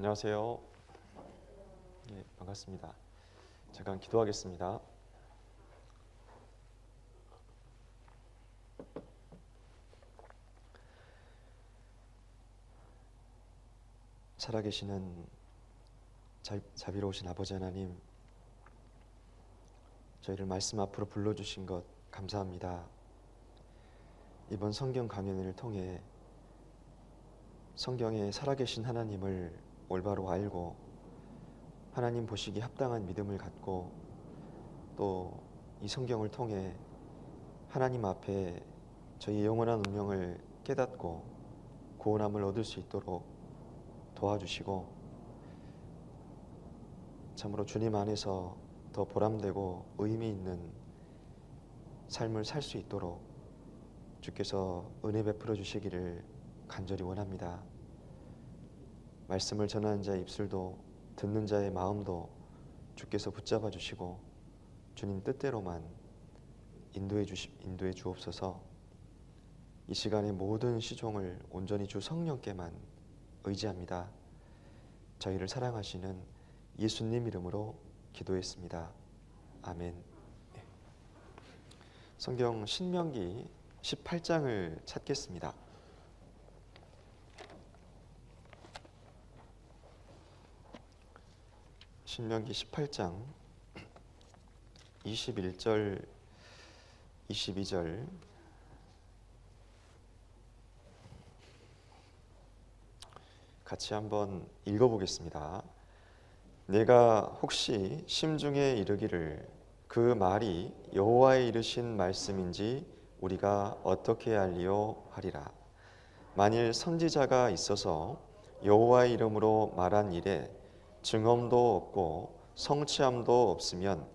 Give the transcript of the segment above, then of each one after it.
안녕하세요. 예, 반갑습니다. 잠깐 기도하겠습니다. 살아계시는 자비로우신 아버지 하나님, 저희를 말씀 앞으로 불러주신 것 감사합니다. 이번 성경 강연을 통해 성경에 살아계신 하나님을 올바로 알고 하나님 보시기 합당한 믿음을 갖고 또 이 성경을 통해 하나님 앞에 저희의 영원한 운명을 깨닫고 구원함을 얻을 수 있도록 도와주시고, 참으로 주님 안에서 더 보람되고 의미 있는 삶을 살 수 있도록 주께서 은혜 베풀어 주시기를 간절히 원합니다. 말씀을 전하는 자의 입술도 듣는 자의 마음도 주께서 붙잡아 주시고 주님 뜻대로만 인도해 주옵소서. 이 시간의 모든 시종을 온전히 주 성령께만 의지합니다. 저희를 사랑하시는 예수님 이름으로 기도했습니다. 아멘. 성경 신명기 18장을 찾겠습니다. 신명기 18장 21절 22절 같이 한번 읽어보겠습니다. 내가 혹시 심중에 이르기를 그 말이 여호와의 이르신 말씀인지 우리가 어떻게 알리요 하리라. 만일 선지자가 있어서 여호와의 이름으로 말한 일에 증언도 없고 성취함도 없으면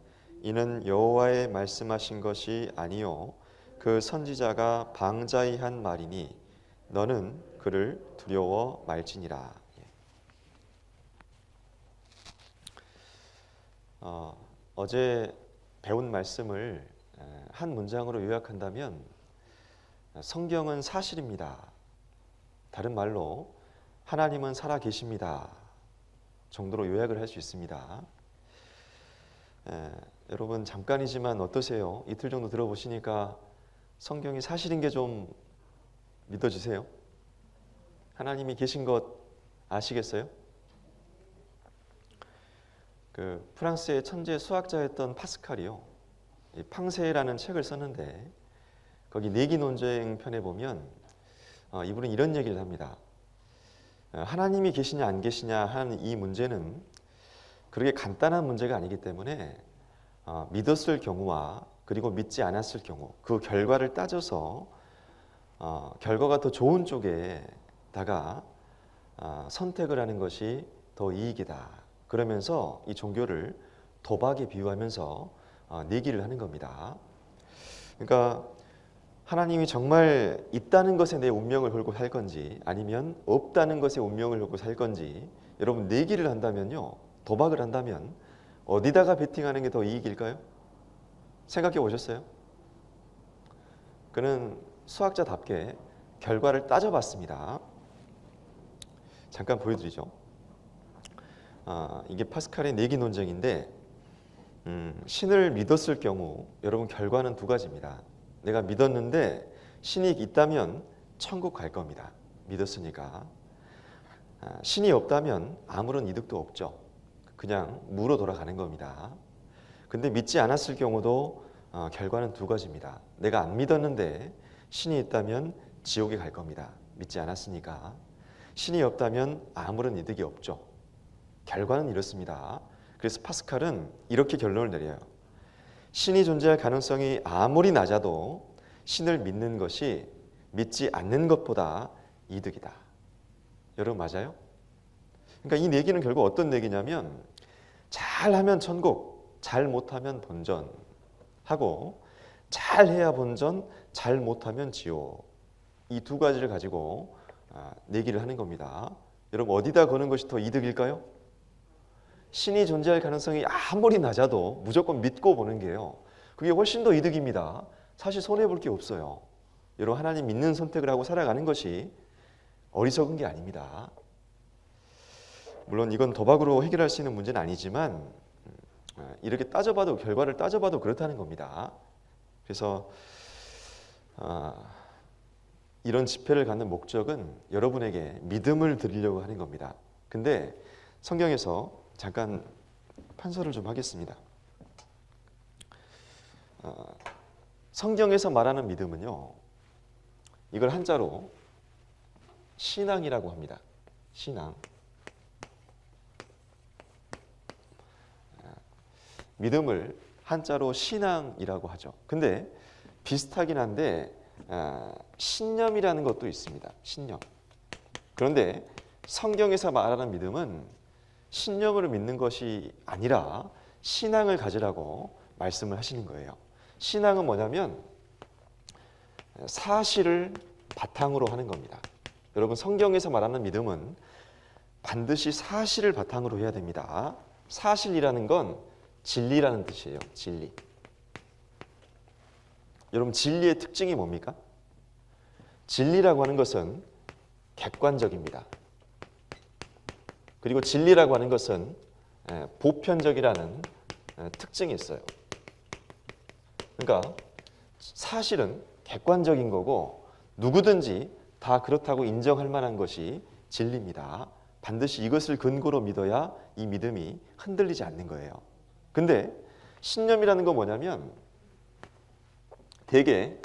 이는 여호와의 말씀하신 것이 아니요 그 선지자가 방자히 한 말이니 너는 그를 두려워 말지니라. 어제 배운 말씀을 한 문장으로 요약한다면 성경은 사실입니다. 다른 말로 하나님은 살아 계십니다 정도로 요약을 할 수 있습니다. 여러분 잠깐이지만 어떠세요? 이틀 정도 들어보시니까 성경이 사실인 게 좀 믿어지세요? 하나님이 계신 것 아시겠어요? 그 프랑스의 천재 수학자였던 파스칼이요, 팡세라는 책을 썼는데 거기 내기 논쟁 편에 보면 이분은 이런 얘기를 합니다. 하나님이 계시냐 안 계시냐 하는 이 문제는 그렇게 간단한 문제가 아니기 때문에 믿었을 경우와 그리고 믿지 않았을 경우 그 결과를 따져서 결과가 더 좋은 쪽에다가 선택을 하는 것이 더 이익이다. 그러면서 이 종교를 도박에 비유하면서 내기를 하는 겁니다. 그러니까 하나님이 정말 있다는 것에 내 운명을 걸고 살 건지 아니면 없다는 것에 운명을 걸고 살 건지, 여러분 내기를 한다면요, 도박을 한다면 어디다가 베팅하는 게 더 이익일까요? 생각해 보셨어요? 그는 수학자답게 결과를 따져봤습니다. 잠깐 보여드리죠. 이게 파스칼의 내기 논쟁인데 신을 믿었을 경우 여러분 결과는 두 가지입니다. 내가 믿었는데 신이 있다면 천국 갈 겁니다. 믿었으니까. 신이 없다면 아무런 이득도 없죠. 그냥 무로 돌아가는 겁니다. 근데 믿지 않았을 경우도 결과는 두 가지입니다. 내가 안 믿었는데 신이 있다면 지옥에 갈 겁니다. 믿지 않았으니까. 신이 없다면 아무런 이득이 없죠. 결과는 이렇습니다. 그래서 파스칼은 이렇게 결론을 내려요. 신이 존재할 가능성이 아무리 낮아도 신을 믿는 것이 믿지 않는 것보다 이득이다. 여러분 맞아요? 그러니까 이 내기는 결국 어떤 내기냐면 잘하면 천국, 잘 못하면 본전 하고, 잘해야 본전, 잘 못하면 지옥, 이 두 가지를 가지고 내기를 하는 겁니다. 여러분 어디다 거는 것이 더 이득일까요? 신이 존재할 가능성이 아무리 낮아도 무조건 믿고 보는 게요, 그게 훨씬 더 이득입니다. 사실 손해볼 게 없어요. 여러분 하나님 믿는 선택을 하고 살아가는 것이 어리석은 게 아닙니다. 물론 이건 도박으로 해결할 수 있는 문제는 아니지만 이렇게 따져봐도 결과를 따져봐도 그렇다는 겁니다. 그래서 이런 집회를 갖는 목적은 여러분에게 믿음을 드리려고 하는 겁니다. 근데 성경에서 잠깐 판서를 좀 하겠습니다. 성경에서 말하는 믿음은요, 이걸 한자로 신앙이라고 합니다. 신앙. 믿음을 한자로 신앙이라고 하죠. 근데 비슷하긴 한데 신념이라는 것도 있습니다. 신념. 그런데 성경에서 말하는 믿음은 신념으로 믿는 것이 아니라 신앙을 가지라고 말씀을 하시는 거예요. 신앙은 뭐냐면 사실을 바탕으로 하는 겁니다. 여러분, 성경에서 말하는 믿음은 반드시 사실을 바탕으로 해야 됩니다. 사실이라는 건 진리라는 뜻이에요. 진리. 여러분, 진리의 특징이 뭡니까? 진리라고 하는 것은 객관적입니다. 그리고 진리라고 하는 것은 보편적이라는 특징이 있어요. 그러니까 사실은 객관적인 거고 누구든지 다 그렇다고 인정할 만한 것이 진리입니다. 반드시 이것을 근거로 믿어야 이 믿음이 흔들리지 않는 거예요. 근데 신념이라는 건 뭐냐면 대개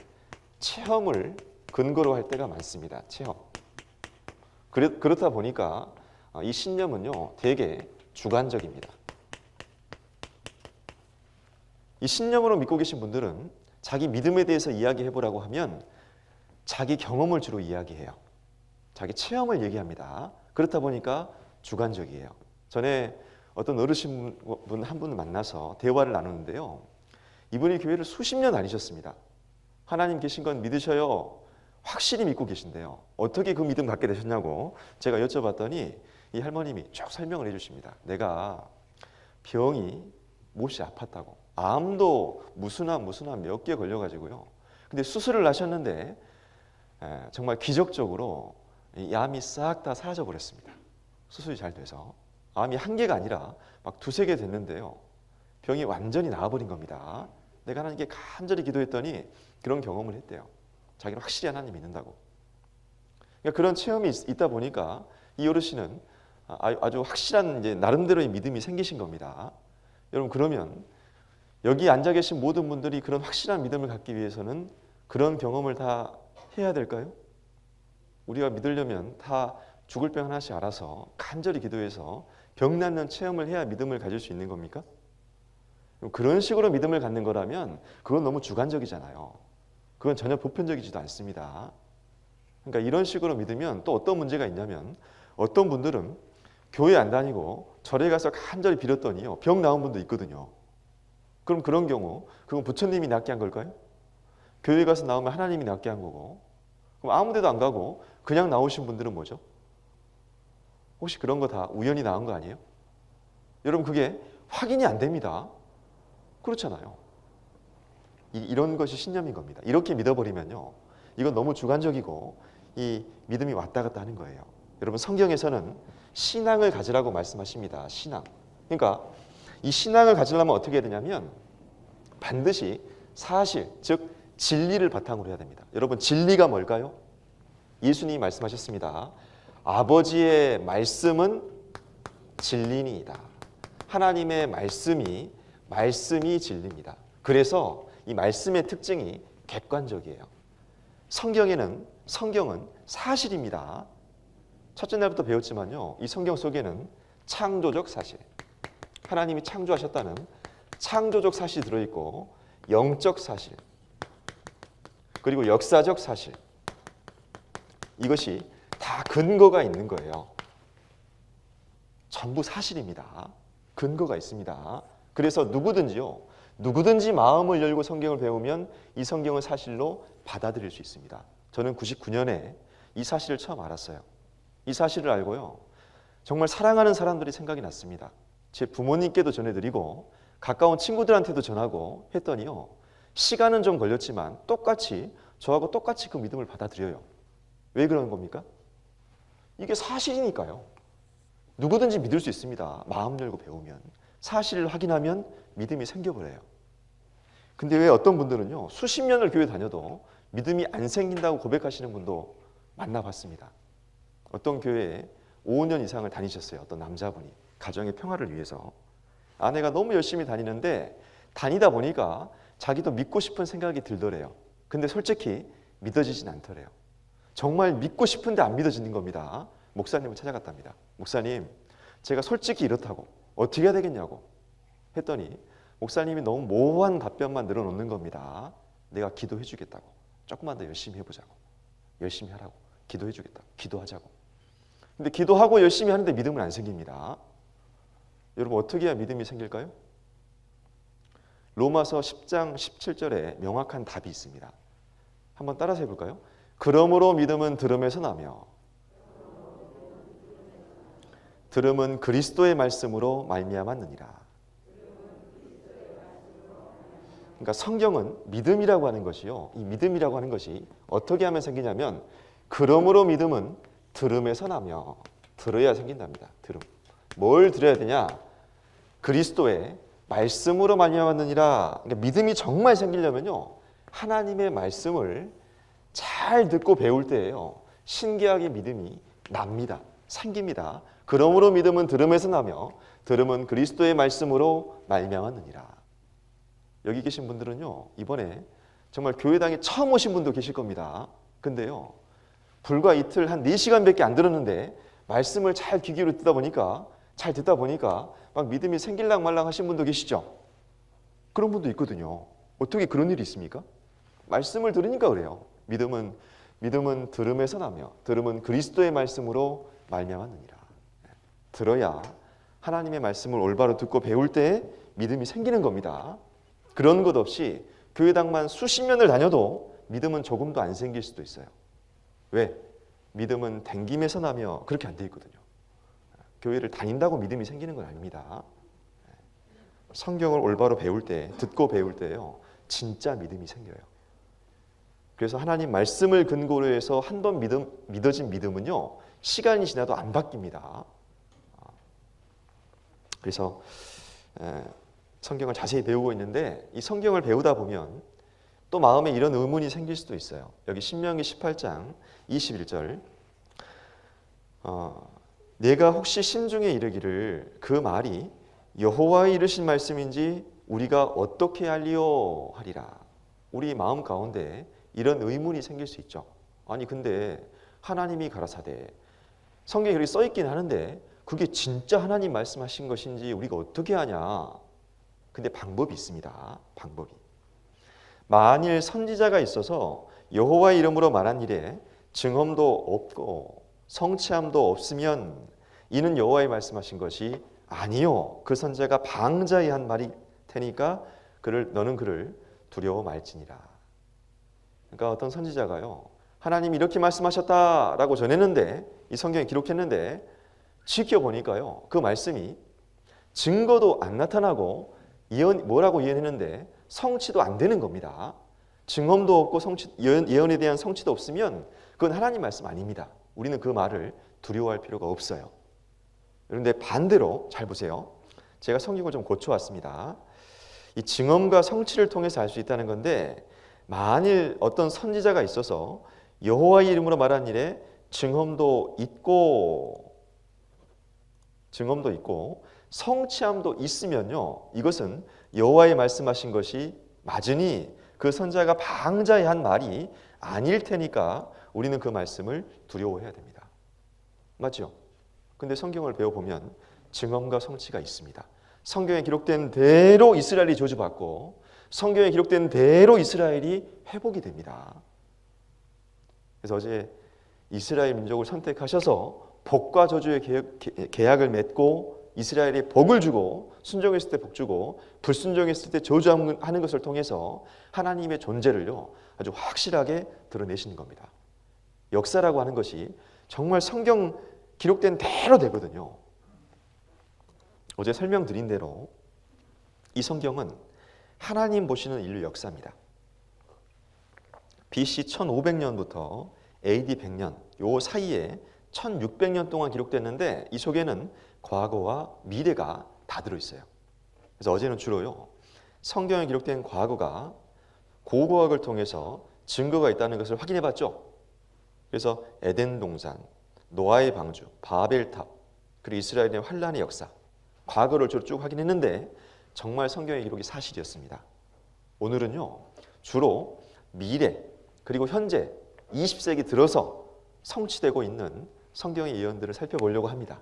체험을 근거로 할 때가 많습니다. 체험. 그렇다 보니까 이 신념은요, 대개 주관적입니다. 이 신념으로 믿고 계신 분들은 자기 믿음에 대해서 이야기해보라고 하면 자기 경험을 주로 이야기해요. 자기 체험을 얘기합니다. 그렇다 보니까 주관적이에요. 전에 어떤 어르신 분 한 분을 만나서 대화를 나누는데요. 이분이 교회를 수십 년 다니셨습니다. 하나님 계신 건 믿으셔요. 확실히 믿고 계신데요. 어떻게 그 믿음 갖게 되셨냐고 제가 여쭤봤더니 이 할머님이 쭉 설명을 해주십니다. 내가 병이 몹시 아팠다고. 암도 무슨 암 몇 개 걸려가지고요. 근데 수술을 하셨는데 정말 기적적으로 이 암이 싹 다 사라져 버렸습니다. 수술이 잘 돼서. 암이 한 개가 아니라 막 두세 개 됐는데요. 병이 완전히 나아버린 겁니다. 내가 하나님께 간절히 기도했더니 그런 경험을 했대요. 자기는 확실히 하나님 믿는다고. 그러니까 그런 체험이 있다 보니까 이 어르신은 아주 확실한 이제 나름대로의 믿음이 생기신 겁니다. 여러분, 그러면 여기 앉아 계신 모든 분들이 그런 확실한 믿음을 갖기 위해서는 그런 경험을 다 해야 될까요? 우리가 믿으려면 다 죽을 병 하나씩 알아서 간절히 기도해서 병 낫는 체험을 해야 믿음을 가질 수 있는 겁니까? 그런 식으로 믿음을 갖는 거라면 그건 너무 주관적이잖아요. 그건 전혀 보편적이지도 않습니다. 그러니까 이런 식으로 믿으면 또 어떤 문제가 있냐면 어떤 분들은 교회 안 다니고 절에 가서 간절히 빌었더니요, 병 나은 분도 있거든요. 그럼 그런 경우 그건 부처님이 낫게 한 걸까요? 교회 가서 나오면 하나님이 낫게 한 거고, 그럼 아무 데도 안 가고 그냥 나오신 분들은 뭐죠? 혹시 그런 거 다 우연히 나온 거 아니에요? 여러분, 그게 확인이 안 됩니다. 그렇잖아요. 이런 것이 신념인 겁니다. 이렇게 믿어버리면요, 이건 너무 주관적이고 이 믿음이 왔다 갔다 하는 거예요. 여러분, 성경에서는 신앙을 가지라고 말씀하십니다. 신앙. 그러니까 이 신앙을 가지려면 어떻게 해야 되냐면 반드시 사실, 즉 진리를 바탕으로 해야 됩니다. 여러분, 진리가 뭘까요? 예수님이 말씀하셨습니다. 아버지의 말씀은 진리니이다. 하나님의 말씀이 진리입니다. 그래서 이 말씀의 특징이 객관적이에요. 성경은 사실입니다. 첫째 날부터 배웠지만요, 이 성경 속에는 창조적 사실, 하나님이 창조하셨다는 창조적 사실이 들어있고, 영적 사실, 그리고 역사적 사실, 이것이 다 근거가 있는 거예요. 전부 사실입니다. 근거가 있습니다. 그래서 누구든지 마음을 열고 성경을 배우면 이 성경을 사실로 받아들일 수 있습니다. 저는 99년에 이 사실을 처음 알았어요. 이 사실을 알고요, 정말 사랑하는 사람들이 생각이 났습니다. 제 부모님께도 전해드리고 가까운 친구들한테도 전하고 했더니요, 시간은 좀 걸렸지만 저하고 똑같이 그 믿음을 받아들여요. 왜 그런 겁니까? 이게 사실이니까요. 누구든지 믿을 수 있습니다. 마음 열고 배우면. 사실을 확인하면 믿음이 생겨버려요. 근데 왜 어떤 분들은요, 수십 년을 교회 다녀도 믿음이 안 생긴다고 고백하시는 분도 만나봤습니다. 어떤 교회에 5년 이상을 다니셨어요. 어떤 남자분이 가정의 평화를 위해서. 아내가 너무 열심히 다니는데 다니다 보니까 자기도 믿고 싶은 생각이 들더래요. 근데 솔직히 믿어지진 않더래요. 정말 믿고 싶은데 안 믿어지는 겁니다. 목사님을 찾아갔답니다. 목사님, 제가 솔직히 이렇다고 어떻게 해야 되겠냐고 했더니 목사님이 너무 모호한 답변만 늘어놓는 겁니다. 내가 기도해 주겠다고. 조금만 더 열심히 해보자고. 열심히 하라고. 기도해 주겠다고. 기도하자고. 근데 기도하고 열심히 하는데 믿음은 안 생깁니다. 여러분, 어떻게 해야 믿음이 생길까요? 로마서 10장 17절에 명확한 답이 있습니다. 한번 따라서 해볼까요? 그러므로 믿음은 들음에서 나며 들음은 그리스도의 말씀으로 말미암았느니라. 그러니까 성경은 믿음이라고 하는 것이요, 이 믿음이라고 하는 것이 어떻게 하면 생기냐면, 그러므로 믿음은 들음에서 나며, 들어야 생긴답니다. 들음. 뭘 들어야 되냐? 그리스도의 말씀으로 말미암았느니라. 그러니까 믿음이 정말 생기려면요, 하나님의 말씀을 잘 듣고 배울 때예요, 신기하게 믿음이 납니다. 생깁니다. 그러므로 믿음은 들음에서 나며 들음은 그리스도의 말씀으로 말미암았느니라. 여기 계신 분들은요, 이번에 정말 교회당에 처음 오신 분도 계실 겁니다. 근데요, 불과 이틀 한 4시간밖에 안 들었는데 말씀을 잘 귀 기울여 잘 듣다 보니까 막 믿음이 생길랑 말랑 하신 분도 계시죠? 그런 분도 있거든요. 어떻게 그런 일이 있습니까? 말씀을 들으니까 그래요. 믿음은 들음에서 나며 들음은 그리스도의 말씀으로 말미암았느니라. 들어야, 하나님의 말씀을 올바로 듣고 배울 때 믿음이 생기는 겁니다. 그런 것 없이 교회당만 수십 년을 다녀도 믿음은 조금도 안 생길 수도 있어요. 왜? 믿음은 댕김에서 나며 그렇게 안 돼 있거든요. 교회를 다닌다고 믿음이 생기는 건 아닙니다. 성경을 올바로 배울 때, 듣고 배울 때요, 진짜 믿음이 생겨요. 그래서 하나님 말씀을 근거로 해서 한 번 믿어진 믿음은요, 시간이 지나도 안 바뀝니다. 그래서 성경을 자세히 배우고 있는데, 이 성경을 배우다 보면 또 마음에 이런 의문이 생길 수도 있어요. 여기 신명기 18장 21절, 내가 혹시 심중에 이르기를 그 말이 여호와의 이르신 말씀인지 우리가 어떻게 알리오 하리라. 우리 마음 가운데 이런 의문이 생길 수 있죠. 아니 근데 하나님이 가라사대, 성경에 그렇게 써있긴 하는데 그게 진짜 하나님 말씀하신 것인지 우리가 어떻게 아냐. 근데 방법이 있습니다. 방법이. 만일 선지자가 있어서 여호와의 이름으로 말한 일에 증언도 없고 성취함도 없으면 이는 여호와의 말씀하신 것이 아니요, 그 선지자가 방자히 한 말이 테니까 너는 그를 두려워 말지니라. 그러니까 어떤 선지자가요, 하나님이 이렇게 말씀하셨다라고 전했는데, 이 성경에 기록했는데 지켜보니까요, 그 말씀이 증거도 안 나타나고 뭐라고 예언했는데 성취도 안 되는 겁니다. 증언도 없고 예언에 대한 성취도 없으면 그건 하나님 말씀 아닙니다. 우리는 그 말을 두려워할 필요가 없어요. 그런데 반대로 잘 보세요. 제가 성경을 좀 고쳐왔습니다. 이 증언과 성취를 통해서 알 수 있다는 건데, 만일 어떤 선지자가 있어서 여호와의 이름으로 말한 일에 증언도 있고 성취함도 있으면요, 이것은 여호와의 말씀하신 것이 맞으니 그 선지자가 방자히 한 말이 아닐 테니까 우리는 그 말씀을 두려워해야 됩니다. 맞죠? 근데 성경을 배워보면 증언과 성취가 있습니다. 성경에 기록된 대로 이스라엘이 저주받고 성경에 기록된 대로 이스라엘이 회복이 됩니다. 그래서 어제 이스라엘 민족을 선택하셔서 복과 저주의 계약을 맺고 이스라엘이 복을 주고 순종했을 때 복 주고 불순종했을 때 저주하는 것을 통해서 하나님의 존재를요, 아주 확실하게 드러내시는 겁니다. 역사라고 하는 것이 정말 성경 기록된 대로 되거든요. 어제 설명드린 대로 이 성경은 하나님 보시는 인류 역사입니다. BC 1500년부터 AD 100년 요 사이에 1600년 동안 기록됐는데, 이 속에는 과거와 미래가 다 들어있어요. 그래서 어제는 주로요, 성경에 기록된 과거가 고고학을 통해서 증거가 있다는 것을 확인해 봤죠. 그래서 에덴 동산, 노아의 방주, 바벨탑, 그리고 이스라엘의 환란의 역사, 과거를 쭉 확인했는데 정말 성경의 기록이 사실이었습니다. 오늘은요, 주로 미래 그리고 현재 20세기 들어서 성취되고 있는 성경의 예언들을 살펴보려고 합니다.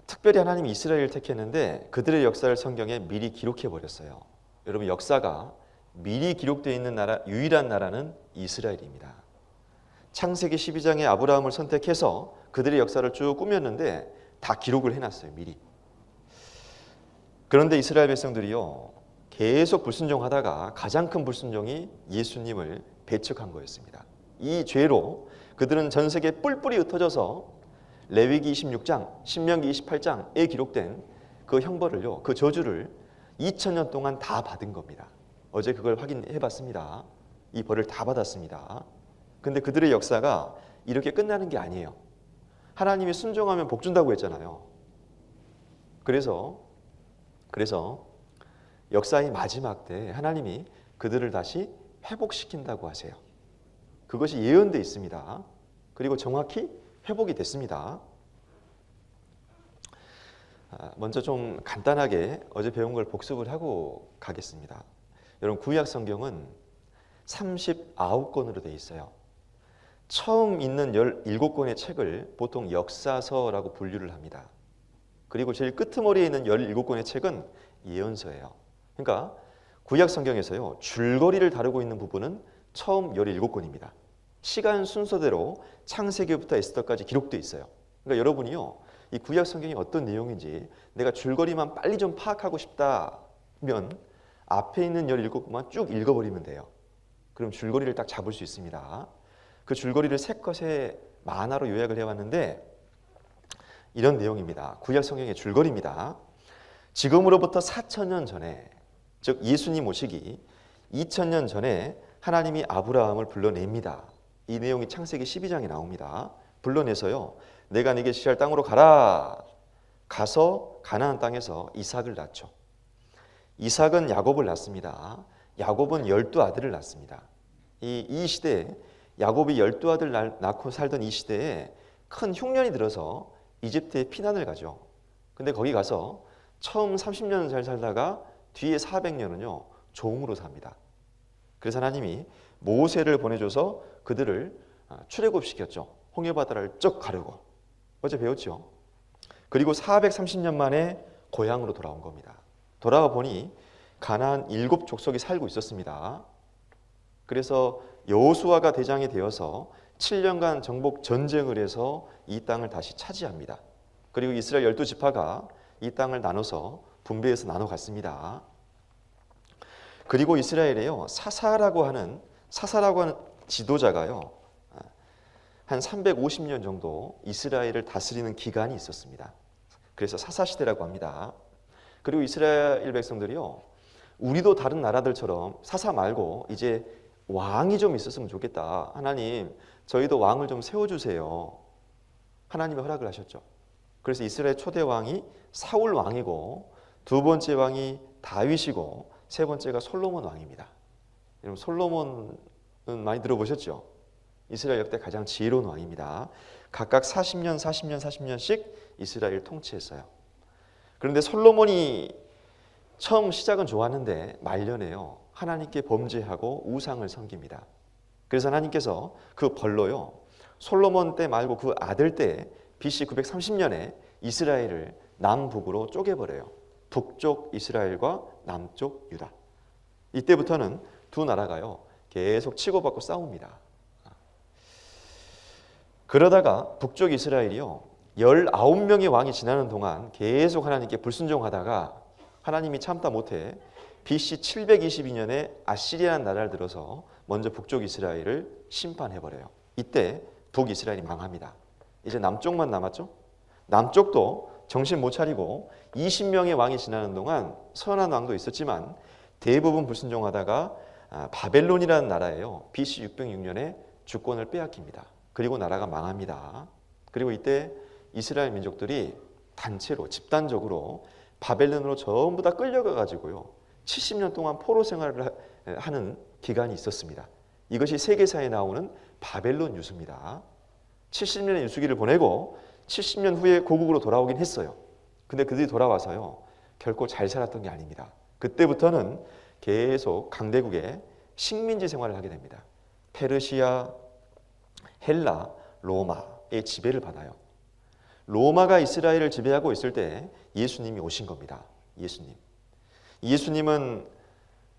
특별히 하나님이 이스라엘을 택했는데 그들의 역사를 성경에 미리 기록해 버렸어요. 여러분, 역사가 미리 기록되어 있는 나라, 유일한 나라는 이스라엘입니다. 창세기 12장에 아브라함을 선택해서 그들의 역사를 쭉 꾸몄는데 다 기록을 해놨어요, 미리. 그런데 이스라엘 백성들이요, 계속 불순종하다가 가장 큰 불순종이 예수님을 배척한 거였습니다. 이 죄로 그들은 전 세계에 뿔뿔이 흩어져서 레위기 26장, 신명기 28장에 기록된 그 형벌을요, 그 저주를 2000년 동안 다 받은 겁니다. 어제 그걸 확인해 봤습니다. 이 벌을 다 받았습니다. 근데 그들의 역사가 이렇게 끝나는 게 아니에요. 하나님이 순종하면 복 준다고 했잖아요. 그래서 역사의 마지막 때 하나님이 그들을 다시 회복시킨다고 하세요. 그것이 예언되어 있습니다. 그리고 정확히 회복이 됐습니다. 먼저 좀 간단하게 어제 배운 걸 복습을 하고 가겠습니다. 여러분, 구약 성경은 39권으로 되어 있어요. 처음 있는 17권의 책을 보통 역사서라고 분류를 합니다. 그리고 제일 끄트머리에 있는 17권의 책은 예언서예요. 그러니까 구약 성경에서요, 줄거리를 다루고 있는 부분은 처음 17권입니다. 시간 순서대로 창세기부터 에스더까지 기록되어 있어요. 그러니까 여러분이요, 이 구약 성경이 어떤 내용인지 내가 줄거리만 빨리 좀 파악하고 싶다면 앞에 있는 17권만 쭉 읽어버리면 돼요. 그럼 줄거리를 딱 잡을 수 있습니다. 그 줄거리를 세 컷의 만화로 요약을 해왔는데 이런 내용입니다. 구약 성경의 줄거리입니다. 지금으로부터 4000년 전에, 즉 예수님 오시기 2000년 전에 하나님이 아브라함을 불러냅니다. 이 내용이 창세기 12장에 나옵니다. 불러내서요, 내가 네게 지시할 땅으로 가라. 가서 가나안 땅에서 이삭을 낳죠. 이삭은 야곱을 낳습니다. 야곱은 12아들을 낳습니다. 이 시대에 야곱이 12아들 낳고 살던 이 시대에 큰 흉년이 들어서 이집트에 피난을 가죠. 근데 거기 가서 처음 30년은 잘 살다가 뒤에 400년은요 종으로 삽니다. 그래서 하나님이 모세를 보내줘서 그들을 출애굽시켰죠. 홍해바다를 쭉 가르고. 어제 배웠죠. 그리고 430년 만에 고향으로 돌아온 겁니다. 돌아와 보니 가나안 7족속이 살고 있었습니다. 그래서 여호수아가 대장이 되어서 7년간 정복 전쟁을 해서 이 땅을 다시 차지합니다. 그리고 이스라엘 12지파가 이 땅을 나눠서 분배해서 나눠 갔습니다. 그리고 이스라엘에요, 사사라고 하는 지도자가요, 한 350년 정도 이스라엘을 다스리는 기간이 있었습니다. 그래서 사사시대라고 합니다. 그리고 이스라엘 백성들이요, 우리도 다른 나라들처럼 사사 말고 이제 왕이 좀 있었으면 좋겠다. 하나님, 저희도 왕을 좀 세워주세요. 하나님이 허락을 하셨죠. 그래서 이스라엘 초대 왕이 사울 왕이고, 두 번째 왕이 다윗이고, 세 번째가 솔로몬 왕입니다. 여러분, 솔로몬은 많이 들어보셨죠? 이스라엘 역대 가장 지혜로운 왕입니다. 각각 40년씩 이스라엘 통치했어요. 그런데 솔로몬이 처음 시작은 좋았는데 말년에요, 하나님께 범죄하고 우상을 섬깁니다. 그래서 하나님께서 그 벌로요, 솔로몬 때 말고 그 아들 때 BC 930년에 이스라엘을 남북으로 쪼개버려요. 북쪽 이스라엘과 남쪽 유다. 이때부터는 두 나라가요 계속 치고받고 싸웁니다. 그러다가 북쪽 이스라엘이요 19명의 왕이 지나는 동안 계속 하나님께 불순종하다가 하나님이 참다 못해 BC 722년에 아시리아라는 나라를 들어서 먼저 북쪽 이스라엘을 심판해버려요. 이때 북이스라엘이 망합니다. 이제 남쪽만 남았죠. 남쪽도 정신 못 차리고 20명의 왕이 지나는 동안 선한 왕도 있었지만 대부분 불순종하다가 바벨론이라는 나라예요. BC 606년에 주권을 빼앗깁니다. 그리고 나라가 망합니다. 그리고 이때 이스라엘 민족들이 단체로 집단적으로 바벨론으로 전부 다 끌려가 가지고요 70년 동안 포로 생활을 하는 기간이 있었습니다. 이것이 세계사에 나오는 바벨론 유수입니다. 70년의 유수기를 보내고 70년 후에 고국으로 돌아오긴 했어요. 근데 그들이 돌아와서요 결코 잘 살았던 게 아닙니다. 그때부터는 계속 강대국의 식민지 생활을 하게 됩니다. 페르시아, 헬라, 로마의 지배를 받아요. 로마가 이스라엘을 지배하고 있을 때 예수님이 오신 겁니다. 예수님은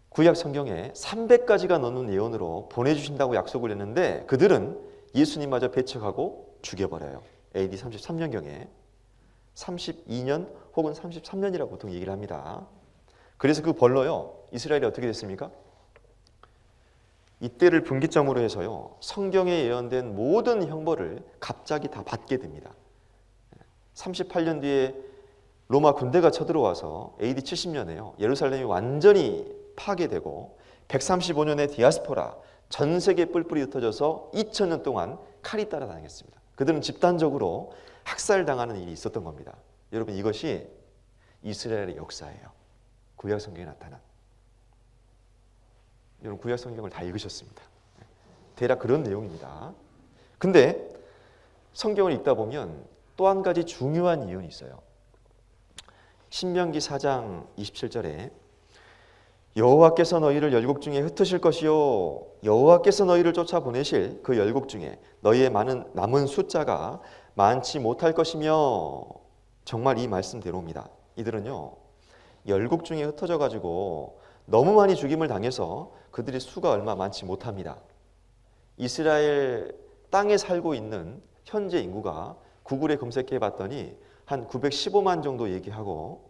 구약 성경에 300가지가 넘는 예언으로 보내주신다고 약속을 했는데 그들은 예수님마저 배척하고 죽여버려요. AD 33년경에 32년 혹은 33년이라고 보통 얘기를 합니다. 그래서 그 벌로요 이스라엘이 어떻게 됐습니까? 이때를 분기점으로 해서요 성경에 예언된 모든 형벌을 갑자기 다 받게 됩니다. 38년 뒤에 로마 군대가 쳐들어와서 AD 70년에요 예루살렘이 완전히 파괴되고 135년의 디아스포라 전 세계에 뿔뿔이 흩어져서 2000년 동안 칼이 따라다녔습니다. 그들은 집단적으로 학살당하는 일이 있었던 겁니다. 여러분 이것이 이스라엘의 역사예요. 구약 성경에 나타난. 여러분 구약 성경을 다 읽으셨습니다. 대략 그런 내용입니다. 근데 성경을 읽다 보면 또 한 가지 중요한 예언이 있어요. 신명기 4장 27절에 여호와께서 너희를 열국 중에 흩으실 것이요 여호와께서 너희를 쫓아 보내실 그 열국 중에 너희의 남은 숫자가 많지 못할 것이며 정말 이 말씀대로입니다. 이들은요 열국 중에 흩어져 가지고 너무 많이 죽임을 당해서 그들의 수가 얼마 많지 못합니다. 이스라엘 땅에 살고 있는 현재 인구가 구글에 검색해 봤더니 한 915만 정도 얘기하고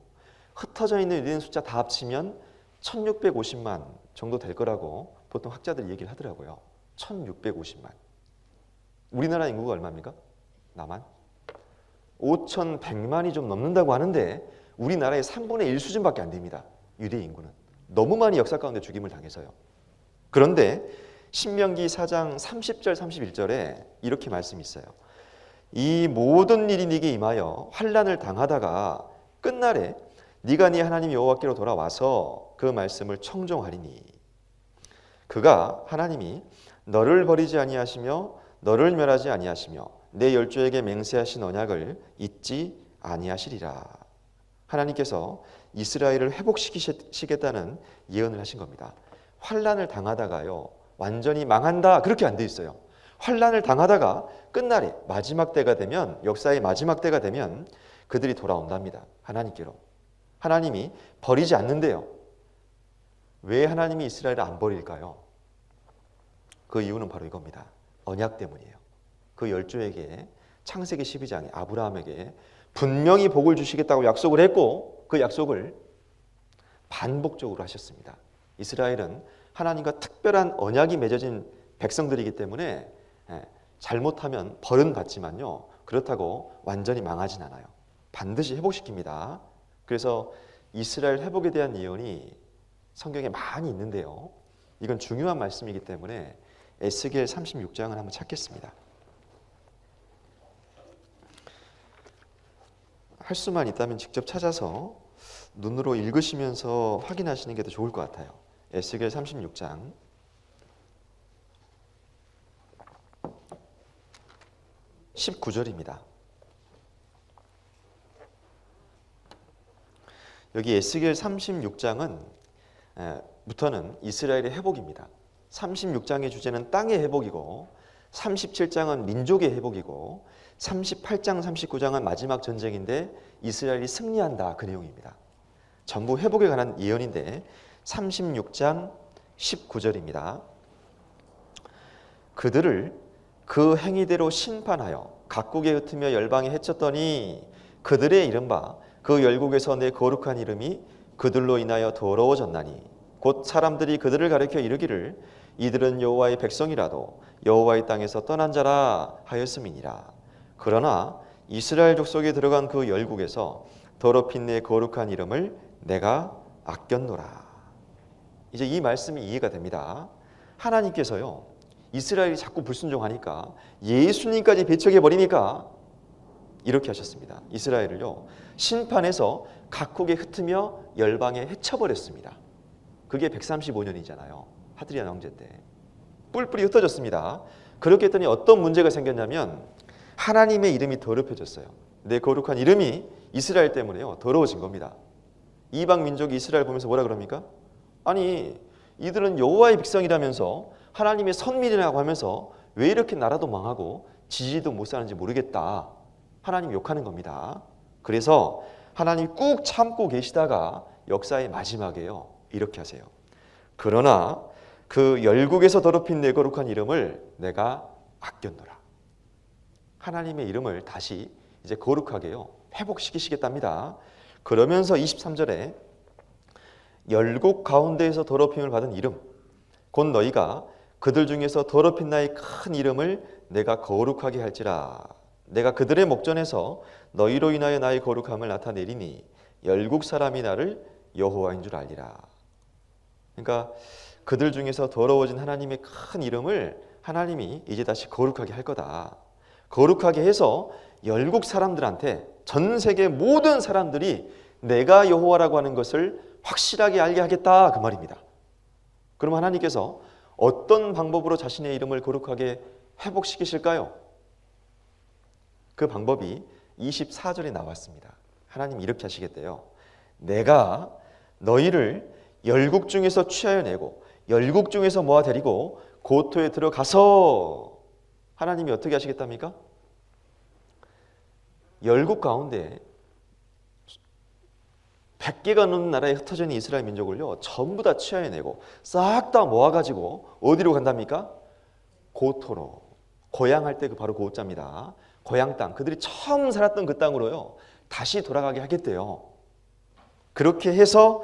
흩어져 있는 이들의 숫자 다 합치면 1650만 정도 될 거라고 보통 학자들이 얘기를 하더라고요. 1650만. 우리나라 인구가 얼마입니까? 나만 5100만이 좀 넘는다고 하는데 우리나라의 3분의 1 수준밖에 안 됩니다. 유대 인구는. 너무 많이 역사 가운데 죽임을 당해서요. 그런데 신명기 4장 30절 31절에 이렇게 말씀이 있어요. 이 모든 일이 네게 임하여 환난을 당하다가 끝날에 네가 네 하나님 여호와께로 돌아와서 그 말씀을 청종하리니 그가 하나님이 너를 버리지 아니하시며 너를 멸하지 아니하시며 내 열조에게 맹세하신 언약을 잊지 아니하시리라. 하나님께서 이스라엘을 회복시키시겠다는 예언을 하신 겁니다. 환난을 당하다가요 완전히 망한다 그렇게 안 돼 있어요. 환난을 당하다가 끝날에 마지막 때가 되면 역사의 마지막 때가 되면 그들이 돌아온답니다. 하나님께로. 하나님이 버리지 않는데요. 왜 하나님이 이스라엘을 안 버릴까요? 그 이유는 바로 이겁니다. 언약 때문이에요. 그 열조에게 창세기 12장에 아브라함에게 분명히 복을 주시겠다고 약속을 했고 그 약속을 반복적으로 하셨습니다. 이스라엘은 하나님과 특별한 언약이 맺어진 백성들이기 때문에 잘못하면 벌은 받지만요. 그렇다고 완전히 망하진 않아요. 반드시 회복시킵니다. 그래서 이스라엘 회복에 대한 예언이 성경에 많이 있는데요. 이건 중요한 말씀이기 때문에 에스겔 36장을 한번 찾겠습니다. 할 수만 있다면 직접 찾아서 눈으로 읽으시면서 확인하시는 게 더 좋을 것 같아요. 에스겔 36장 19절입니다. 여기 에스겔 36장은 부터는 이스라엘의 회복입니다. 36장의 주제는 땅의 회복이고 37장은 민족의 회복이고 38장, 39장은 마지막 전쟁인데 이스라엘이 승리한다 그 내용입니다. 전부 회복에 관한 예언인데 36장 19절입니다. 그들을 그 행위대로 심판하여 각국에 흩으며 열방에 해쳤더니 그들의 이른바 그 열국에서 내 거룩한 이름이 그들로 인하여 더러워졌나니 곧 사람들이 그들을 가리켜 이르기를 이들은 여호와의 백성이라도 여호와의 땅에서 떠난 자라 하였음이니라. 그러나 이스라엘 족속에 들어간 그 열국에서 더럽힌 내 거룩한 이름을 내가 아꼈노라. 이제 이 말씀이 이해가 됩니다. 하나님께서요 이스라엘이 자꾸 불순종하니까 예수님까지 배척해 버리니까 이렇게 하셨습니다. 이스라엘을요, 심판해서 각국에 흩으며 열방에 헤쳐버렸습니다. 그게 135년이잖아요. 하드리안 왕제 때. 뿔뿔이 흩어졌습니다. 그렇게 했더니 어떤 문제가 생겼냐면 하나님의 이름이 더럽혀졌어요. 내 거룩한 이름이 이스라엘 때문에요, 더러워진 겁니다. 이방 민족이 이스라엘 보면서 뭐라 그럽니까? 아니, 이들은 여호와의 백성이라면서 하나님의 선민이라고 하면서 왜 이렇게 나라도 망하고 지지도 못 사는지 모르겠다. 하나님 욕하는 겁니다. 그래서 하나님이 꾹 참고 계시다가 역사의 마지막에요, 이렇게 하세요. 그러나 그 열국에서 더럽힌 내 거룩한 이름을 내가 아꼈노라. 하나님의 이름을 다시 이제 거룩하게요, 회복시키시겠답니다. 그러면서 23절에 열국 가운데에서 더럽힘을 받은 이름, 곧 너희가 그들 중에서 더럽힌 나의 큰 이름을 내가 거룩하게 할지라. 내가 그들의 목전에서 너희로 인하여 나의 거룩함을 나타내리니 열국 사람이 나를 여호와인 줄 알리라. 그러니까 그들 중에서 더러워진 하나님의 큰 이름을 하나님이 이제 다시 거룩하게 할 거다. 거룩하게 해서 열국 사람들한테, 전 세계 모든 사람들이 내가 여호와라고 하는 것을 확실하게 알게 하겠다, 그 말입니다. 그럼 하나님께서 어떤 방법으로 자신의 이름을 거룩하게 회복시키실까요? 그 방법이 24절에 나왔습니다. 하나님 이렇게 하시겠대요. 내가 너희를 열국 중에서 취하여 내고 열국 중에서 모아 데리고 고토에 들어가서, 하나님이 어떻게 하시겠답니까? 열국 가운데 100개가 넘는 나라에 흩어져 있는 이스라엘 민족을요, 전부 다 취하여내고 싹 다 모아가지고 어디로 간답니까? 고토로. 고향할 때 그 바로 고자입니다. 고향 땅, 그들이 처음 살았던 그 땅으로요, 다시 돌아가게 하겠대요. 그렇게 해서,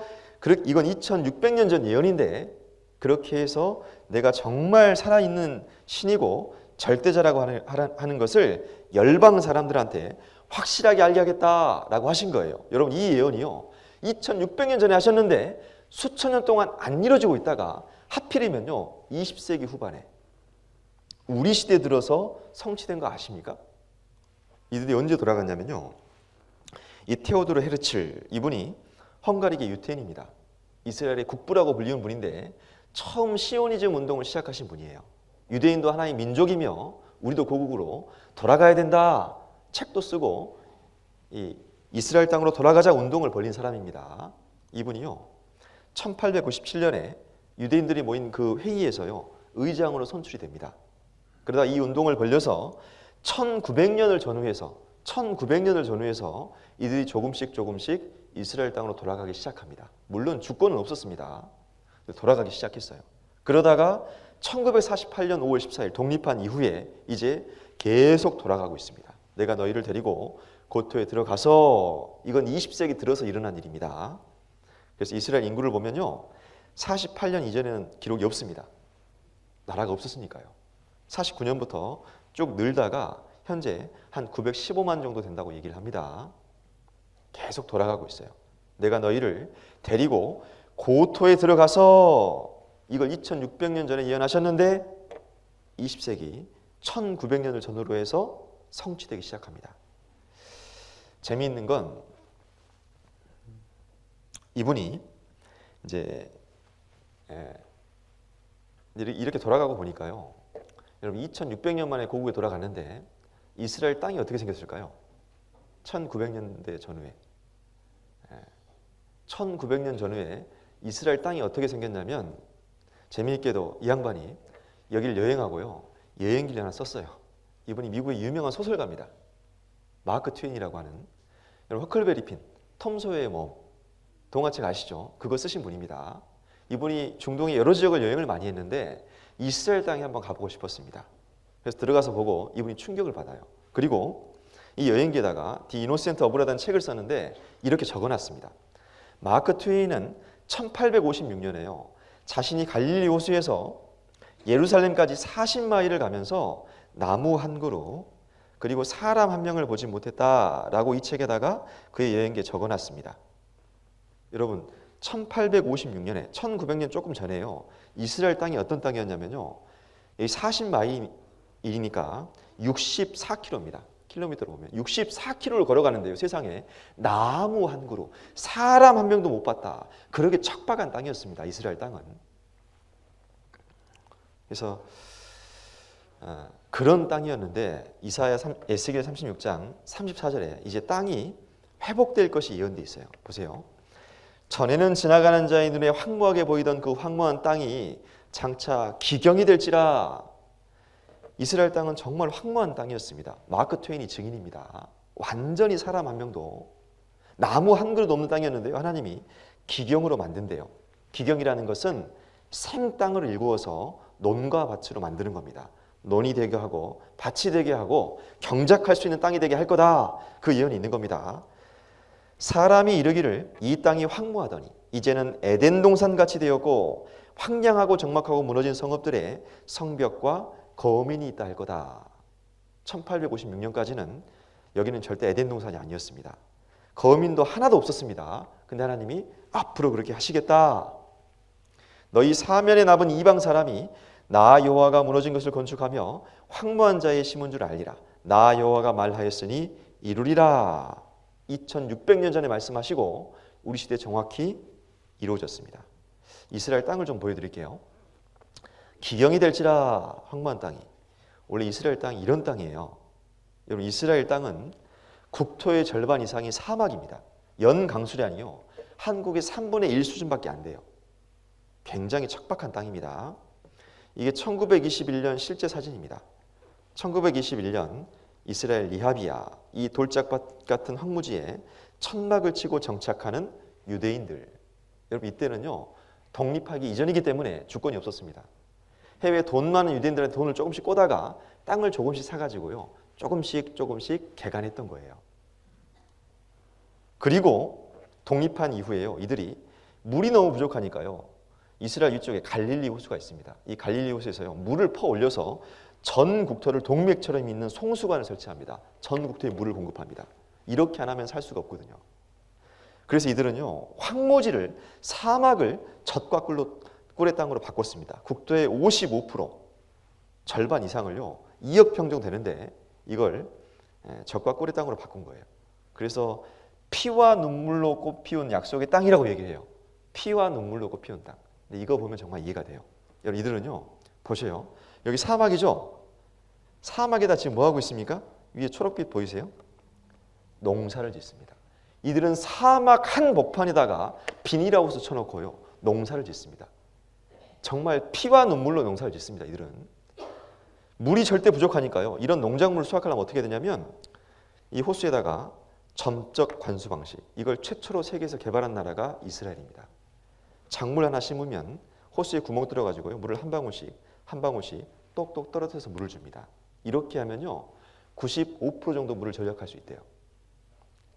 이건 2600년 전 예언인데, 그렇게 해서 내가 정말 살아있는 신이고 절대자라고 하는 것을 열방 사람들한테 확실하게 알게 하겠다라고 하신 거예요. 여러분, 이 예언이요, 2600년 전에 하셨는데 수천 년 동안 안 이루어지고 있다가 하필이면요 20세기 후반에 우리 시대에 들어서 성취된 거 아십니까? 이들이 언제 돌아갔냐면요, 이 테오도르 헤르츠, 이분이 헝가리계 유태인입니다. 이스라엘의 국부라고 불리는 분인데 처음 시오니즘 운동을 시작하신 분이에요. 유대인도 하나의 민족이며 우리도 고국으로 돌아가야 된다 책도 쓰고 이 이스라엘 땅으로 돌아가자 운동을 벌인 사람입니다. 이분이요 1897년에 유대인들이 모인 그 회의에서요 의장으로 선출이 됩니다. 그러다 이 운동을 벌려서 1900년을 전후해서 이들이 조금씩 이스라엘 땅으로 돌아가기 시작합니다. 물론 주권은 없었습니다. 돌아가기 시작했어요. 그러다가 1948년 5월 14일 독립한 이후에 이제 계속 돌아가고 있습니다. 내가 너희를 데리고 고토에 들어가서, 이건 20세기 들어서 일어난 일입니다. 그래서 이스라엘 인구를 보면요 48년 이전에는 기록이 없습니다. 나라가 없었으니까요. 49년부터 쭉 늘다가 현재 한 915만 정도 된다고 얘기를 합니다. 계속 돌아가고 있어요. 내가 너희를 데리고 고토에 들어가서, 이걸 2600년 전에 예언하셨는데 20세기 1900년을 전후로 해서 성취되기 시작합니다. 재미있는 건 이분이 이제 이렇게 돌아가고 보니까요, 여러분 2600년 만에 고국에 돌아갔는데 이스라엘 땅이 어떻게 생겼을까요? 1900년대 전후에 1900년 전후에 이스라엘 땅이 어떻게 생겼냐면, 재미있게도 이 양반이 여기를 여행하고요 여행기를 하나 썼어요. 이분이 미국의 유명한 소설가입니다. 마크 트웨인이라고 하는, 여러분 허클베리 핀, 톰 소여의 몸 동화책 아시죠? 그거 쓰신 분입니다. 이분이 중동의 여러 지역을 여행을 많이 했는데 이스라엘 땅에 한번 가보고 싶었습니다. 그래서 들어가서 보고 이분이 충격을 받아요. 그리고 이 여행기에다가 디 이노센트 어브라다는 책을 썼는데 이렇게 적어놨습니다. 마크 트웨인은 1856년에요 자신이 갈릴리 호수에서 예루살렘까지 40마일을 가면서 나무 한 그루 그리고 사람 한 명을 보지 못했다라고 이 책에다가 그의 여행기에 적어놨습니다. 여러분 1856년에 1900년 조금 전에요 이스라엘 땅이 어떤 땅이었냐면요 40마일이니까 64km입니다. 킬로미터로 보면 64km를 걸어가는데요. 세상에 나무 한 그루, 사람 한 명도 못 봤다. 그렇게 척박한 땅이었습니다. 이스라엘 땅은. 그래서 그런 땅이었는데 에스겔 36장 34절에 이제 땅이 회복될 것이 예언되어 있어요. 보세요. 전에는 지나가는 자의 눈에 황무하게 보이던 그 황무한 땅이 장차 기경이 될지라. 이스라엘 땅은 정말 황무한 땅이었습니다. 마크 트웨인이 증인입니다. 완전히 사람 한 명도, 나무 한 그릇 없는 땅이었는데요. 하나님이 기경으로 만든대요. 기경이라는 것은 생땅을 일구어서 논과 밭으로 만드는 겁니다. 논이 되게 하고 밭이 되게 하고 경작할 수 있는 땅이 되게 할 거다. 그 예언이 있는 겁니다. 사람이 이르기를 이 땅이 황무하더니 이제는 에덴 동산같이 되었고 황량하고 적막하고 무너진 성읍들의 성벽과 거민이 있다 할 거다. 1856년까지는 여기는 절대 에덴 동산이 아니었습니다. 거민도 하나도 없었습니다. 근데 하나님이 앞으로 그렇게 하시겠다. 너희 사면에 남은 이방 사람이 나 여호와가 무너진 것을 건축하며 황무한 자의 심은 줄 알리라. 나 여호와가 말하였으니 이루리라. 2600년 전에 말씀하시고 우리 시대에 정확히 이루어졌습니다. 이스라엘 땅을 좀 보여드릴게요. 기경이 될지라. 황무한 땅이. 원래 이스라엘 땅이 이런 땅이에요. 여러분, 이스라엘 땅은 국토의 절반 이상이 사막입니다. 연 강수량이요, 한국의 3분의 1 수준밖에 안 돼요. 굉장히 척박한 땅입니다. 이게 1921년 실제 사진입니다. 1921년 이스라엘 리하비아, 이 돌짝밭 같은 황무지에 천막을 치고 정착하는 유대인들. 여러분, 이때는요 독립하기 이전이기 때문에 주권이 없었습니다. 해외 돈 많은 유대인들한테 돈을 조금씩 꿔다가 땅을 조금씩 사가지고요 조금씩 개간했던 거예요. 그리고 독립한 이후에요, 이들이 물이 너무 부족하니까요, 이스라엘 위쪽에 갈릴리 호수가 있습니다. 이 갈릴리 호수에서요 물을 퍼 올려서 전 국토를 동맥처럼 있는 송수관을 설치합니다. 전 국토에 물을 공급합니다. 이렇게 안 하면 살 수가 없거든요. 그래서 이들은요 황무지를, 사막을 젖과 꿀의 땅으로 바꿨습니다. 국토의 55%, 절반 이상을요 2억 평 정도 되는데 이걸 젖과 꿀의 땅으로 바꾼 거예요. 그래서 피와 눈물로 꽃피운 약속의 땅이라고 얘기해요. 피와 눈물로 꽃피운 땅. 근데 이거 보면 정말 이해가 돼요. 여러분, 이들은요 보세요. 여기 사막이죠. 사막에다 지금 뭐 하고 있습니까? 위에 초록빛 보이세요? 농사를 짓습니다. 이들은 사막 한 복판에다가 비닐하우스 쳐놓고요 농사를 짓습니다. 정말 피와 눈물로 농사를 짓습니다. 이들은 물이 절대 부족하니까요, 이런 농작물을 수확하려면 어떻게 되냐면 이 호수에다가 점적 관수 방식, 이걸 최초로 세계에서 개발한 나라가 이스라엘입니다. 작물 하나 심으면 호수에 구멍 뚫어가지고요 물을 한 방울씩 똑똑 떨어뜨려서 물을 줍니다. 이렇게 하면요 95% 정도 물을 절약할 수 있대요.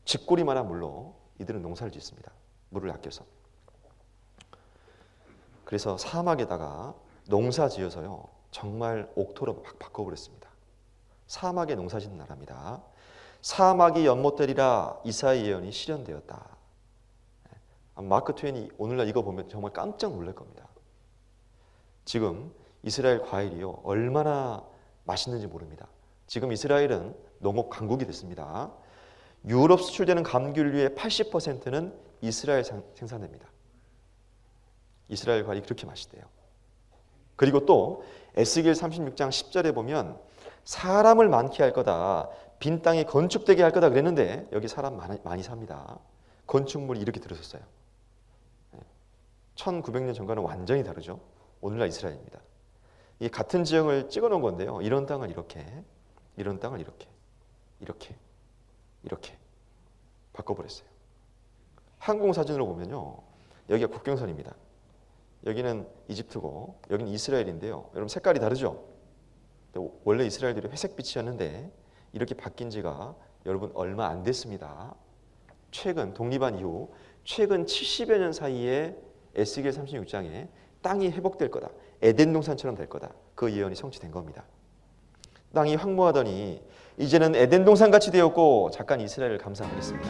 쥐꼬리만한 물로 이들은 농사를 짓습니다. 물을 아껴서. 그래서 사막에다가 농사 지어서요 정말 옥토로 막 바꿔버렸습니다. 사막에 농사 짓는 나라입니다. 사막이 연못되리라. 이사야 예언이 실현되었다. 마크 트웨인이 오늘날 이거 보면 정말 깜짝 놀랄 겁니다. 지금 이스라엘 과일이요 얼마나 맛있는지 모릅니다. 지금 이스라엘은 농업 강국이 됐습니다. 유럽 수출되는 감귤류의 80%는 이스라엘 생산됩니다. 이스라엘 과일이 그렇게 맛있대요. 그리고 또 에스겔 36장 10절에 보면 사람을 많게 할 거다, 빈 땅에 건축되게 할 거다 그랬는데 여기 사람 많이 삽니다. 건축물이 이렇게 들어섰어요. 1900년 전과는 완전히 다르죠. 오늘날 이스라엘입니다. 이 같은 지형을 찍어 놓은 건데요, 이런 땅을 이렇게, 이런 땅을 이렇게 바꿔버렸어요. 항공사진으로 보면요 여기가 국경선입니다. 여기는 이집트고 여기는 이스라엘인데요, 여러분 색깔이 다르죠? 원래 이스라엘들이 회색빛이었는데 이렇게 바뀐 지가 여러분 얼마 안 됐습니다. 최근 독립한 이후 최근 70여 년 사이에 에스겔 36장에 땅이 회복될 거다, 에덴 동산처럼 될 거다, 그 예언이 성취된 겁니다. 땅이 황무하더니 이제는 에덴 동산같이 되었고. 잠깐 이스라엘을 감상하겠습니다.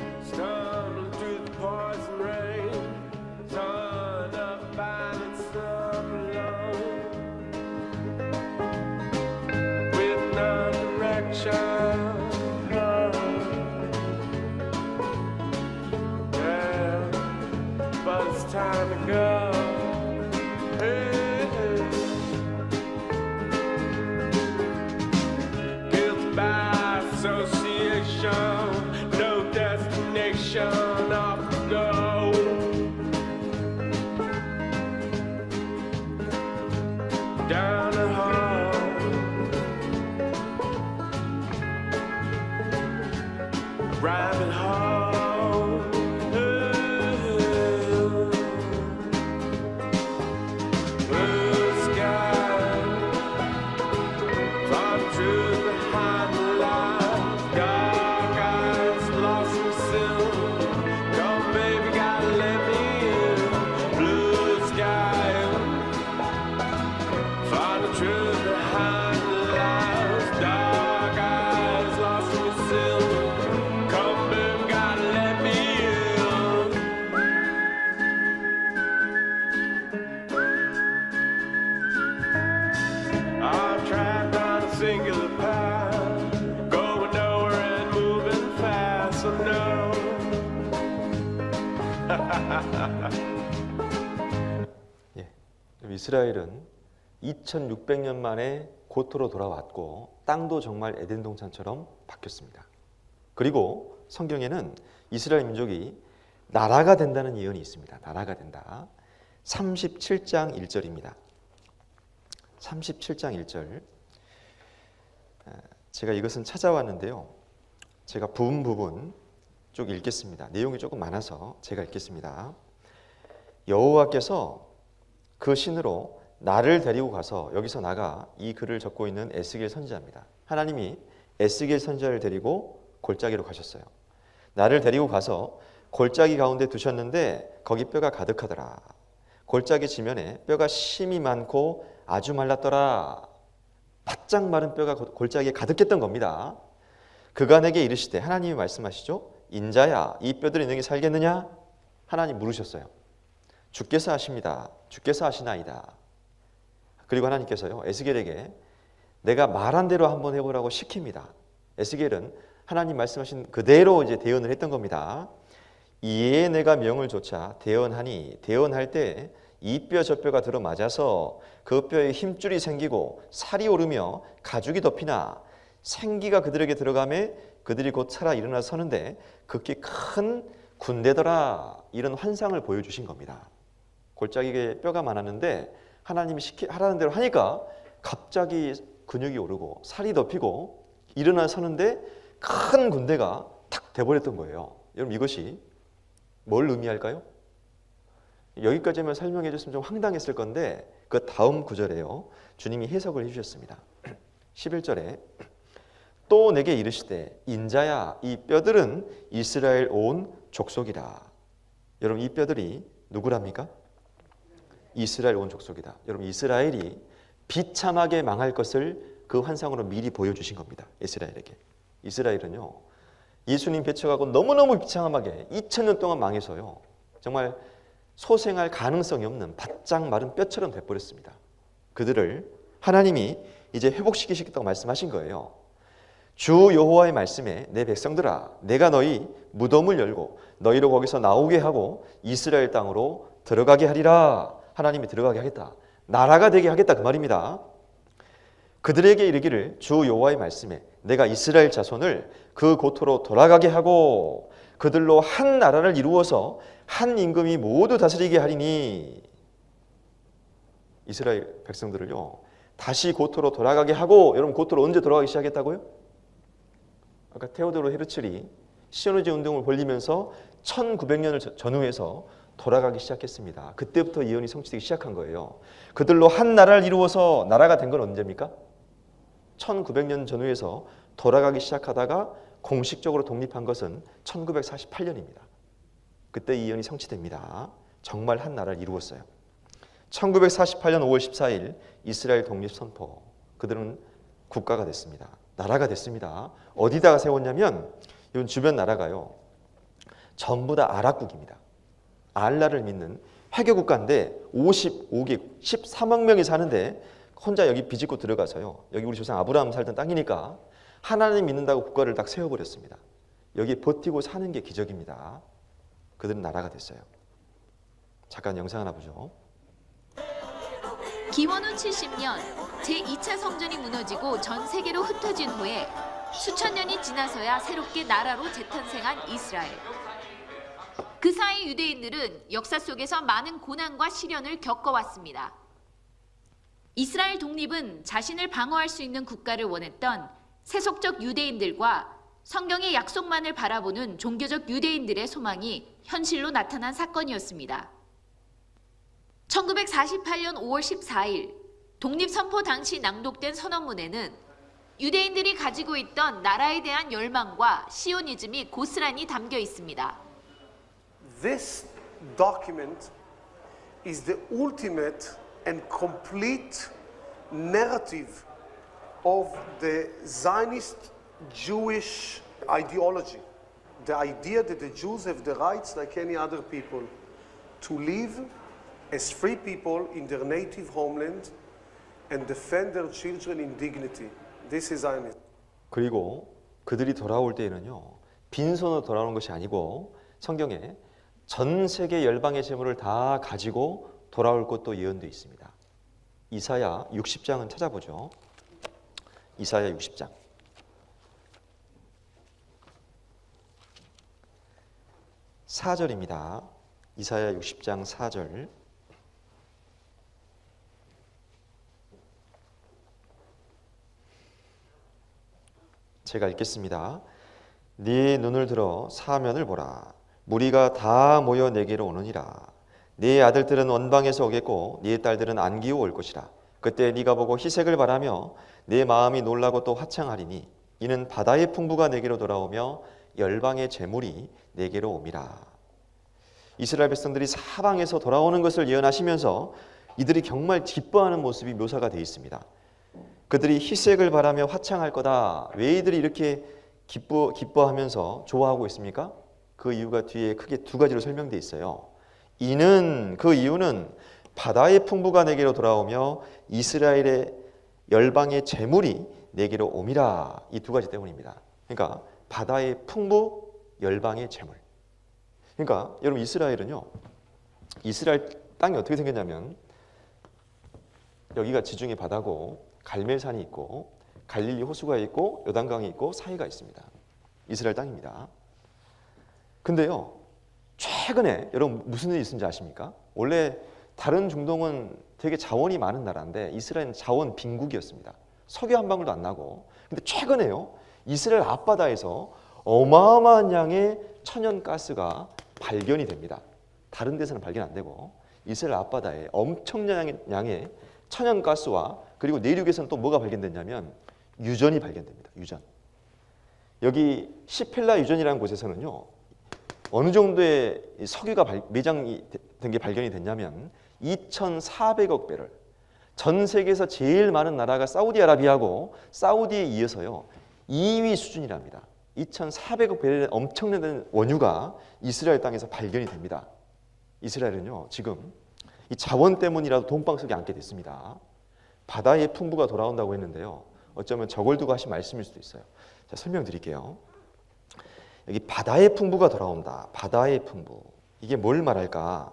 association, no destination, off we go. Down the hall, rabbit hole. Blue sky, far truth behind the lies. Dark eyes, lost in sin. Come, baby, gotta let me in. Blue sky, find the truth behind the lies. Dark eyes, lost in sin. Come, baby, gotta let me in. I'm trapped on a singular path, going nowhere and moving fast. So no. 예, 이스라엘은 2600년 만에 고토로 돌아왔고 땅도 정말 에덴 동산처럼 바뀌었습니다. 그리고 성경에는 이스라엘 민족이 나라가 된다는 예언이 있습니다. 나라가 된다. 37장 1절입니다. 37장 1절. 제가 이것은 찾아왔는데요. 제가 부분 쭉 읽겠습니다. 내용이 조금 많아서 제가 읽겠습니다. 여호와께서 그 신으로 나를 데리고 가서, 여기서 나가 이 글을 적고 있는 에스겔 선지자입니다. 하나님이 에스겔 선지자를 데리고 골짜기로 가셨어요. 나를 데리고 가서 골짜기 가운데 두셨는데 거기 뼈가 가득하더라. 골짜기 지면에 뼈가 심이 많고 아주 말랐더라. 바짝 마른 뼈가 골짜기에 가득했던 겁니다. 그가 내게 이르시되, 하나님이 말씀하시죠. 인자야, 이 뼈들이 너에게 살겠느냐? 하나님 물으셨어요. 주께서 하십니다. 주께서 하시나이다. 그리고 하나님께서요, 에스겔에게 내가 말한 대로 한번 해보라고 시킵니다. 에스겔은 하나님 말씀하신 그대로 이제 대언을 했던 겁니다. 이에 내가 명을 조차 대언하니, 대언할 때 이 뼈 저 뼈가 들어맞아서 그 뼈에 힘줄이 생기고 살이 오르며 가죽이 덮이나 생기가 그들에게 들어가매 그들이 곧 살아 일어나 서는데 극히 큰 군대더라. 이런 환상을 보여주신 겁니다. 골짜기에 뼈가 많았는데 하나님이 하라는 대로 하니까 갑자기 근육이 오르고 살이 덮이고 일어나 서는데 큰 군대가 탁 돼버렸던 거예요. 여러분, 이것이 뭘 의미할까요? 여기까지만 설명해 줬으면 좀 황당했을 건데 그 다음 구절에요, 주님이 해석을 해주셨습니다. 11절에 또 내게 이르시되, 인자야, 이 뼈들은 이스라엘 온 족속이라. 여러분, 이 뼈들이 누구랍니까? 이스라엘 온 족속이다. 여러분, 이스라엘이 비참하게 망할 것을 그 환상으로 미리 보여주신 겁니다. 이스라엘에게. 이스라엘은요, 예수님 배척하고 너무너무 비참하게 2000년 동안 망해서요, 정말 소생할 가능성이 없는 바짝 마른 뼈처럼 돼버렸습니다. 그들을 하나님이 이제 회복시키시겠다고 말씀하신 거예요. 주 여호와의 말씀에, 내 백성들아, 내가 너희 무덤을 열고 너희를 거기서 나오게 하고 이스라엘 땅으로 들어가게 하리라. 하나님이 들어가게 하겠다. 나라가 되게 하겠다, 그 말입니다. 그들에게 이르기를, 주 여호와의 말씀에 내가 이스라엘 자손을 그 고토로 돌아가게 하고 그들로 한 나라를 이루어서 한 임금이 모두 다스리게 하리니. 이스라엘 백성들을요, 다시 고토로 돌아가게 하고, 여러분, 고토로 언제 돌아가기 시작했다고요? 아까 테오도르 헤르츠리 시오니즘 운동을 벌리면서 1900년을 전후해서 돌아가기 시작했습니다. 그때부터 예언이 성취되기 시작한 거예요. 그들로 한 나라를 이루어서 나라가 된 건 언제입니까? 1900년 전후에서 돌아가기 시작하다가 공식적으로 독립한 것은 1948년입니다. 그때 이 예언이 성취됩니다. 정말 한 나라를 이루었어요. 1948년 5월 14일 이스라엘 독립 선포. 그들은 국가가 됐습니다. 나라가 됐습니다. 어디다가 세웠냐면 이 주변 나라가요, 전부 다 아랍국입니다. 알라를 믿는 회교 국가인데 55개국 13억 명이 사는데 혼자 여기 비집고 들어가서요, 여기 우리 조상 아브라함 살던 땅이니까 하나님 믿는다고 국가를 딱 세워버렸습니다. 여기 버티고 사는 게 기적입니다. 그들은 나라가 됐어요. 잠깐 영상 하나 보죠. 기원 후 70년 제2차 성전이 무너지고 전 세계로 흩어진 후에 수천 년이 지나서야 새롭게 나라로 재탄생한 이스라엘. 그 사이 유대인들은 역사 속에서 많은 고난과 시련을 겪어왔습니다. 이스라엘 독립은 자신을 방어할 수 있는 국가를 원했던 세속적 유대인들과 성경의 약속만을 바라보는 종교적 유대인들의 소망이 현실로 나타난 사건이었습니다. 1948년 5월 14일 독립선포 당시 낭독된 선언문에는 유대인들이 가지고 있던 나라에 대한 열망과 시오니즘이 고스란히 담겨 있습니다. This document is the ultimate and complete narrative of the Zionist Jewish ideology. The idea that the Jews have the rights like any other people to live as free people in their native homeland and defend their children in dignity. This is Zionism. 그리고 그들이 돌아올 때에는요, 빈손으로 돌아오는 것이 아니고 성경에 전 세계 열방의 재물을 다 가지고 돌아올 것도 예언되어 있습니다. 이사야 60장은 찾아보죠. 이사야 60장. 4절입니다. 이사야 60장 4절. 제가 읽겠습니다. 네 눈을 들어 사면을 보라. 무리가 다 모여 내게로 오느니라. 네 아들들은 원방에서 오겠고 네 딸들은 안기어 올 것이라. 그때 네가 보고 희색을 바라며 내 마음이 놀라고 또 화창하리니 이는 바다의 풍부가 내게로 돌아오며 열방의 재물이 내게로 옴이라. 이스라엘 백성들이 사방에서 돌아오는 것을 예언하시면서 이들이 정말 기뻐하는 모습이 묘사가 되어 있습니다. 그들이 희색을 바라며 화창할 거다. 왜 이들이 이렇게 기뻐하면서 좋아하고 있습니까? 그 이유가 뒤에 크게 두 가지로 설명되어 있어요. 그 이유는 바다의 풍부가 내게로 돌아오며 이스라엘의 열방의 재물이 내게로 옴이라. 이 두 가지 때문입니다. 그러니까 바다의 풍부, 열방의 재물. 그러니까 여러분 이스라엘은요, 이스라엘 땅이 어떻게 생겼냐면 여기가 지중해 바다고 갈멜산이 있고 갈릴리 호수가 있고 요단강이 있고 사해가 있습니다. 이스라엘 땅입니다. 근데요, 최근에 여러분 무슨 일이 있는지 아십니까? 원래 다른 중동은 되게 자원이 많은 나라인데 이스라엘은 자원 빈국이었습니다. 석유 한 방울도 안 나고. 근데 최근에요, 이스라엘 앞바다에서 어마어마한 양의 천연가스가 발견이 됩니다. 다른 데서는 발견 안 되고 이스라엘 앞바다에 엄청난 양의 천연가스와 그리고 내륙에서는 또 뭐가 발견됐냐면 유전이 발견됩니다. 유전. 여기 시펠라 유전이라는 곳에서는요, 어느 정도의 석유가 매장이 된 게 발견이 됐냐면 2,400억 배럴. 전 세계에서 제일 많은 나라가 사우디아라비아고 사우디에 이어서요 2위 수준이랍니다. 2,400억 배럴의 엄청난 원유가 이스라엘 땅에서 발견이 됩니다. 이스라엘은요 지금 이 자원 때문이라도 돈방 속에 앉게 됐습니다. 바다의 풍부가 돌아온다고 했는데요, 어쩌면 저걸 두고 하신 말씀일 수도 있어요. 자, 설명드릴게요. 여기 바다의 풍부가 돌아온다. 바다의 풍부. 이게 뭘 말할까?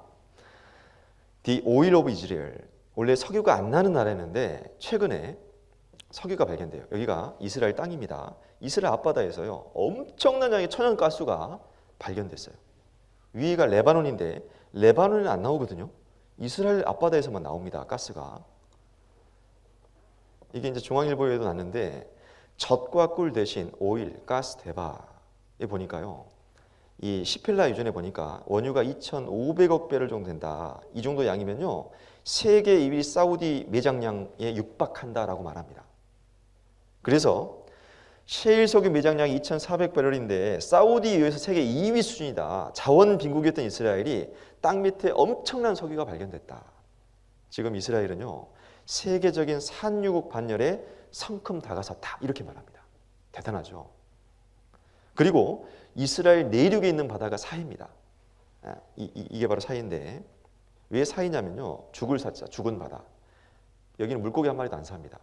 The oil of Israel. 원래 석유가 안 나는 나라였는데 최근에 석유가 발견돼요. 여기가 이스라엘 땅입니다. 이스라엘 앞바다에서요 엄청난 양의 천연가스가 발견됐어요. 위가 레바논인데 레바논은 안 나오거든요. 이스라엘 앞바다에서만 나옵니다. 가스가. 이게 이제 중앙일보에도 났는데 젖과 꿀 대신 오일, 가스 대바에 보니까요, 이 시펠라 유전에 보니까 원유가 2,500억 배럴 정도 된다. 이 정도 양이면요 세계 2위 사우디 매장량에 육박한다라고 말합니다. 그래서 셰일 석유 매장량이 2,400배럴인데 사우디에 의해서 세계 2위 수준이다. 자원 빈국이었던 이스라엘이 땅 밑에 엄청난 석유가 발견됐다. 지금 이스라엘은요 세계적인 산유국 반열에 성큼 다가섰다. 이렇게 말합니다. 대단하죠. 그리고 이스라엘 내륙에 있는 바다가 사해입니다. 이게 바로 사해인데 왜 사해냐면요, 죽을 사자, 죽은 바다. 여기는 물고기 한 마리도 안 삽니다.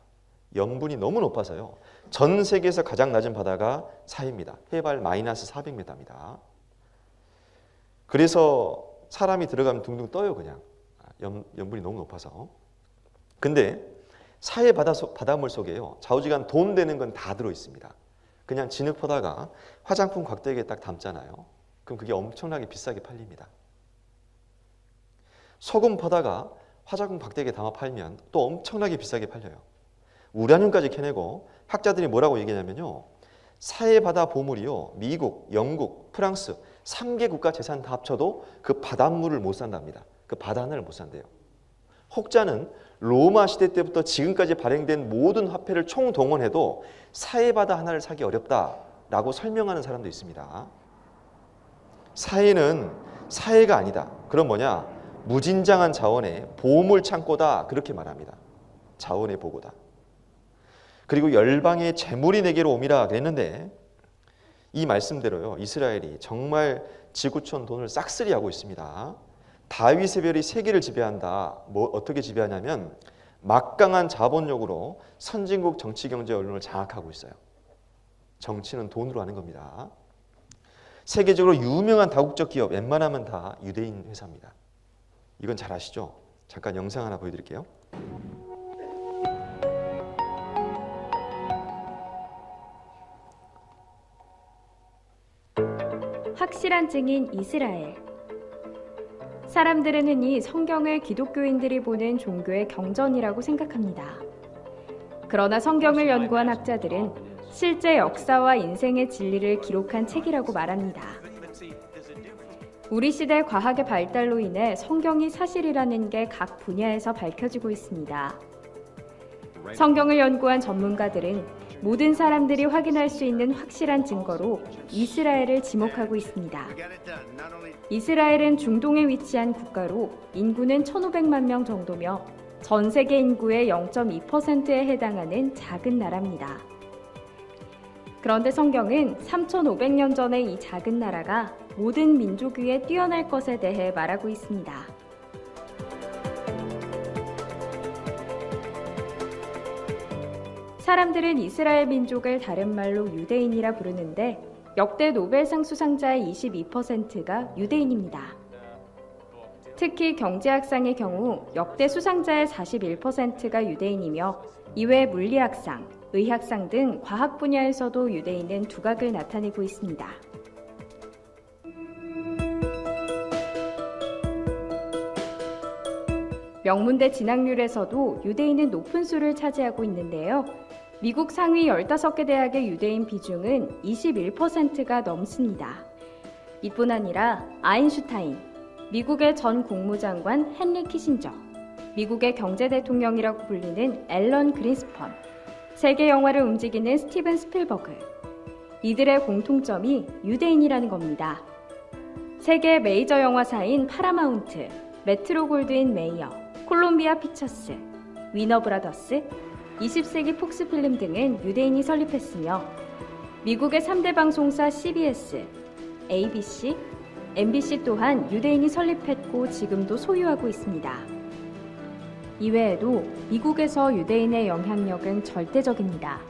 염분이 너무 높아서요 전 세계에서 가장 낮은 바다가 사해입니다. 해발 마이너스 400m입니다. 그래서 사람이 들어가면 둥둥 떠요. 그냥 염분이 너무 높아서. 근데 사해 바닷물 속에요 좌우지간 돈 되는 건 다 들어있습니다. 그냥 진흙 퍼다가 화장품 곽대기에 딱 담잖아요. 그럼 그게 엄청나게 비싸게 팔립니다. 소금 퍼다가 화장품 곽대기에 담아 팔면 또 엄청나게 비싸게 팔려요. 우라늄까지 캐내고 학자들이 뭐라고 얘기하냐면요. 사해바다 보물이요. 미국, 영국, 프랑스 3개 국가 재산 다 합쳐도 그 바닷물을 못 산답니다. 그 바다하나를 못 산대요. 혹자는 로마 시대 때부터 지금까지 발행된 모든 화폐를 총동원해도 사해바다 하나를 사기 어렵다라고 설명하는 사람도 있습니다. 사해는 사해가 아니다. 그럼 뭐냐? 무진장한 자원의 보물 창고다. 그렇게 말합니다. 자원의 보고다. 그리고 열방의 재물이 내게로 오미라 그랬는데 이 말씀대로요. 이스라엘이 정말 지구촌 돈을 싹쓸이하고 있습니다. 다윗의 별이 세계를 지배한다. 어떻게 지배하냐면 막강한 자본력으로 선진국 정치, 경제, 언론을 장악하고 있어요. 정치는 돈으로 하는 겁니다. 세계적으로 유명한 다국적 기업 웬만하면 다 유대인 회사입니다. 이건 잘 아시죠? 잠깐 영상 하나 보여드릴게요. 확실한 증인 이스라엘. 사람들은 흔히 성경을 기독교인들이 보는 종교의 경전이라고 생각합니다. 그러나 성경을 연구한 학자들은 실제 역사와 인생의 진리를 기록한 책이라고 말합니다. 우리 시대 과학의 발달로 인해 성경이 사실이라는 게 각 분야에서 밝혀지고 있습니다. 성경을 연구한 전문가들은 모든 사람들이 확인할 수 있는 확실한 증거로 이스라엘을 지목하고 있습니다. 이스라엘은 중동에 위치한 국가로 인구는 1,500만 명 정도며 전 세계 인구의 0.2%에 해당하는 작은 나라입니다. 그런데 성경은 3,500년 전에 이 작은 나라가 모든 민족 위에 뛰어날 것에 대해 말하고 있습니다. 사람들은 이스라엘 민족을 다른 말로 유대인이라 부르는데 역대 노벨상 수상자의 22%가 유대인입니다. 특히 경제학상의 경우 역대 수상자의 41%가 유대인이며 이외 물리학상, 의학상 등 과학 분야에서도 유대인은 두각을 나타내고 있습니다. 명문대 진학률에서도 유대인은 높은 수를 차지하고 있는데요. 미국 상위 15개 대학의 유대인 비중은 21%가 넘습니다. 이뿐 아니라 아인슈타인, 미국의 전 국무장관 헨리 키신저, 미국의 경제대통령이라고 불리는 앨런 그린스펀, 세계 영화를 움직이는 스티븐 스필버그, 이들의 공통점이 유대인이라는 겁니다. 세계 메이저 영화사인 파라마운트, 메트로 골드윈 메이어, 콜롬비아 피처스, 위너 브라더스, 20세기 폭스필름 등은 유대인이 설립했으며 미국의 3대 방송사 CBS, ABC, MBC 또한 유대인이 설립했고 지금도 소유하고 있습니다. 이외에도 미국에서 유대인의 영향력은 절대적입니다.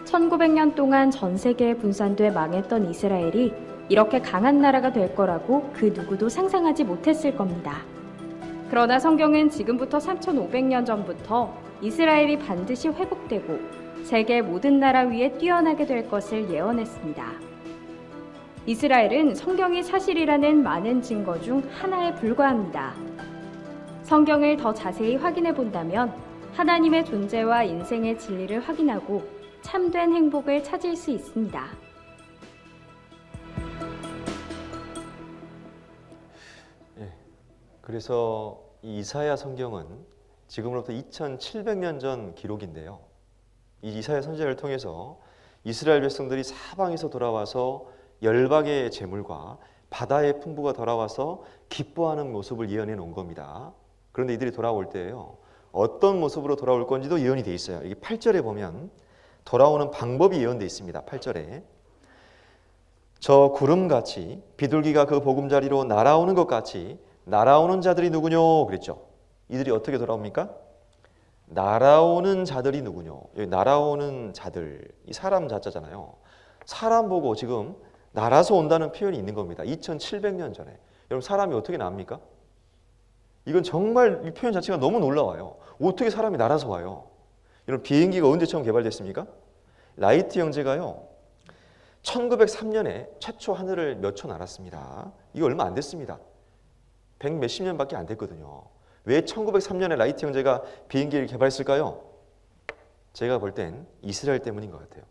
1900년 동안 전 세계에 분산돼 망했던 이스라엘이 이렇게 강한 나라가 될 거라고 그 누구도 상상하지 못했을 겁니다. 그러나 성경은 지금부터 3,500년 전부터 이스라엘이 반드시 회복되고 세계 모든 나라 위에 뛰어나게 될 것을 예언했습니다. 이스라엘은 성경이 사실이라는 많은 증거 중 하나에 불과합니다. 성경을 더 자세히 확인해 본다면 하나님의 존재와 인생의 진리를 확인하고 참된 행복을 찾을 수 있습니다. 그래서 이 이사야 성경은 지금으로부터 2700년 전 기록인데요. 이 이사야 선지자를 통해서 이스라엘 백성들이 사방에서 돌아와서 열방의 재물과 바다의 풍부가 돌아와서 기뻐하는 모습을 예언해 놓은 겁니다. 그런데 이들이 돌아올 때예요. 어떤 모습으로 돌아올 건지도 예언이 돼 있어요. 이게 8절에 보면 돌아오는 방법이 예언돼 있습니다. 8절에 저 구름같이 비둘기가 그 보금자리로 날아오는 것 같이 날아오는 자들이 누구뇨? 그랬죠. 이들이 어떻게 돌아옵니까? 날아오는 자들이 누구뇨? 여기 날아오는 자들, 이 사람 자자잖아요. 사람 보고 지금 날아서 온다는 표현이 있는 겁니다. 2700년 전에. 여러분 사람이 어떻게 납니까? 이건 정말 이 표현 자체가 너무 놀라워요. 어떻게 사람이 날아서 와요? 여러분 비행기가 언제 처음 개발됐습니까? 라이트 형제가요 1903년에 최초 하늘을 몇 초 날았습니다. 이거 얼마 안 됐습니다. 100 몇십 년밖에 안 됐거든요. 왜 1903년에 라이트 형제가 비행기를 개발했을까요? 제가 볼 땐 이스라엘 때문인 것 같아요.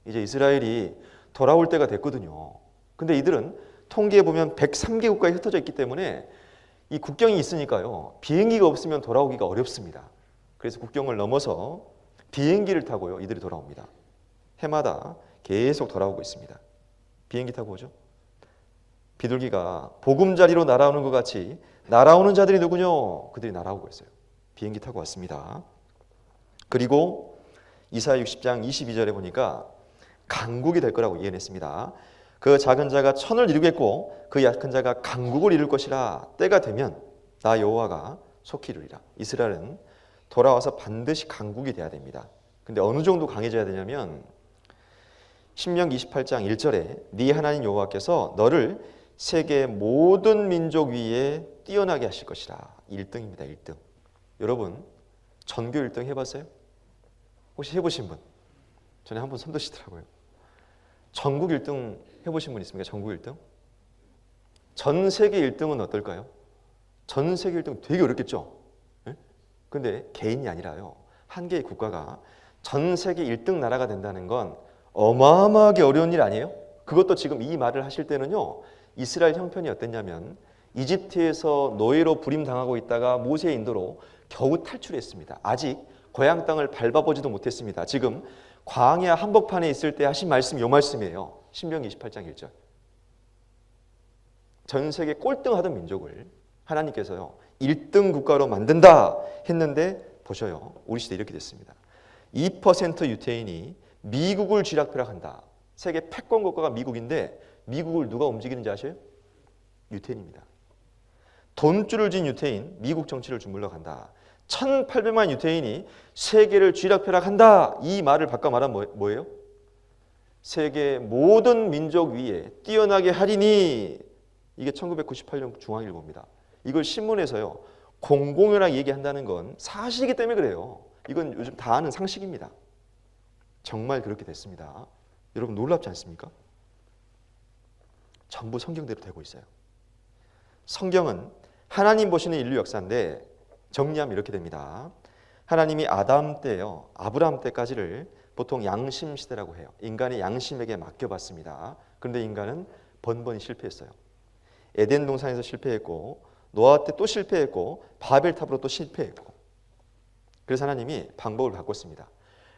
이제 이스라엘이 돌아올 때가 됐거든요. 근데 이들은 통계에 보면 103개 국가에 흩어져 있기 때문에 이 국경이 있으니까요. 비행기가 없으면 돌아오기가 어렵습니다. 그래서 국경을 넘어서 비행기를 타고요. 이들이 돌아옵니다. 해마다 계속 돌아오고 있습니다. 비행기 타고 오죠. 비둘기가 보금자리로 날아오는 것 같이 날아오는 자들이 누구뇨? 그들이 날아오고 있어요. 비행기 타고 왔습니다. 그리고 이사야 60장 22절에 보니까 강국이 될 거라고 예언했습니다. 그 작은 자가 천을 이루겠고 그 약한 자가 강국을 이룰 것이라. 때가 되면 나 여호와가 속히 이루리라. 이스라엘은 돌아와서 반드시 강국이 돼야 됩니다. 근데 어느 정도 강해져야 되냐면 신명기 28장 1절에 네 하나님 여호와께서 너를 세계 모든 민족 위에 뛰어나게 하실 것이라. 1등입니다. 1등. 여러분 전교 1등 해봤어요? 혹시 해보신 분? 전에 한 분 손 드시더라고요. 전국 1등 해보신 분 있습니까? 전국 1등? 전 세계 1등은 어떨까요? 전 세계 1등 되게 어렵겠죠? 근데 개인이 아니라요. 한 개의 국가가 전 세계 1등 나라가 된다는 건 어마어마하게 어려운 일 아니에요? 그것도 지금 이 말을 하실 때는요. 이스라엘 형편이 어땠냐면 이집트에서 노예로 부림당하고 있다가 모세의 인도로 겨우 탈출했습니다. 아직 고향 땅을 밟아보지도 못했습니다. 지금 광야 한복판에 있을 때 하신 말씀 요 말씀이에요. 신명기 28장 1절. 전 세계 꼴등하던 민족을 하나님께서요 1등 국가로 만든다 했는데 보셔요. 우리 시대 이렇게 됐습니다. 2% 유태인이 미국을 쥐락펴락한다. 세계 패권 국가가 미국인데 미국을 누가 움직이는지 아세요? 유태인입니다. 돈줄을 쥔 유태인, 미국 정치를 주물러간다. 1800만 유태인이 세계를 쥐락펴락한다. 이 말을 바꿔 말하면 뭐예요? 세계 모든 민족 위에 뛰어나게 하리니. 이게 1998년 중앙일보입니다. 이걸 신문에서요 공공연하게 얘기한다는 건 사실이기 때문에 그래요. 이건 요즘 다 아는 상식입니다. 정말 그렇게 됐습니다. 여러분 놀랍지 않습니까? 전부 성경대로 되고 있어요. 성경은 하나님 보시는 인류 역사인데 정리하면 이렇게 됩니다. 하나님이 아담 때요, 아브라함 때까지를 보통 양심 시대라고 해요. 인간의 양심에게 맡겨봤습니다. 그런데 인간은 번번이 실패했어요. 에덴 동산에서 실패했고 노아 때 또 실패했고 바벨탑으로 또 실패했고. 그래서 하나님이 방법을 바꿨습니다.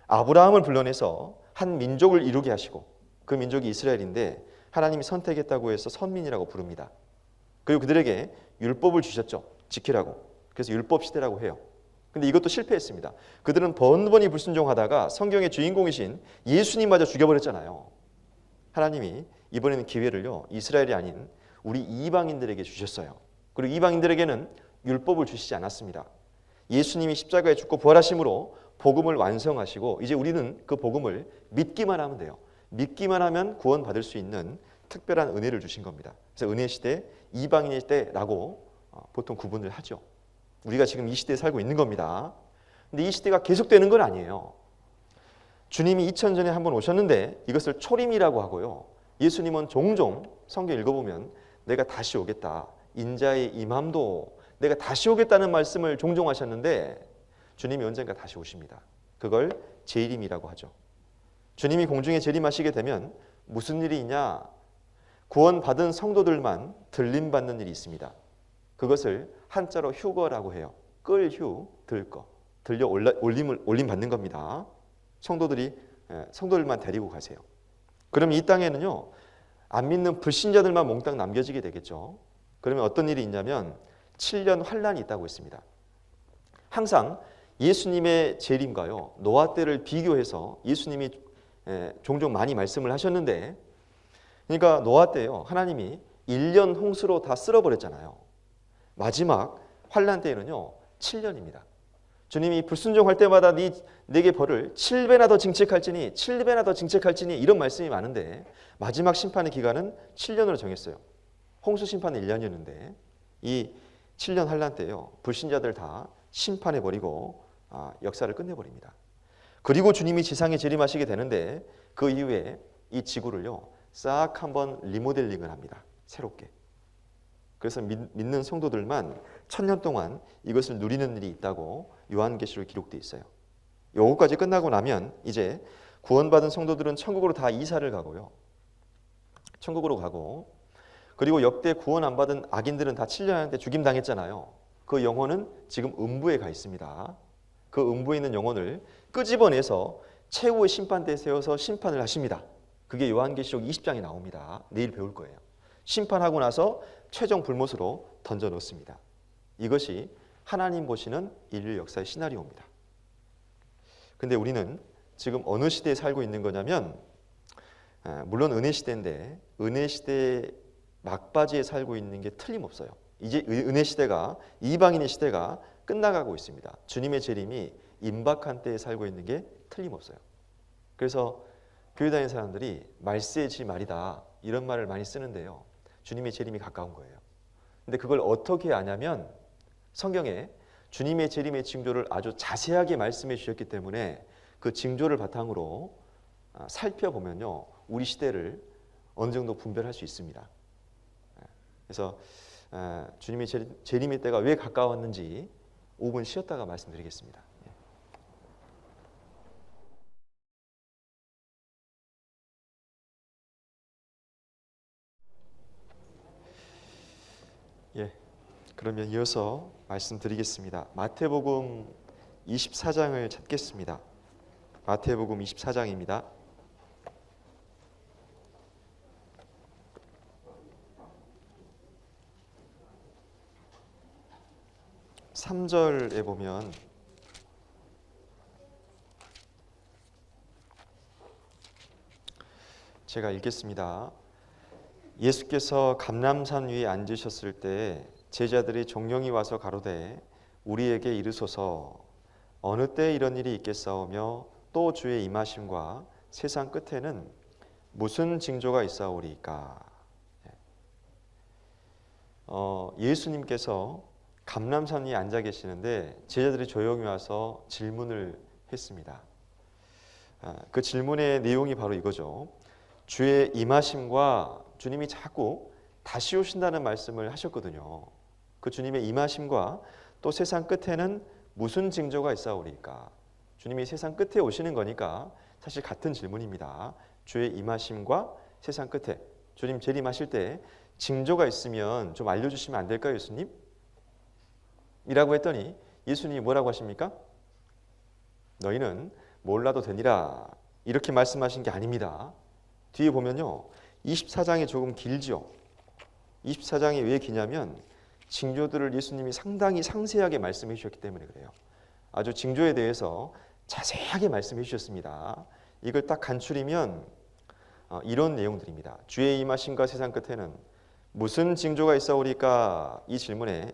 아브라함을 불러내서 한 민족을 이루게 하시고 그 민족이 이스라엘인데 하나님이 선택했다고 해서 선민이라고 부릅니다. 그리고 그들에게 율법을 주셨죠. 지키라고. 그래서 율법 시대라고 해요. 근데 이것도 실패했습니다. 그들은 번번이 불순종하다가 성경의 주인공이신 예수님마저 죽여버렸잖아요. 하나님이 이번에는 기회를요 이스라엘이 아닌 우리 이방인들에게 주셨어요. 그리고 이방인들에게는 율법을 주시지 않았습니다. 예수님이 십자가에 죽고 부활하심으로 복음을 완성하시고 이제 우리는 그 복음을 믿기만 하면 돼요. 믿기만 하면 구원받을 수 있는 특별한 은혜를 주신 겁니다. 그래서 은혜 시대, 이방인의 때라고 보통 구분을 하죠. 우리가 지금 이 시대에 살고 있는 겁니다. 근데 이 시대가 계속되는 건 아니에요. 주님이 2000년 전에 한번 오셨는데 이것을 초림이라고 하고요. 예수님은 종종 성경 읽어보면 내가 다시 오겠다. 인자의 임함도 내가 다시 오겠다는 말씀을 종종 하셨는데 주님이 언젠가 다시 오십니다. 그걸 재림이라고 하죠. 주님이 공중에 재림하시게 되면 무슨 일이 있냐? 구원받은 성도들만 들림받는 일이 있습니다. 그것을 한자로 휴거라고 해요. 끌휴, 들거. 들려 올림 받는 겁니다. 성도들만 데리고 가세요. 그럼 이 땅에는요. 안 믿는 불신자들만 몽땅 남겨지게 되겠죠. 그러면 어떤 일이 있냐면 7년 환란이 있다고 했습니다. 항상 예수님의 재림과요. 노아 때를 비교해서 예수님이 종종 많이 말씀을 하셨는데 그러니까 노아 때요. 하나님이 1년 홍수로 다 쓸어버렸잖아요. 마지막 환란 때에는요. 7년입니다. 주님이 불순종할 때마다 네게 벌을 7배나 더 징책할지니 7배나 더 징책할지니 이런 말씀이 많은데 마지막 심판의 기간은 7년으로 정했어요. 홍수 심판은 1년이었는데 이 7년 환란 때요. 불신자들 다 심판해버리고 역사를 끝내버립니다. 그리고 주님이 지상에 재림하시게 되는데 그 이후에 이 지구를요 싹 한번 리모델링을 합니다. 새롭게. 그래서 믿는 성도들만 1000년 동안 이것을 누리는 일이 있다고 요한계시록에 기록되어 있어요. 요거까지 끝나고 나면 이제 구원받은 성도들은 천국으로 다 이사를 가고요. 천국으로 가고, 그리고 역대 구원 안 받은 악인들은 다 7년한테 죽임당했잖아요. 그 영혼은 지금 음부에 가 있습니다. 그 음부에 있는 영혼을 끄집어내서 최후의 심판대에 세워서 심판을 하십니다. 그게 요한계시록 20장에 나옵니다. 내일 배울 거예요. 심판하고 나서 최종 불못으로 던져 놓습니다. 이것이 하나님 보시는 인류 역사의 시나리오입니다. 근데 우리는 지금 어느 시대에 살고 있는 거냐면, 물론 은혜 시대인데 은혜 시대의 막바지에 살고 있는 게 틀림없어요. 이제 은혜 시대가, 이방인의 시대가 끝나가고 있습니다. 주님의 재림이 임박한 때에 살고 있는 게 틀림없어요. 그래서 교회 다니는 사람들이 말세지 말이다 이런 말을 많이 쓰는데요. 주님의 재림이 가까운 거예요. 근데 그걸 어떻게 아냐면 성경에 주님의 재림의 징조를 아주 자세하게 말씀해 주셨기 때문에 그 징조를 바탕으로 살펴보면요, 우리 시대를 어느 정도 분별할 수 있습니다. 그래서 주님의 재림의 때가 왜 가까웠는지 5분 쉬었다가 말씀드리겠습니다. 예, 그러면 이어서 말씀드리겠습니다. 마태복음 24장을 찾겠습니다. 마태복음 24장입니다. 3절에 보면 제가 읽겠습니다. 예수께서 감람산 위에 앉으셨을 때 제자들이 종령이 와서 가로되 우리에게 이르소서 어느 때 이런 일이 있겠사오며 또 주의 임하심과 세상 끝에는 무슨 징조가 있사오리이까. 예수님께서 감람산 위에 앉아 계시는데 제자들이 조용히 와서 질문을 했습니다. 그 질문의 내용이 바로 이거죠. 주의 임하심과, 주님이 자꾸 다시 오신다는 말씀을 하셨거든요. 그 주님의 임하심과 또 세상 끝에는 무슨 징조가 있사오리까. 주님이 세상 끝에 오시는 거니까 사실 같은 질문입니다. 주의 임하심과 세상 끝에, 주님 재림하실 때 징조가 있으면 좀 알려주시면 안 될까요, 예수님? 이라고 했더니 예수님이 뭐라고 하십니까? 너희는 몰라도 되니라, 이렇게 말씀하신 게 아닙니다. 뒤에 보면요, 24장이 조금 길죠. 24장이 왜 기냐면 징조들을 예수님이 상당히 상세하게 말씀해 주셨기 때문에 그래요. 아주 징조에 대해서 자세하게 말씀해 주셨습니다. 이걸 딱 간추리면 이런 내용들입니다. 주의 임하심과 세상 끝에는 무슨 징조가 있사오리까? 이 질문에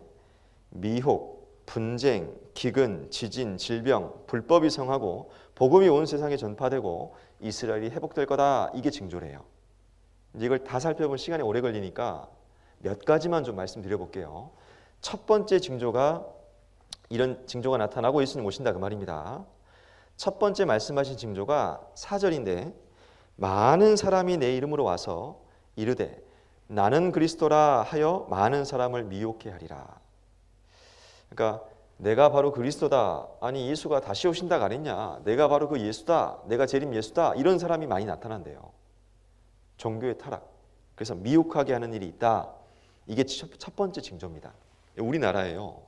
미혹, 분쟁, 기근, 지진, 질병, 불법이 성하고 복음이 온 세상에 전파되고 이스라엘이 회복될 거다. 이게 징조래요. 이제 이걸 다 살펴보면 시간이 오래 걸리니까 몇 가지만 좀 말씀드려 볼게요. 첫 번째 징조가, 이런 징조가 나타나고 예수님 오신다 그 말입니다. 첫 번째 말씀하신 징조가 4절인데 많은 사람이 내 이름으로 와서 이르되 나는 그리스도라 하여 많은 사람을 미혹해 하리라. 그러니까 내가 바로 그리스도다, 아니 예수가 다시 오신다가 아니냐, 내가 바로 그 예수다, 내가 재림 예수다, 이런 사람이 많이 나타난대요. 종교의 타락, 그래서 미혹하게 하는 일이 있다. 이게 첫 번째 징조입니다. 우리나라에요,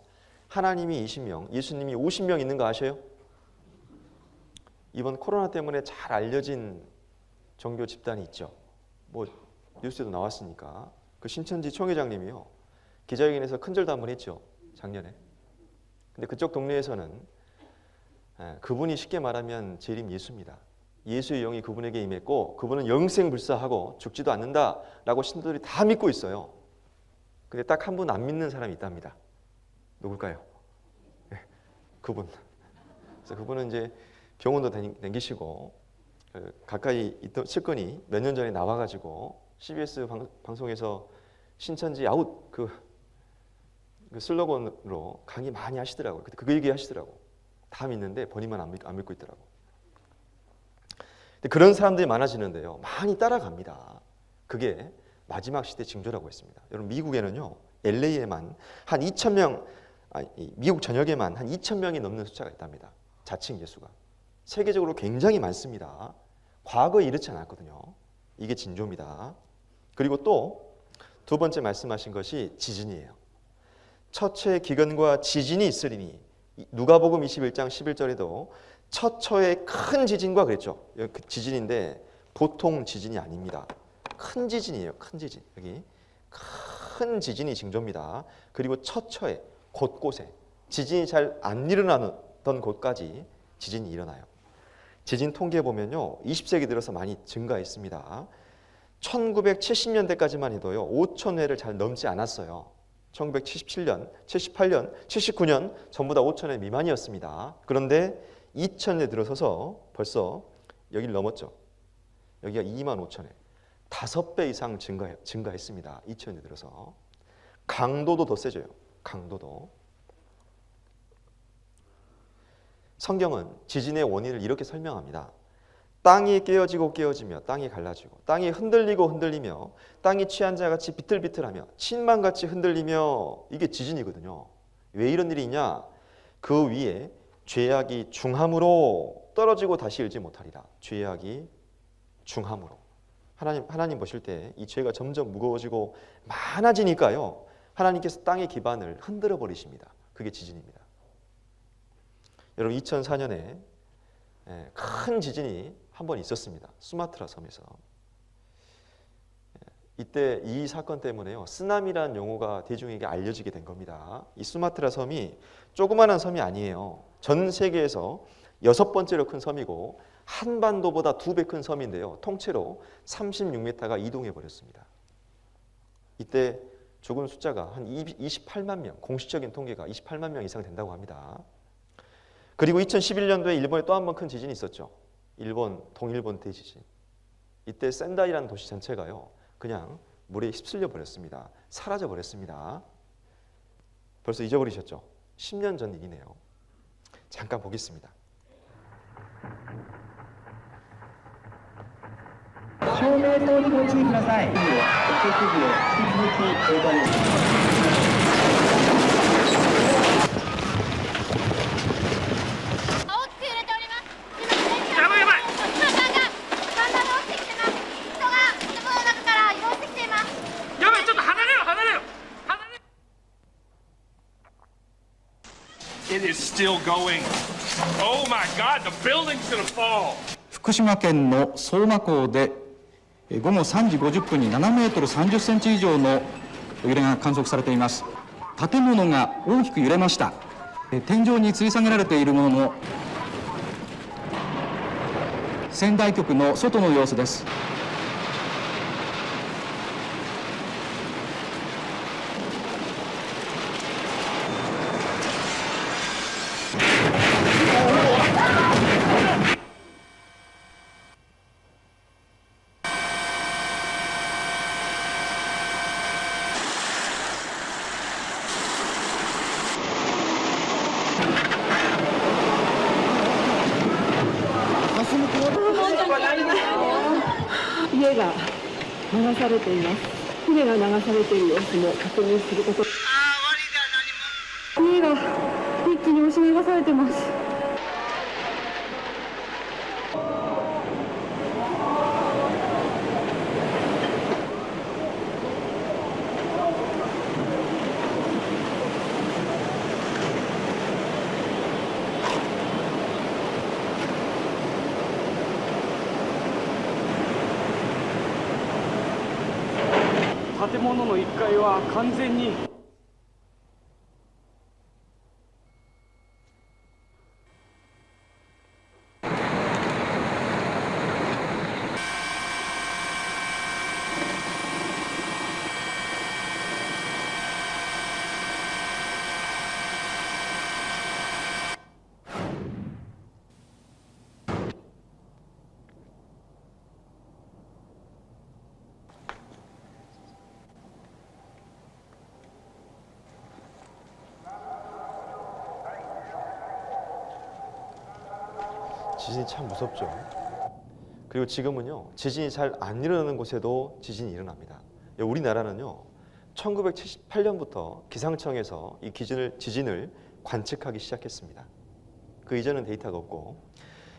하나님이 20명, 예수님이 50명 있는 거 아셔요? 이번 코로나 때문에 잘 알려진 종교 집단이 있죠. 뭐 뉴스에도 나왔으니까. 그 신천지 총회장님이요, 기자회견에서 큰절도 한번 했죠, 작년에. 근데 그쪽 동네에서는 그분이 쉽게 말하면 재림 예수입니다. 예수의 영이 그분에게 임했고 그분은 영생불사하고 죽지도 않는다라고 신도들이 다 믿고 있어요. 근데 딱 한 분 안 믿는 사람이 있답니다. 누굴까요? 그분. 그래서 그분은 이제 병원도 다니시고 가까이 있던 측근이 몇 년 전에 나와가지고 CBS 방송에서 신천지 아웃 그 슬로건으로 강의 많이 하시더라고요. 그 얘기 하시더라고. 다 믿는데 본인만 안 믿고 있더라고. 근데 그런 사람들이 많아지는데요. 많이 따라갑니다. 그게 마지막 시대 징조라고 했습니다. 여러분 미국에는요. LA에만 한 2,000명, 미국 전역에만 한 2,000명이 넘는 숫자가 있답니다. 자칭 예수가. 세계적으로 굉장히 많습니다. 과거에 이렇지 않았거든요. 이게 징조입니다. 그리고 또 두 번째 말씀하신 것이 지진이에요. 처처의 기근과 지진이 있으리니 누가복음 21장 11절에도 처처의 큰 지진과 그랬죠. 그 지진인데 보통 지진이 아닙니다. 큰 지진이에요. 큰 지진. 여기 큰 지진이 징조입니다. 그리고 처처에 곳곳에 지진이 잘 안 일어나던 곳까지 지진이 일어나요. 지진 통계 보면요. 20세기 들어서 많이 증가했습니다. 1970년대까지만 해도요. 5천 회를 잘 넘지 않았어요. 1977년, 78년, 79년 전부 다 5천 회 미만이었습니다. 그런데 2000년에 들어서서 벌써 여기를 넘었죠. 여기가 2만 5천 회. 5배 이상 증가했습니다. 2000년에 들어서. 강도도 더 세져요. 강도도. 성경은 지진의 원인을 이렇게 설명합니다. 땅이 깨어지고 깨어지며 땅이 갈라지고 땅이 흔들리고 흔들리며 땅이 취한 자같이 비틀비틀하며 침망같이 흔들리며 이게 지진이거든요. 왜 이런 일이 있냐? 그 위에 죄악이 중함으로 떨어지고 다시 일지 못하리라. 죄악이 중함으로. 하나님 보실 때 이 죄가 점점 무거워지고 많아지니까요. 하나님께서 땅의 기반을 흔들어 버리십니다. 그게 지진입니다. 여러분 2004년에 큰 지진이 한 번 있었습니다. 수마트라 섬에서. 이때 이 사건 때문에요. 쓰나미라는 용어가 대중에게 알려지게 된 겁니다. 이 수마트라 섬이 조그마한 섬이 아니에요. 전 세계에서 6번째로 큰 섬이고 한반도보다 2배 큰 섬인데요. 통째로 36m가 이동해 버렸습니다. 이때 죽은 숫자가 한 28만 명, 공식적인 통계가 28만 명 이상 된다고 합니다. 그리고 2011년도에 일본에 또 한 번 큰 지진이 있었죠. 동일본 대지진. 이때 센다이라는 도시 전체가요. 그냥 물에 휩쓸려 버렸습니다. 사라져 버렸습니다. 벌써 잊어버리셨죠? 10년 전 일이네요. 잠깐 보겠습니다. 照明灯にご注意ください。設備を引き続き映像に。 It is still going. Oh my God, the building's gonna fall. 福島県の相馬港で午後3時50分に7メートル30センチ以上の揺れが観測されています。建物が大きく揺れました。天井に吊り下げられているものの仙台局の外の様子です。家が流されています。船が流されている様子も確認すること。家が一気に押し流されてます。建物の1階は完全に지진이 참 무섭죠. 그리고 지금은요, 지진이 잘 안 일어나는 곳에도 지진이 일어납니다. 우리나라는요, 1978년부터 기상청에서 이 지진을 관측하기 시작했습니다. 그 이전은 데이터가 없고,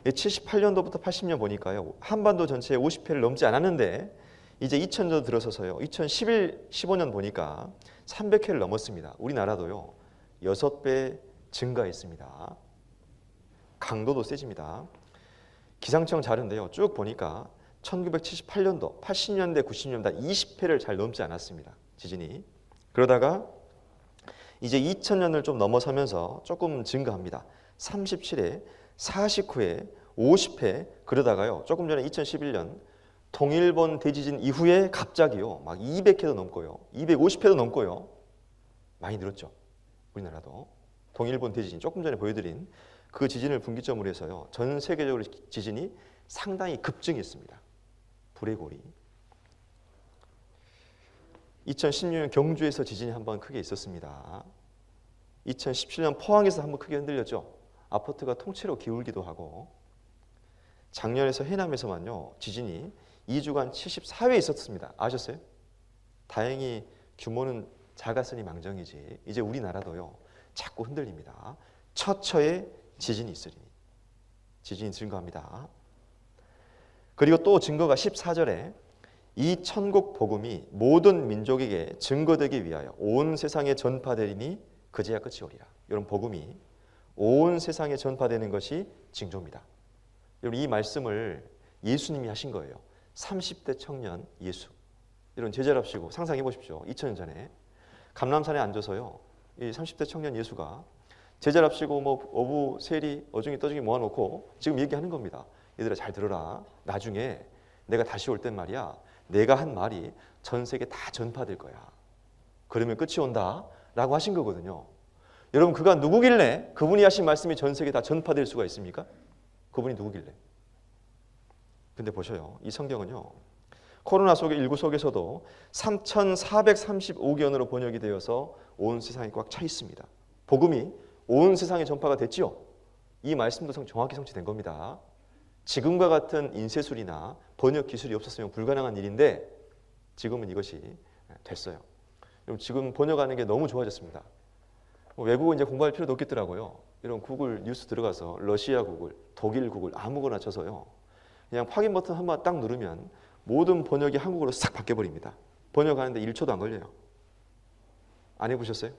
78년도부터 80년 보니까요, 한반도 전체에 50회를 넘지 않았는데 이제 2000년 들어서서요, 2011, 15년 보니까 300회를 넘었습니다. 우리나라도요, 6배 증가했습니다. 강도도 세집니다. 기상청 자료인데요, 쭉 보니까 1978년도, 80년대, 90년대 20회를 잘 넘지 않았습니다. 지진이. 그러다가 이제 2000년을 좀 넘어서면서 조금 증가합니다. 37회, 49회, 50회, 그러다가요, 조금 전에 2011년 동일본 대지진 이후에 갑자기요, 막 200회도 넘고요, 250회도 넘고요, 많이 늘었죠. 우리나라도. 동일본 대지진, 조금 전에 보여드린 그 지진을 분기점으로 해서요, 전 세계적으로 지진이 상당히 급증했습니다. 불의 고리. 2016년 경주에서 지진이 한번 크게 있었습니다. 2017년 포항에서 한번 크게 흔들렸죠. 아파트가 통째로 기울기도 하고, 작년에서 해남에서만요, 지진이 2주간 74회 있었습니다. 아셨어요? 다행히 규모는 작았으니 망정이지, 이제 우리나라도요, 자꾸 흔들립니다. 처처에 지진이 있으리니. 지진이 증거합니다. 그리고 또 증거가 14절에 이 천국 복음이 모든 민족에게 증거되기 위하여 온 세상에 전파되리니 그제야 끝이 오리라. 여러분, 복음이 온 세상에 전파되는 것이 징조입니다. 여러분, 이 말씀을 예수님이 하신 거예요. 30대 청년 예수. 여러분, 제자랍시고 상상해 보십시오. 2000년 전에 감람산에 앉아서요, 이 30대 청년 예수가 제자랍시고 뭐 어부, 세리, 어중이, 떠중이 모아놓고 지금 얘기하는 겁니다. 얘들아, 잘 들어라. 나중에 내가 다시 올 땐 말이야, 내가 한 말이 전 세계 다 전파될 거야. 그러면 끝이 온다 라고 하신 거거든요. 여러분, 그가 누구길래 그분이 하신 말씀이 전 세계 다 전파될 수가 있습니까? 그분이 누구길래? 근데 보셔요, 이 성경은요, 코로나19 속에서도 3,435개언어로 번역이 되어서 온 세상에 꽉 차 있습니다. 복음이 온 세상에 전파가 됐지요. 이 말씀도 정확히 성취된 겁니다. 지금과 같은 인쇄술이나 번역 기술이 없었으면 불가능한 일인데 지금은 이것이 됐어요. 지금 번역하는 게 너무 좋아졌습니다. 외국어 이제 공부할 필요도 없겠더라고요. 이런 구글 뉴스 들어가서 러시아 구글, 독일 구글 아무거나 쳐서요, 그냥 확인 버튼 한번 딱 누르면 모든 번역이 한국어로 싹 바뀌어버립니다. 번역하는데 1초도 안 걸려요. 안 해보셨어요?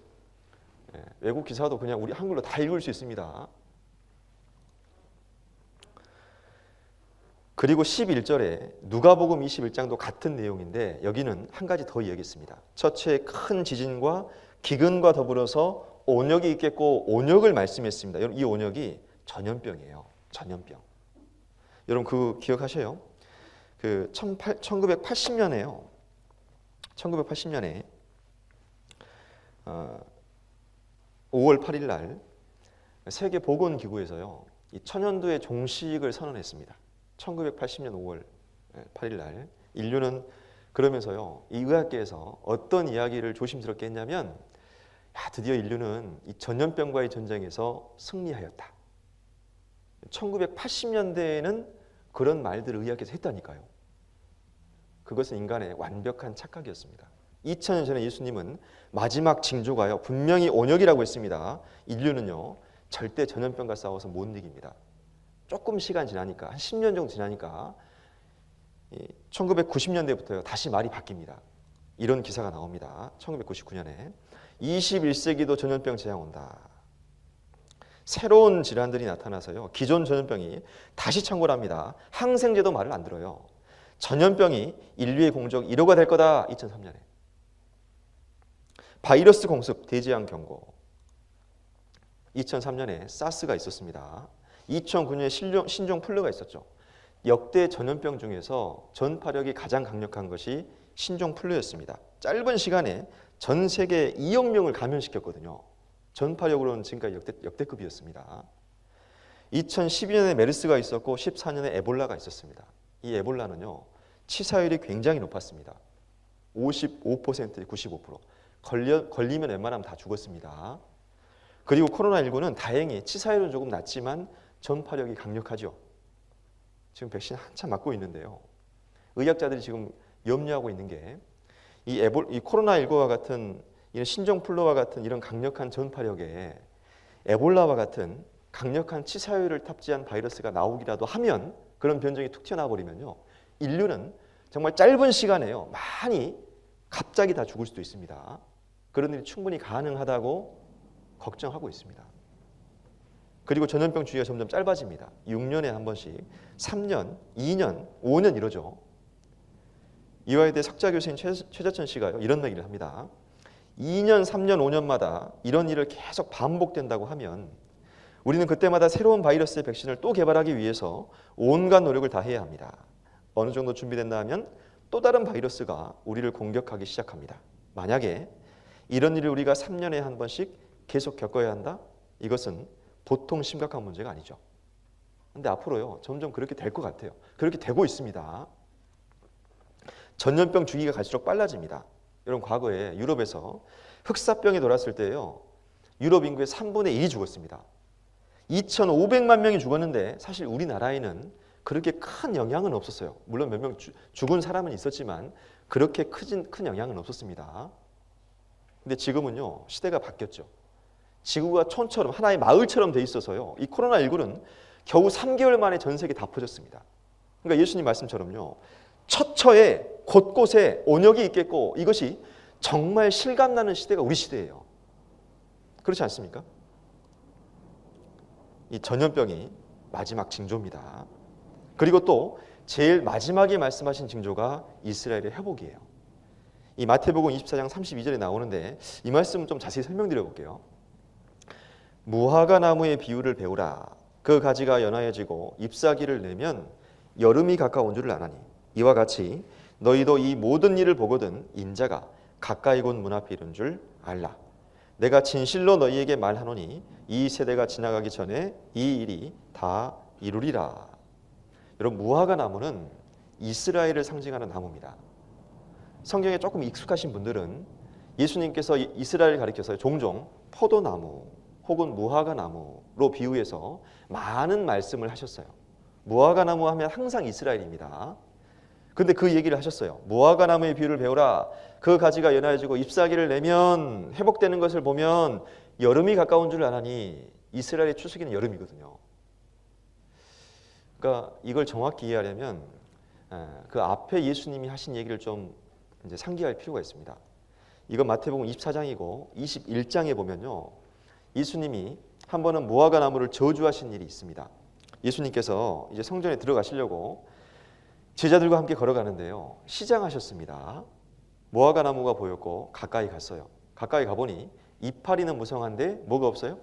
예, 외국 기사도 그냥 우리 한글로 다 읽을 수 있습니다. 그리고 11절에 누가복음 21장도 같은 내용인데 여기는 한 가지 더 이야기했습니다. 첫째, 큰 지진과 기근과 더불어서 온역이 있겠고 온역을 말씀했습니다. 여러분, 이 온역이 전염병이에요. 전염병. 여러분, 그 기억하셔요? 그 1980년에요. 1980년에 5월 8일 날 세계보건기구에서요, 이 천연두의 종식을 선언했습니다. 1980년 5월 8일 날 인류는 그러면서요, 이 의학계에서 어떤 이야기를 조심스럽게 했냐면, 야, 드디어 인류는 이 전염병과의 전쟁에서 승리하였다. 1980년대에는 그런 말들을 의학계에서 했다니까요. 그것은 인간의 완벽한 착각이었습니다. 2000년 전에 예수님은 마지막 징조가요, 분명히 온역이라고 했습니다. 인류는요, 절대 전염병과 싸워서 못 이깁니다. 조금 시간 지나니까, 한 10년 정도 지나니까 1990년대부터요, 다시 말이 바뀝니다. 이런 기사가 나옵니다. 1999년에 21세기도 전염병 재앙 온다. 새로운 질환들이 나타나서요, 기존 전염병이 다시 창궐합니다. 항생제도 말을 안 들어요. 전염병이 인류의 공적 1호가 될 거다. 2003년에 바이러스 공습, 대재앙 경고. 2003년에 사스가 있었습니다. 2009년에 신종 플루가 있었죠. 역대 전염병 중에서 전파력이 가장 강력한 것이 신종 플루였습니다. 짧은 시간에 전 세계 2억 명을 감염시켰거든요. 전파력으로는 지금까지 역대급이었습니다. 2012년에 메르스가 있었고 14년에 에볼라가 있었습니다. 이 에볼라는요, 치사율이 굉장히 높았습니다. 55%, 95%. 걸리면 웬만하면 다 죽었습니다. 그리고 코로나19는 다행히 치사율은 조금 낮지만 전파력이 강력하죠. 지금 백신 한참 맞고 있는데요. 의학자들이 지금 염려하고 있는 게 이 코로나19와 같은 이런 신종플루와 같은 이런 강력한 전파력에 에볼라와 같은 강력한 치사율을 탑재한 바이러스가 나오기라도 하면, 그런 변종이 툭 튀어나와 버리면요, 인류는 정말 짧은 시간에요 많이 갑자기 다 죽을 수도 있습니다. 그런 일이 충분히 가능하다고 걱정하고 있습니다. 그리고 전염병 주기가 점점 짧아집니다. 6년에 한 번씩 3년, 2년, 5년 이러죠. 이화여대 석좌 교수인 최재천 씨가요, 이런 얘기를 합니다. 2년, 3년, 5년마다 이런 일을 계속 반복된다고 하면 우리는 그때마다 새로운 바이러스의 백신을 또 개발하기 위해서 온갖 노력을 다해야 합니다. 어느 정도 준비된다 하면 또 다른 바이러스가 우리를 공격하기 시작합니다. 만약에 이런 일을 우리가 3년에 한 번씩 계속 겪어야 한다? 이것은 보통 심각한 문제가 아니죠. 근데 앞으로요, 점점 그렇게 될 것 같아요. 그렇게 되고 있습니다. 전염병 주기가 갈수록 빨라집니다. 여러분, 과거에 유럽에서 흑사병이 돌았을 때요, 유럽 인구의 3분의 1이 죽었습니다. 2,500만 명이 죽었는데 사실 우리나라에는 그렇게 큰 영향은 없었어요. 물론 몇 명 죽은 사람은 있었지만 그렇게 큰 영향은 없었습니다. 근데 지금은요, 시대가 바뀌었죠. 지구가 촌처럼 하나의 마을처럼 돼 있어서요, 이 코로나19는 겨우 3개월 만에 전 세계 다 퍼졌습니다. 그러니까 예수님 말씀처럼요, 처처에 곳곳에 온역이 있겠고 이것이 정말 실감나는 시대가 우리 시대예요. 그렇지 않습니까? 이 전염병이 마지막 징조입니다. 그리고 또 제일 마지막에 말씀하신 징조가 이스라엘의 회복이에요. 이 마태복음 24장 32절에 나오는데 이 말씀 좀 자세히 설명드려 볼게요. 무화과 나무의 비유를 배우라. 그 가지가 연하여지고 잎사귀를 내면 여름이 가까운 줄을 아나니 이와 같이 너희도 이 모든 일을 보거든 인자가 가까이 곧 문 앞에 이른 줄 알라. 내가 진실로 너희에게 말하노니 이 세대가 지나가기 전에 이 일이 다 이루리라. 여러분, 무화과 나무는 이스라엘을 상징하는 나무입니다. 성경에 조금 익숙하신 분들은 예수님께서 이스라엘을 가리켜서 종종 포도나무 혹은 무화과 나무로 비유해서 많은 말씀을 하셨어요. 무화과 나무 하면 항상 이스라엘입니다. 근데 그 얘기를 하셨어요. 무화과 나무의 비유를 배우라. 그 가지가 연하여지고 잎사귀를 내면 회복되는 것을 보면 여름이 가까운 줄 아나니. 이스라엘의 추수기는 여름이거든요. 그러니까 이걸 정확히 이해하려면 그 앞에 예수님이 하신 얘기를 좀 이제 상기할 필요가 있습니다. 이건 마태복음 24장이고 21장에 보면요, 예수님이 한 번은 무화과 나무를 저주하신 일이 있습니다. 예수님께서 이제 성전에 들어가시려고 제자들과 함께 걸어가는데요, 시장하셨습니다. 무화과 나무가 보였고 가까이 갔어요. 가까이 가보니 이파리는 무성한데 뭐가 없어요?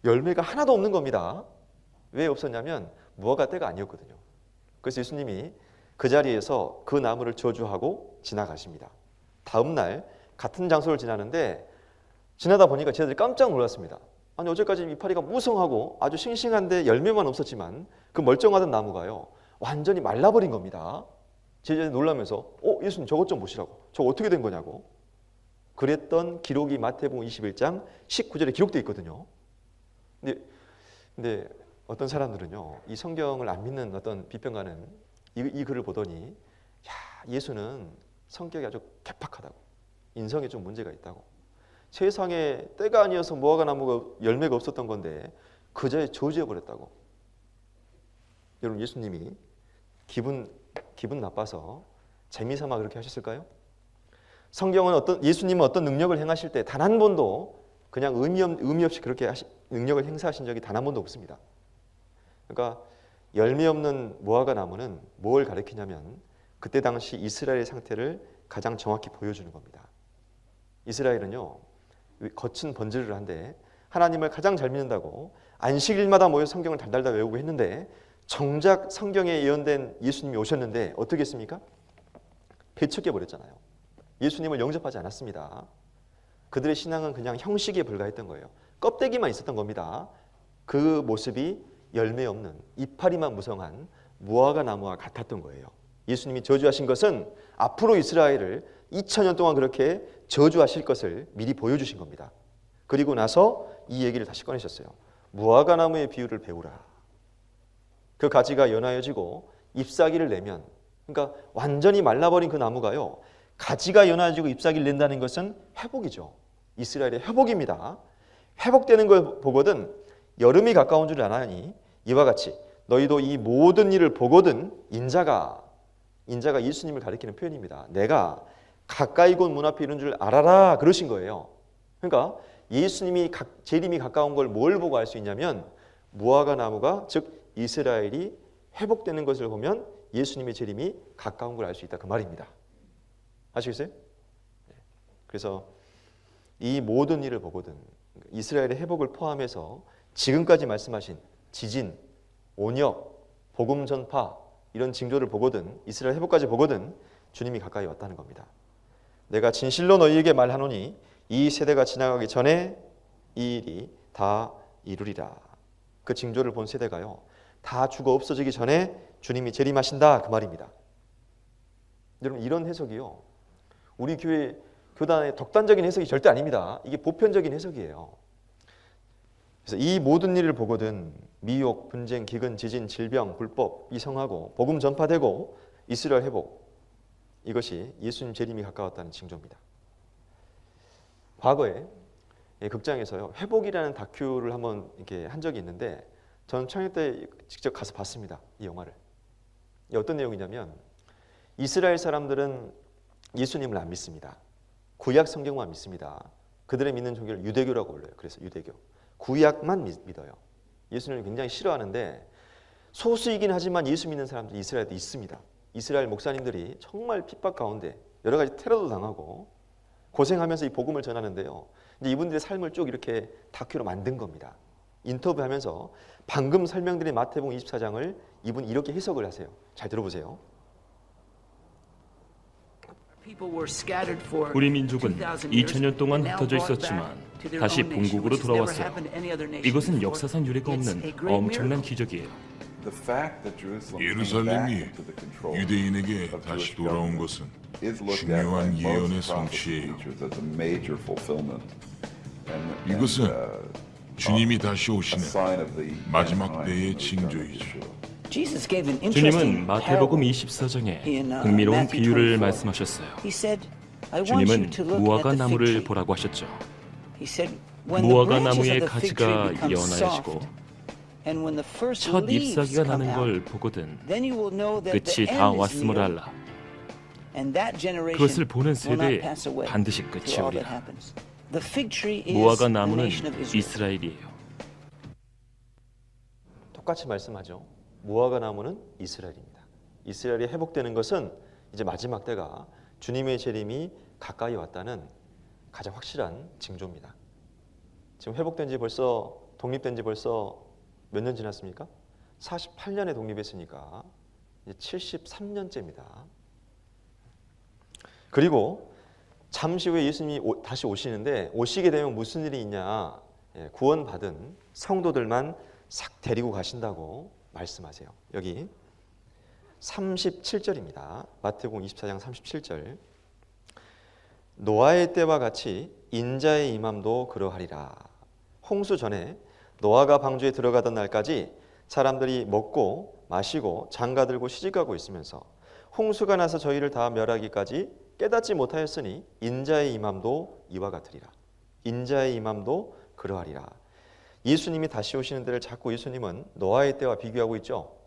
열매가 하나도 없는 겁니다. 왜 없었냐면 무화과 때가 아니었거든요. 그래서 예수님이 그 자리에서 그 나무를 저주하고 지나가십니다. 다음 날 같은 장소를 지나는데 지나다 보니까 제자들이 깜짝 놀랐습니다. 아니, 어제까지 이파리가 무성하고 아주 싱싱한데 열매만 없었지만 그 멀쩡하던 나무가요, 완전히 말라버린 겁니다. 제자들이 놀라면서 예수님 저것 좀 보시라고. 저거 어떻게 된 거냐고. 그랬던 기록이 마태복음 21장 19절에 기록되어 있거든요. 근데 어떤 사람들은요, 이 성경을 안 믿는 어떤 비평가는 이 글을 보더니 예수는 성격이 아주 개팍하다고, 인성에 좀 문제가 있다고, 세상에 때가 아니어서 무화과 나무가 열매가 없었던 건데 그자에 저주해버렸다고. 여러분, 예수님이 기분 나빠서 재미삼아 그렇게 하셨을까요? 성경은 예수님은 어떤 능력을 행하실 때 단 한 번도 그냥 의미 없이 그렇게 능력을 행사하신 적이 단 한 번도 없습니다. 그러니까 열매 없는 무화과 나무는 뭘 가리키냐면 그때 당시 이스라엘의 상태를 가장 정확히 보여주는 겁니다. 이스라엘은요, 거친 번제를 한데 하나님을 가장 잘 믿는다고 안식일마다 모여 성경을 달달달 외우고 했는데 정작 성경에 예언된 예수님이 오셨는데 어떻게 했습니까? 배척해버렸잖아요. 예수님을 영접하지 않았습니다. 그들의 신앙은 그냥 형식에 불과했던 거예요. 껍데기만 있었던 겁니다. 그 모습이 열매 없는 이파리만 무성한 무화과 나무와 같았던 거예요. 예수님이 저주하신 것은 앞으로 이스라엘을 2000년 동안 그렇게 저주하실 것을 미리 보여주신 겁니다. 그리고 나서 이 얘기를 다시 꺼내셨어요. 무화과 나무의 비유를 배우라. 그 가지가 연하여지고 잎사귀를 내면, 그러니까 완전히 말라버린 그 나무가요, 가지가 연하여지고 잎사귀를 낸다는 것은 회복이죠. 이스라엘의 회복입니다. 회복되는 걸 보거든 여름이 가까운 줄 아나니 이와 같이 너희도 이 모든 일을 보거든, 인자가 예수님을 가리키는 표현입니다. 내가 가까이 곧 문 앞에 이른 줄 알아라 그러신 거예요. 그러니까 예수님이 재림이 가까운 걸 뭘 보고 알 수 있냐면, 무화과 나무가, 즉 이스라엘이 회복되는 것을 보면 예수님의 재림이 가까운 걸 알 수 있다, 그 말입니다. 아시겠어요? 그래서 이 모든 일을 보거든, 이스라엘의 회복을 포함해서 지금까지 말씀하신 지진, 온역, 복음 전파, 이런 징조를 보거든, 이스라엘 회복까지 보거든 주님이 가까이 왔다는 겁니다. 내가 진실로 너희에게 말하노니 이 세대가 지나가기 전에 이 일이 다 이루리라. 그 징조를 본 세대가요, 다 죽어 없어지기 전에 주님이 재림하신다, 그 말입니다. 여러분, 이런 해석이요, 우리 교회 교단의 독단적인 해석이 절대 아닙니다. 이게 보편적인 해석이에요. 그래서 이 모든 일을 보거든 미혹, 분쟁, 기근, 지진, 질병, 불법 이성하고 복음 전파되고 이스라엘 회복, 이것이 예수님 재림이 가까웠다는 징조입니다. 과거에 극장에서요, 회복이라는 다큐를 한번 이렇게 한 적이 있는데, 저는 청년 때 직접 가서 봤습니다, 이 영화를. 어떤 내용이냐면, 이스라엘 사람들은 예수님을 안 믿습니다. 구약 성경만 믿습니다. 그들의 믿는 종교를 유대교라고 불러요. 그래서 유대교, 구약만 믿어요. 예수님을 굉장히 싫어하는데, 소수이긴 하지만 예수 믿는 사람들이 이스라엘에 있습니다. 이스라엘 목사님들이 정말 핍박 가운데 여러 가지 테러도 당하고 고생하면서 이 복음을 전하는데요, 이제 이분들의 삶을 쭉 이렇게 다큐로 만든 겁니다. 인터뷰하면서 방금 설명드린 마태복음 24장을 이분이 이렇게 해석을 하세요. 잘 들어보세요. 우리 민족은 2000년 동안 흩어져 있었지만 다시 본국으로 돌아왔어요. 이것은 역사상 유례가 없는 엄청난 기적이에요. 예루살렘이 유대인에게 다시 돌아온 것은 중요한 예언의 성취예요. 이것은 주님이 다시 오시는 마지막 때의 징조이죠. 주님은 마태복음 24장에 흥미로운 비유를 말씀하셨어요. 주님은 무화과 나무를 보라고 하셨죠. 무화과 나무의 가지가 연하여지고 첫 잎사귀가 나는 걸 보거든 끝이 다 왔음을 알라. 그것을 보는 세대에 반드시 끝이 오리라. 무화과 나무는 이스라엘이에요. 똑같이 말씀하죠. 무화과 나무는 이스라엘입니다. 이스라엘이 회복되는 것은 이제 마지막 때가 주님의 재림이 가까이 왔다는 가장 확실한 징조입니다. 지금 회복된 지 벌써, 독립된 지 벌써 몇 년 지났습니까? 48년에 독립했으니까 이제 73년째입니다. 그리고 잠시 후에 예수님이 다시 오시는데, 오시게 되면 무슨 일이 있냐, 구원받은 성도들만 싹 데리고 가신다고 말씀하세요. 여기 37절입니다. 마태복음 24장 37절. 노아의 때와 같이 인자의 임함도 그러하리라. 홍수 전에 노아가 방주에 들어가던 날까지 사람들이 먹고 마시고 장가들고 시집가고 있으면서 홍수가 나서 저희를 다 멸하기까지 깨닫지 못하였으니 인자의 임함도 이와 같으리라. 인자의 임함도 그러하리라. 예수님이 다시 오시는 데를 자꾸 예수님은 노아의 때와 비교하고 있죠.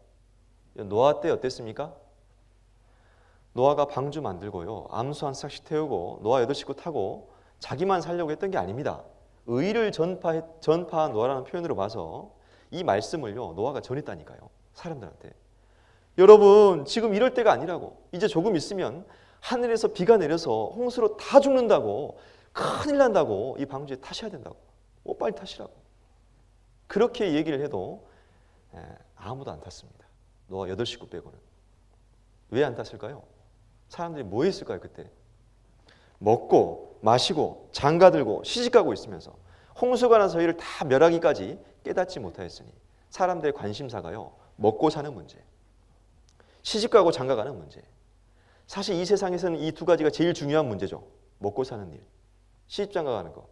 노아 때 어땠습니까? 노아가 방주 만들고요, 암수 한 싹씩 태우고 노아 8식구 타고 자기만 살려고 했던 게 아닙니다. 의를 전파한 노아라는 표현으로 봐서 이 말씀을요, 노아가 전했다니까요, 사람들한테. 여러분, 지금 이럴 때가 아니라고. 이제 조금 있으면 하늘에서 비가 내려서 홍수로 다 죽는다고, 큰일 난다고, 이 방주에 타셔야 된다고, 빨리 타시라고. 그렇게 얘기를 해도 아무도 안 탔습니다. 노아 8식구 빼고는. 왜 안 탔을까요? 사람들이 뭐 했을까요? 그때 먹고 마시고 장가들고 시집가고 있으면서 홍수가 나서 저희를 다 멸하기까지 깨닫지 못하였으니. 사람들의 관심사가요, 먹고 사는 문제, 시집가고 장가가는 문제. 사실 이 세상에서는 이 두 가지가 제일 중요한 문제죠. 먹고 사는 일, 시집장가가는 거.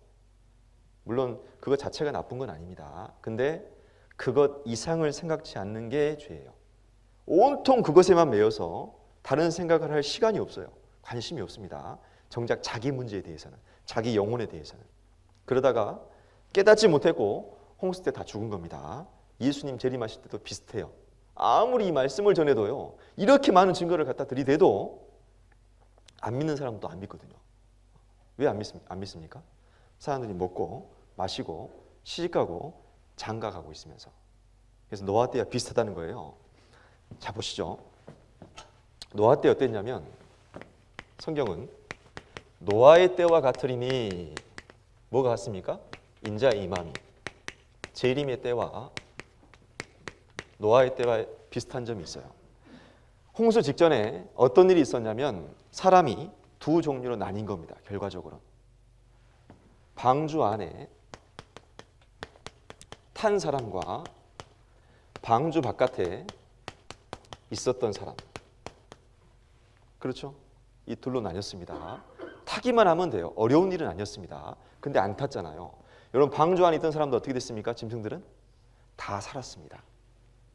물론 그거 자체가 나쁜 건 아닙니다. 근데 그것 이상을 생각지 않는 게 죄예요. 온통 그것에만 매여서 다른 생각을 할 시간이 없어요. 관심이 없습니다. 정작 자기 문제에 대해서는, 자기 영혼에 대해서는. 그러다가 깨닫지 못했고 홍수 때 다 죽은 겁니다. 예수님 재림하실 때도 비슷해요. 아무리 이 말씀을 전해도요, 이렇게 많은 증거를 갖다 들이대도 안 믿는 사람은 또 안 믿거든요. 왜 안 믿습니까? 사람들이 먹고 마시고 시집가고 장가가고 있으면서. 그래서 노아 때와 비슷하다는 거예요. 자, 보시죠. 노아 때 어땠냐면 성경은 노아의 때와 같으리니 뭐가 같습니까? 인자 이맘이. 재림의 때와 노아의 때와 비슷한 점이 있어요. 홍수 직전에 어떤 일이 있었냐면 사람이 두 종류로 나뉜 겁니다. 결과적으로. 방주 안에 탄 사람과 방주 바깥에 있었던 사람. 그렇죠? 이 둘로 나뉘었습니다. 타기만 하면 돼요. 어려운 일은 아니었습니다. 근데 안 탔잖아요. 여러분, 방주 안에 있던 사람도 어떻게 됐습니까? 짐승들은 다 살았습니다.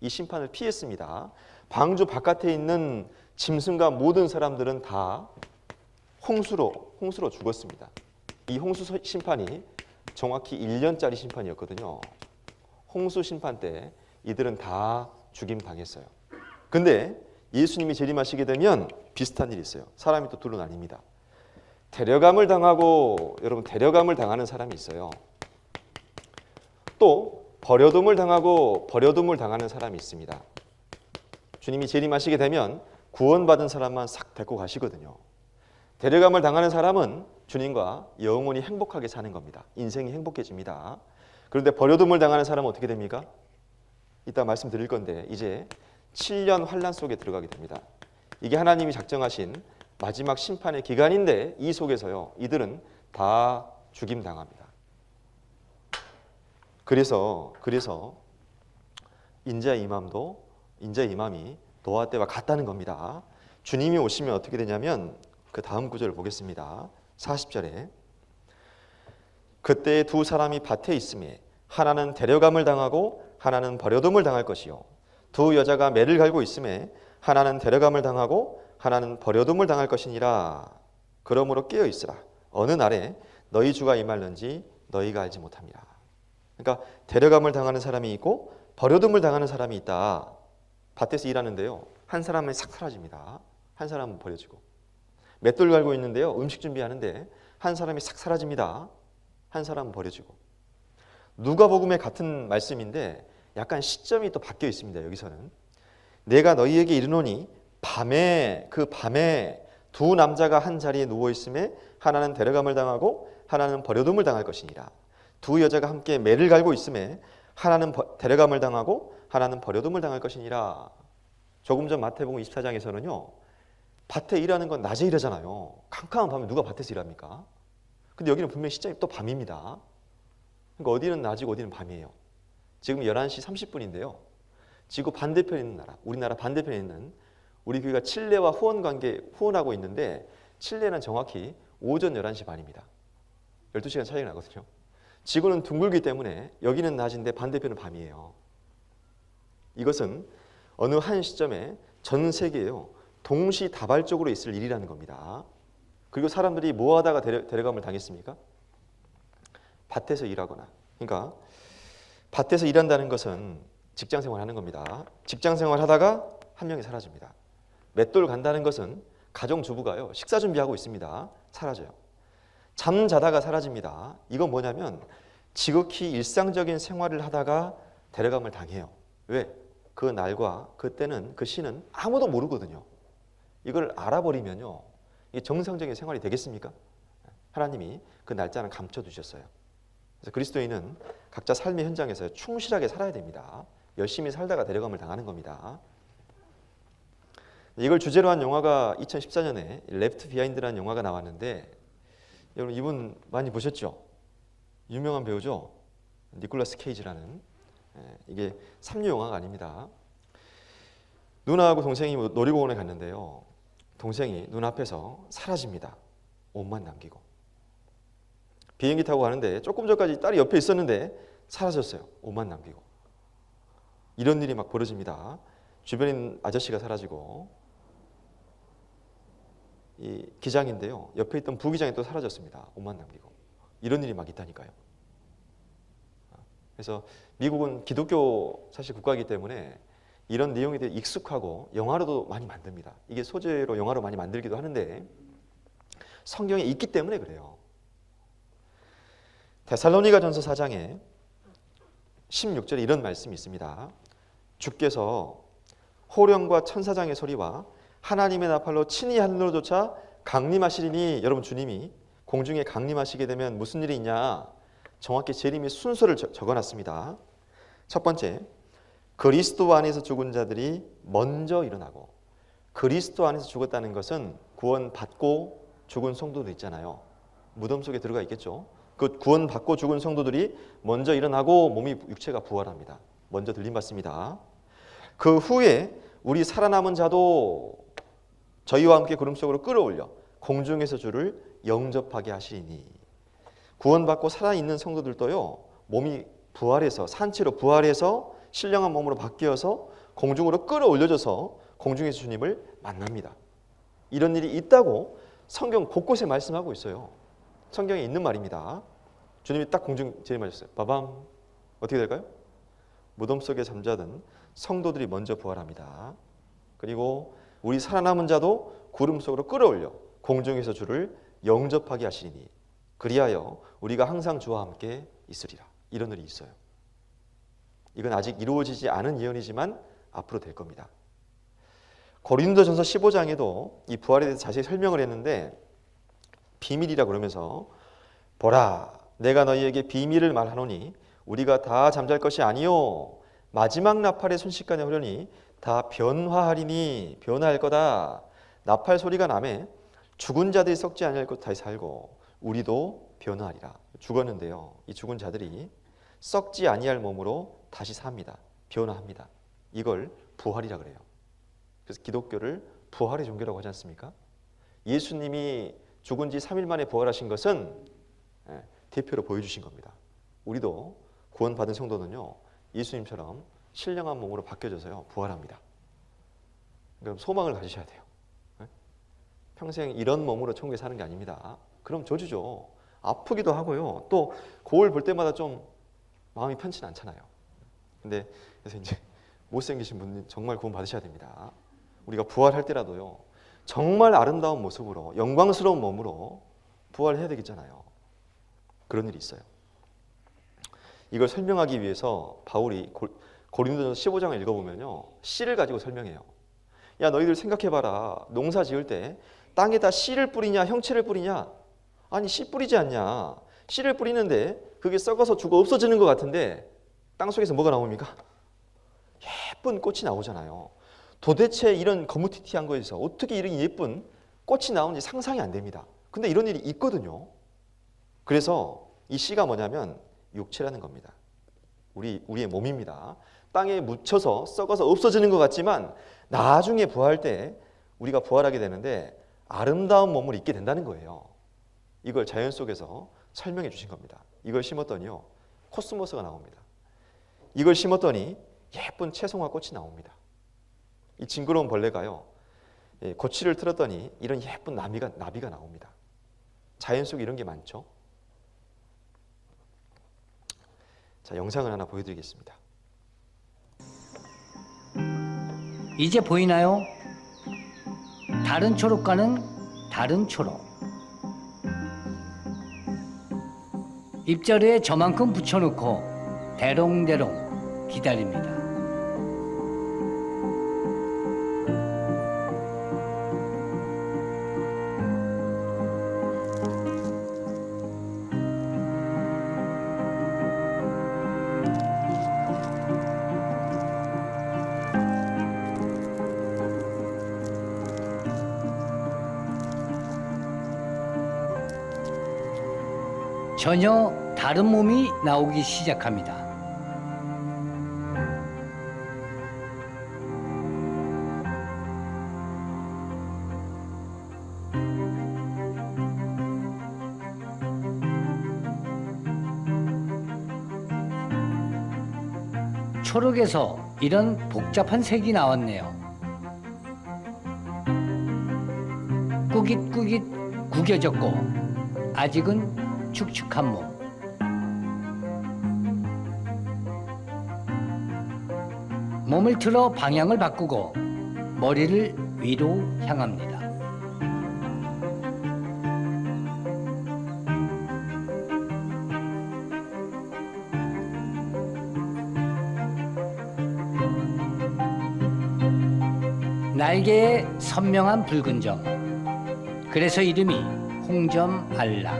이 심판을 피했습니다. 방주 바깥에 있는 짐승과 모든 사람들은 다 홍수로 죽었습니다. 이 홍수 심판이 정확히 1년짜리 심판이었거든요. 홍수 심판 때 이들은 다 죽임 당했어요. 근데 예수님이 재림하시게 되면 비슷한 일이 있어요. 사람이 또 둘로 나뉩니다. 데려감을 당하고, 여러분, 데려감을 당하는 사람이 있어요. 또 버려둠을 당하고 버려둠을 당하는 사람이 있습니다. 주님이 재림하시게 되면 구원받은 사람만 싹 데리고 가시거든요. 데려감을 당하는 사람은 주님과 영원히 행복하게 사는 겁니다. 인생이 행복해집니다. 그런데 버려둠을 당하는 사람은 어떻게 됩니까? 이따 말씀드릴 건데 이제 7년 환난 속에 들어가게 됩니다. 이게 하나님이 작정하신 마지막 심판의 기간인데 이 속에서요, 이들은 다 죽임당합니다. 그래서 인자 이맘이 노아 때와 같다는 겁니다. 주님이 오시면 어떻게 되냐면 그 다음 구절을 보겠습니다. 40절에 그때 두 사람이 밭에 있음에 하나는 데려감을 당하고 하나는 버려둠을 당할 것이요 두 여자가 매를 갈고 있음에 하나는 데려감을 당하고 하나는 버려둠을 당할 것이니라. 그러므로 깨어 있으라. 어느 날에 너희 주가 임할는지 너희가 알지 못함이라. 그러니까 데려감을 당하는 사람이 있고 버려둠을 당하는 사람이 있다. 밭에서 일하는데요, 한 사람은 싹 사라집니다. 한 사람은 버려지고. 맷돌 갈고 있는데요, 음식 준비하는데 한 사람이 싹 사라집니다. 한 사람은 버려지고. 누가복음의 같은 말씀인데 약간 시점이 또 바뀌어 있습니다. 여기서는 내가 너희에게 이르노니 밤에 두 남자가 한 자리에 누워 있음에 하나는 데려감을 당하고 하나는 버려둠을 당할 것이니라. 두 여자가 함께 매를 갈고 있음에 하나는 데려감을 당하고 하나는 버려둠을 당할 것이니라. 조금 전 마태복음 24장에서는요, 밭에 일하는 건 낮에 일하잖아요. 캄캄한 밤에 누가 밭에서 일합니까? 근데 여기는 분명히 시점이 또 밤입니다. 그러니까 어디는 낮이고 어디는 밤이에요. 지금 11시 30분인데요. 지구 반대편에 있는 나라, 우리나라 반대편에 있는 우리 교회가 칠레와 후원하고 있는데 칠레는 정확히 오전 11시 반입니다. 12시간 차이가 나거든요. 지구는 둥글기 때문에 여기는 낮인데 반대편은 밤이에요. 이것은 어느 한 시점에 전 세계에요, 동시다발적으로 있을 일이라는 겁니다. 그리고 사람들이 뭐 하다가 데려감을 당했습니까? 밭에서 일하거나. 그러니까 밭에서 일한다는 것은 직장생활 하는 겁니다. 직장생활 하다가 한 명이 사라집니다. 맷돌 간다는 것은 가정주부가요, 식사 준비하고 있습니다. 사라져요. 잠자다가 사라집니다. 이건 뭐냐면 지극히 일상적인 생활을 하다가 데려감을 당해요. 왜? 그 날과 그때는 그 시는 아무도 모르거든요. 이걸 알아버리면요, 이게 정상적인 생활이 되겠습니까? 하나님이 그 날짜는 감춰두셨어요. 그래서 그리스도인은 각자 삶의 현장에서 충실하게 살아야 됩니다. 열심히 살다가 데려감을 당하는 겁니다. 이걸 주제로 한 영화가 2014년에 레프트 비하인드라는 영화가 나왔는데, 여러분 이분 많이 보셨죠? 유명한 배우죠? 니콜라스 케이지라는. 이게 삼류 영화가 아닙니다. 누나하고 동생이 놀이공원에 갔는데요, 동생이 눈앞에서 사라집니다. 옷만 남기고. 비행기 타고 가는데 조금 전까지 딸이 옆에 있었는데 사라졌어요. 옷만 남기고. 이런 일이 막 벌어집니다. 주변에 있는 아저씨가 사라지고 이 기장인데요. 옆에 있던 부기장이 또 사라졌습니다. 옷만 남기고. 이런 일이 막 있다니까요. 그래서 미국은 기독교 사실 국가이기 때문에 이런 내용에 대해 익숙하고 영화로도 많이 만듭니다. 이게 소재로 영화로 많이 만들기도 하는데 성경에 있기 때문에 그래요. 데살로니가전서 4장에 16절에 이런 말씀이 있습니다. 주께서 호령과 천사장의 소리와 하나님의 나팔로 친히 하늘로조차 강림하시리니, 여러분 주님이 공중에 강림하시게 되면 무슨 일이 있냐? 정확히 재림의 순서를 적어놨습니다. 첫 번째, 그리스도 안에서 죽은 자들이 먼저 일어나고, 그리스도 안에서 죽었다는 것은 구원받고 죽은 성도들 있잖아요. 무덤 속에 들어가 있겠죠. 그 구원받고 죽은 성도들이 먼저 일어나고 몸이 육체가 부활합니다. 먼저 들림받습니다. 그 후에 우리 살아남은 자도 저희와 함께 구름 속으로 끌어올려 공중에서 주를 영접하게 하시니, 구원받고 살아있는 성도들도요, 몸이 부활해서, 산채로 부활해서 신령한 몸으로 바뀌어서 공중으로 끌어올려져서 공중에서 주님을 만납니다. 이런 일이 있다고 성경 곳곳에 말씀하고 있어요. 성경에 있는 말입니다. 주님이 딱 공중 재림하셨어요. 빠밤. 어떻게 될까요? 무덤 속에 잠자던 성도들이 먼저 부활합니다. 그리고 우리 살아남은 자도 구름 속으로 끌어올려 공중에서 주를 영접하게 하시니, 그리하여 우리가 항상 주와 함께 있으리라. 이런 일이 있어요. 이건 아직 이루어지지 않은 예언이지만 앞으로 될 겁니다. 고린도전서 15장에도 이 부활에 대해서 자세히 설명을 했는데, 비밀이라 그러면서 보라, 내가 너희에게 비밀을 말하노니 우리가 다 잠잘 것이 아니요 마지막 나팔의 순식간에 오려니 다 변화하리니, 변화할 거다. 나팔 소리가 나매 죽은 자들이 썩지 아니할 것 다시 살고 우리도 변화하리라. 죽었는데요, 이 죽은 자들이 썩지 아니할 몸으로 다시 삽니다. 변화합니다. 이걸 부활이라 그래요. 그래서 기독교를 부활의 종교라고 하지 않습니까? 예수님이 죽은 지 3일 만에 부활하신 것은 대표로 보여주신 겁니다. 우리도 구원받은 성도는요, 예수님처럼 신령한 몸으로 바뀌어져서요 부활합니다. 그럼 소망을 가지셔야 돼요. 평생 이런 몸으로 천국에 사는 게 아닙니다. 그럼 저주죠. 아프기도 하고요. 또 거울 볼 때마다 좀 마음이 편치 않잖아요. 근데 그래서 이제 못생기신 분은 정말 구원 받으셔야 됩니다. 우리가 부활할 때라도요, 정말 아름다운 모습으로 영광스러운 몸으로 부활해야 되겠잖아요. 그런 일이 있어요. 이걸 설명하기 위해서 바울이 고린도전서 15장을 읽어보면요, 씨를 가지고 설명해요. 야, 너희들 생각해봐라. 농사 지을 때 땅에다 씨를 뿌리냐 형체를 뿌리냐? 아니, 씨 뿌리지 않냐? 씨를 뿌리는데 그게 썩어서 죽어 없어지는 것 같은데 땅 속에서 뭐가 나옵니까? 예쁜 꽃이 나오잖아요. 도대체 이런 거무튀튀한 거에서 어떻게 이런 예쁜 꽃이 나오는지 상상이 안 됩니다. 근데 이런 일이 있거든요. 그래서 이 씨가 뭐냐면 육체라는 겁니다. 우리의 몸입니다. 땅에 묻혀서 썩어서 없어지는 것 같지만 나중에 부활할 때 우리가 부활하게 되는데 아름다운 몸을 입게 된다는 거예요. 이걸 자연 속에서 설명해 주신 겁니다. 이걸 심었더니요, 코스모스가 나옵니다. 이걸 심었더니 예쁜 채송화 꽃이 나옵니다. 이 징그러운 벌레가요, 고치를 틀었더니 이런 예쁜 나비가 나옵니다. 자연 속에 이런 게 많죠. 자, 영상을 하나 보여드리겠습니다. 이제 보이나요? 다른 초록과는 다른 초록. 입자루에 저만큼 붙여놓고 대롱대롱 기다립니다. 전혀 다른 몸이 나오기 시작합니다. 초록에서 이런 복잡한 색이 나왔네요. 꾸깃꾸깃 구겨졌고 아직은 축축한 몸. 몸을 틀어 방향을 바꾸고 머리를 위로 향합니다. 날개에 선명한 붉은 점. 그래서 이름이 홍점 알라.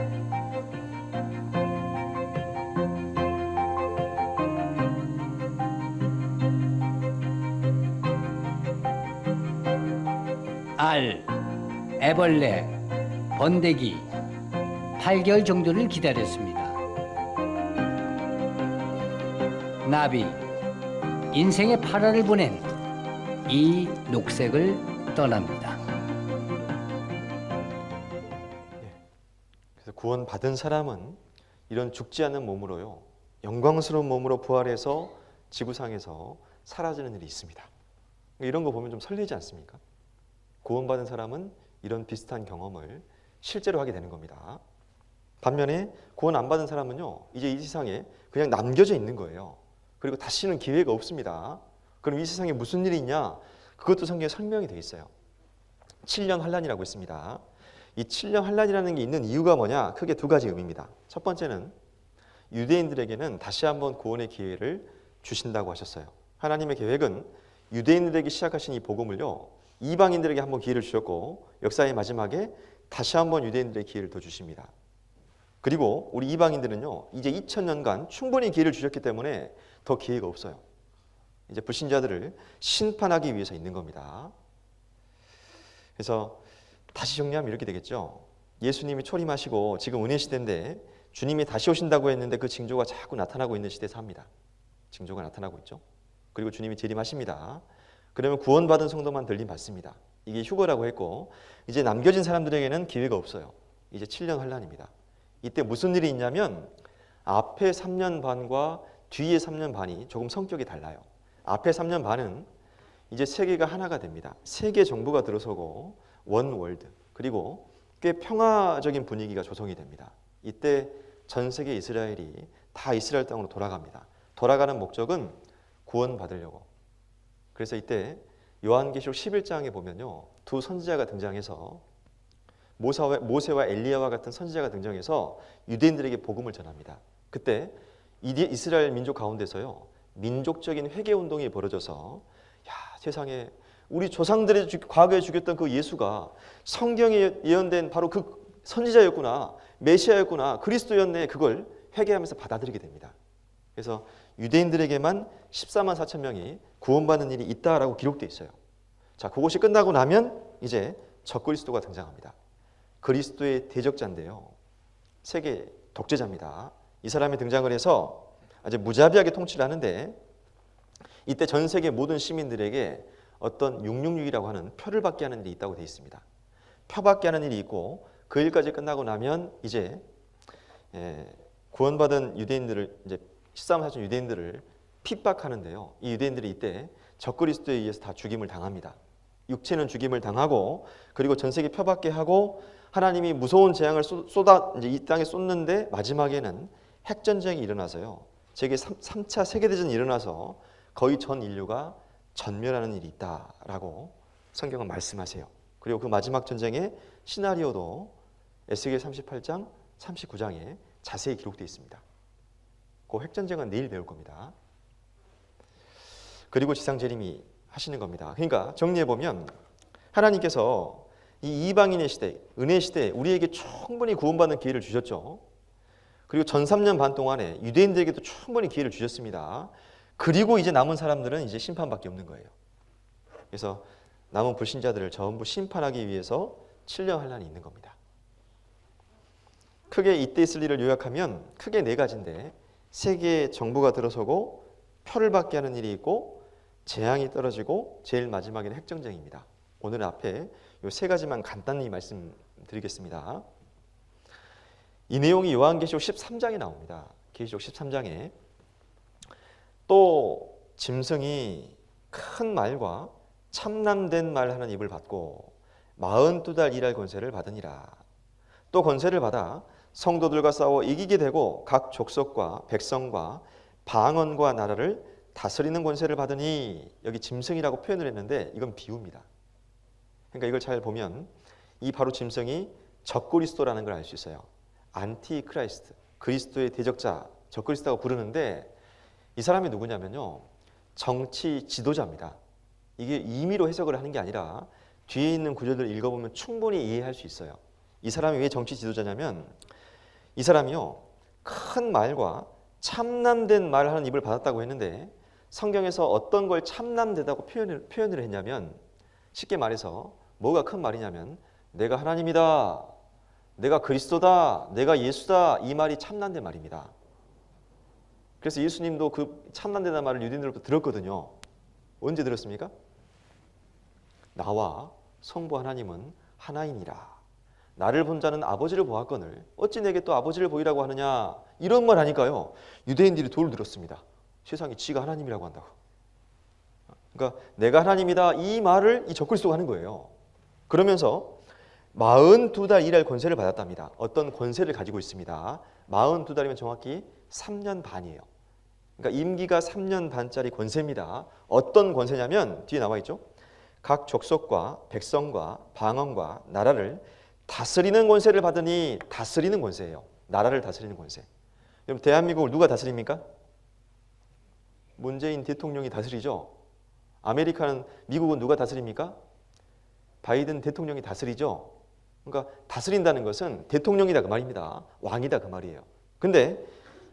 알, 애벌레, 번데기 8개월 정도를 기다렸습니다. 나비, 인생의 8화를 보낸 이 녹색을 떠납니다. 그래서 구원받은 사람은 이런 죽지 않는 몸으로요, 영광스러운 몸으로 부활해서 지구상에서 사라지는 일이 있습니다. 이런 거 보면 좀 설레지 않습니까? 구원받은 사람은 이런 비슷한 경험을 실제로 하게 되는 겁니다. 반면에 구원 안 받은 사람은요, 이제 이 세상에 그냥 남겨져 있는 거예요. 그리고 다시는 기회가 없습니다. 그럼 이 세상에 무슨 일이 있냐? 그것도 성경에 설명이 되어 있어요. 7년 환란이라고 있습니다. 이 7년 환란이라는 게 있는 이유가 뭐냐? 크게 두 가지 의미입니다. 첫 번째는 유대인들에게는 다시 한번 구원의 기회를 주신다고 하셨어요. 하나님의 계획은 유대인들에게 시작하신 이 복음을요, 이방인들에게 한번 기회를 주셨고 역사의 마지막에 다시 한번 유대인들에게 기회를 더 주십니다. 그리고 우리 이방인들은요, 이제 2000년간 충분히 기회를 주셨기 때문에 더 기회가 없어요. 이제 불신자들을 심판하기 위해서 있는 겁니다. 그래서 다시 정리하면 이렇게 되겠죠. 예수님이 초림하시고 지금 은혜 시대인데 주님이 다시 오신다고 했는데 그 징조가 자꾸 나타나고 있는 시대에 삽니다. 징조가 나타나고 있죠. 그리고 주님이 재림하십니다. 그러면 구원받은 성도만 들림 받습니다. 이게 휴거라고 했고 이제 남겨진 사람들에게는 기회가 없어요. 이제 7년 환란입니다. 이때 무슨 일이 있냐면 앞에 3년 반과 뒤에 3년 반이 조금 성격이 달라요. 앞에 3년 반은 이제 세계가 하나가 됩니다. 세계 정부가 들어서고 원 월드, 그리고 꽤 평화적인 분위기가 조성이 됩니다. 이때 전 세계 이스라엘이 다 이스라엘 땅으로 돌아갑니다. 돌아가는 목적은 구원받으려고. 그래서 이때 요한계시록 11장에 보면요, 두 선지자가 등장해서 모세와 엘리야와 같은 선지자가 등장해서 유대인들에게 복음을 전합니다. 그때 이스라엘 민족 가운데서요, 민족적인 회개 운동이 벌어져서 야, 세상에 우리 조상들의 과거에 죽였던 그 예수가 성경에 예언된 바로 그 선지자였구나, 메시아였구나, 그리스도였네, 그걸 회개하면서 받아들이게 됩니다. 그래서 유대인들에게만 14만 4천 명이 구원받는 일이 있다라고 기록되어 있어요. 자, 그것이 끝나고 나면 이제 적그리스도가 등장합니다. 그리스도의 대적자인데요, 세계 독재자입니다. 이 사람이 등장을 해서 아주 무자비하게 통치를 하는데 이때 전 세계 모든 시민들에게 어떤 666이라고 하는 표를 받게 하는 일이 있다고 되어 있습니다. 표 받게 하는 일이 있고 그 일까지 끝나고 나면 이제 구원받은 유대인들을 이제 13만 4천 유대인들을 핍박하는데요. 이 유대인들이 이때 적그리스도에 의해서 다 죽임을 당합니다. 육체는 죽임을 당하고 그리고 전 세계 펴받게 하고 하나님이 무서운 재앙을 이제 이 땅에 쏟는데 마지막에는 핵전쟁이 일어나서요. 제게 3차 세계대전이 일어나서 거의 전 인류가 전멸하는 일이 있다라고 성경은 말씀하세요. 그리고 그 마지막 전쟁의 시나리오도 에스겔 38장, 39장에 자세히 기록되어 있습니다. 그 핵전쟁은 내일 배울 겁니다. 그리고 지상재림이 하시는 겁니다. 그러니까 정리해보면 하나님께서 이 이방인의 시대, 은혜 시대에 우리에게 충분히 구원받는 기회를 주셨죠. 그리고 전 3년 반 동안에 유대인들에게도 충분히 기회를 주셨습니다. 그리고 이제 남은 사람들은 이제 심판밖에 없는 거예요. 그래서 남은 불신자들을 전부 심판하기 위해서 7년 환란이 있는 겁니다. 크게 이때 있을 일을 요약하면 크게 네 가지인데 세계 정부가 들어서고 표를 받게 하는 일이 있고 재앙이 떨어지고 제일 마지막에는 핵전쟁입니다. 오늘 앞에 이 세 가지만 간단히 말씀드리겠습니다. 이 내용이 요한계시록 13장에 나옵니다. 계시록 13장에 또 짐승이 큰 말과 참남된 말 하는 입을 받고 42달 일할 권세를 받으니라. 또 권세를 받아 성도들과 싸워 이기게 되고 각 족속과 백성과 방언과 나라를 다스리는 권세를 받으니, 여기 짐승이라고 표현을 했는데 이건 비유입니다. 그러니까 이걸 잘 보면 이 바로 짐승이 적그리스도라는 걸 알 수 있어요. 안티 크라이스트, 그리스도의 대적자, 적그리스도라고 부르는데 이 사람이 누구냐면요, 정치 지도자입니다. 이게 임의로 해석을 하는 게 아니라 뒤에 있는 구절들을 읽어보면 충분히 이해할 수 있어요. 이 사람이 왜 정치 지도자냐면 이 사람이요, 큰 말과 참남된 말 하는 입을 받았다고 했는데 성경에서 어떤 걸 참남되다고 표현을 했냐면, 쉽게 말해서 뭐가 큰 말이냐면 내가 하나님이다, 내가 그리스도다, 내가 예수다, 이 말이 참남된 말입니다. 그래서 예수님도 그 참남되다는 말을 유대인들로부터 들었거든요. 언제 들었습니까? 나와 성부 하나님은 하나이니라. 나를 본 자는 아버지를 보았거늘 어찌 내게 또 아버지를 보이라고 하느냐, 이런 말 하니까요, 유대인들이 돌을 들었습니다. 세상에 지가 하나님이라고 한다고. 그러니까 내가 하나님이다, 이 말을 이 적그리스도가 하는 거예요. 그러면서 42달 일할 권세를 받았답니다. 어떤 권세를 가지고 있습니다. 42달이면 정확히 3년 반이에요. 그러니까 임기가 3년 반짜리 권세입니다. 어떤 권세냐면 뒤에 나와 있죠. 각 족속과 백성과 방언과 나라를 다스리는 권세를 받으니, 다스리는 권세예요. 나라를 다스리는 권세. 그럼 대한민국을 누가 다스립니까? 문재인 대통령이 다스리죠. 아메리카는, 미국은 누가 다스립니까? 바이든 대통령이 다스리죠. 그러니까 다스린다는 것은 대통령이다 그 말입니다. 왕이다 그 말이에요. 근데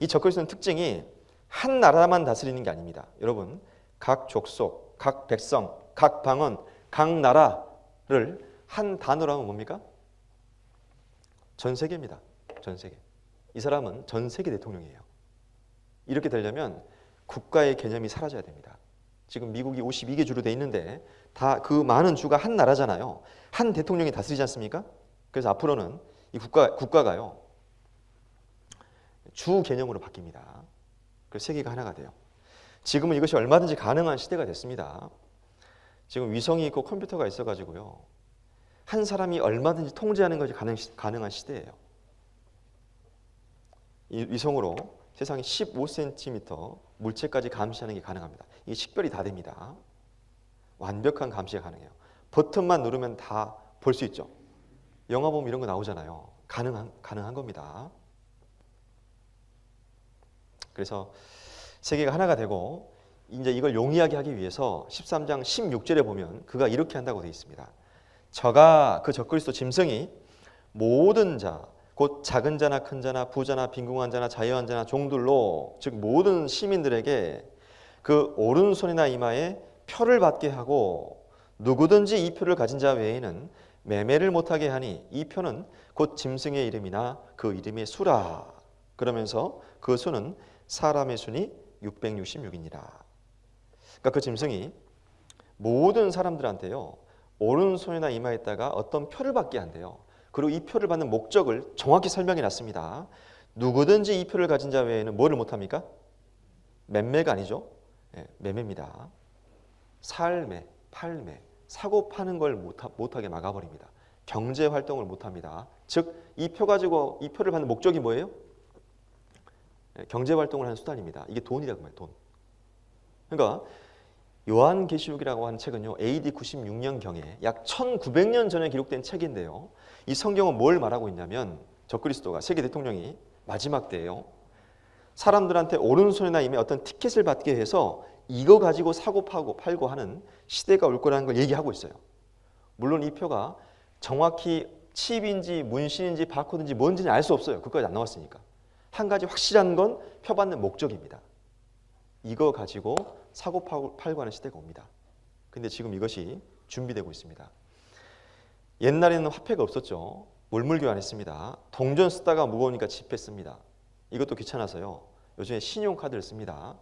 이 적그리스도는 특징이 한 나라만 다스리는 게 아닙니다. 여러분, 각 족속, 각 백성, 각 방언, 각 나라를 한 단어로 하면 뭡니까? 전 세계입니다. 전 세계. 이 사람은 전 세계 대통령이에요. 이렇게 되려면 국가의 개념이 사라져야 됩니다. 지금 미국이 52개 주로 돼 있는데 다 그 많은 주가 한 나라잖아요. 한 대통령이 다스리지 않습니까? 그래서 앞으로는 이 국가가요, 주 개념으로 바뀝니다. 그래서 세계가 하나가 돼요. 지금은 이것이 얼마든지 가능한 시대가 됐습니다. 지금 위성이 있고 컴퓨터가 있어가지고요, 한 사람이 얼마든지 통제하는 것이 가능한 시대예요. 이 위성으로 세상에 15cm 물체까지 감시하는 게 가능합니다. 이게 식별이 다 됩니다. 완벽한 감시가 가능해요. 버튼만 누르면 다 볼 수 있죠. 영화 보면 이런 거 나오잖아요. 가능한 겁니다. 그래서 세계가 하나가 되고, 이제 이걸 용이하게 하기 위해서 13장 16절에 보면 그가 이렇게 한다고 되어 있습니다. 저가, 그 적그리스도 짐승이 모든 자, 곧 작은 자나 큰 자나 부자나 빈궁한 자나 자유한 자나 종들로, 즉 모든 시민들에게 그 오른손이나 이마에 표를 받게 하고, 누구든지 이 표를 가진 자 외에는 매매를 못하게 하니, 이 표는 곧 짐승의 이름이나 그 이름의 수라. 그러면서 그 수는 사람의 수니 666이니라. 그러니까 그 짐승이 모든 사람들한테요, 오른손이나 이마에다가 어떤 표를 받게 한대요. 그리고 이 표를 받는 목적을 정확히 설명해 놨습니다. 누구든지 이 표를 가진 자 외에는 뭐를 못합니까? 매매가 아니죠. 매매입니다. 살매, 팔매, 사고 파는 걸 못하게 막아버립니다. 경제 활동을 못합니다. 즉, 이 표 가지고 이 표를 받는 목적이 뭐예요? 경제 활동을 하는 수단입니다. 이게 돈이라고 말해요. 돈. 그러니까 요한계시록이라고 하는 책은요, AD 96년경에 약 1900년 전에 기록된 책인데요, 이 성경은 뭘 말하고 있냐면, 적그리스도가, 세계 대통령이 마지막 때예요, 사람들한테 오른손이나 이마에 어떤 티켓을 받게 해서 이거 가지고 사고 팔고 하는 시대가 올 거라는 걸 얘기하고 있어요. 물론 이 표가 정확히 칩인지 문신인지 바코드인지 뭔지는 알 수 없어요. 그것까지 안 나왔으니까. 한 가지 확실한 건 표 받는 목적입니다. 이거 가지고 사고 팔고 하는 시대가 옵니다. 근데 지금 이것이 준비되고 있습니다. 옛날에는 화폐가 없었죠. 물물 교환했습니다. 동전 쓰다가 무거우니까 지폐 씁니다. 이것도 귀찮아서요, 요즘에 신용카드를 씁니다.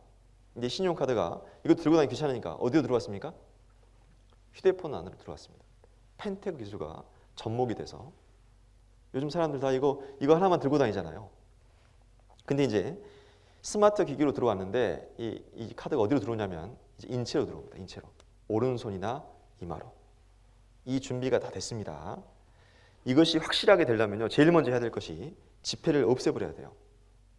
근데 신용카드가 이거 들고 다니기 귀찮으니까 어디로 들어갔습니까? 휴대폰 안으로 들어갔습니다. 펜텍 기술가 접목이 돼서 요즘 사람들 다 이거 하나만 들고 다니잖아요. 근데 이제 스마트 기기로 들어왔는데 이 카드가 어디로 들어오냐면 이제 인체로 들어옵니다. 인체로. 오른손이나 이마로. 이 준비가 다 됐습니다. 이것이 확실하게 되려면요. 제일 먼저 해야 될 것이 지폐를 없애버려야 돼요.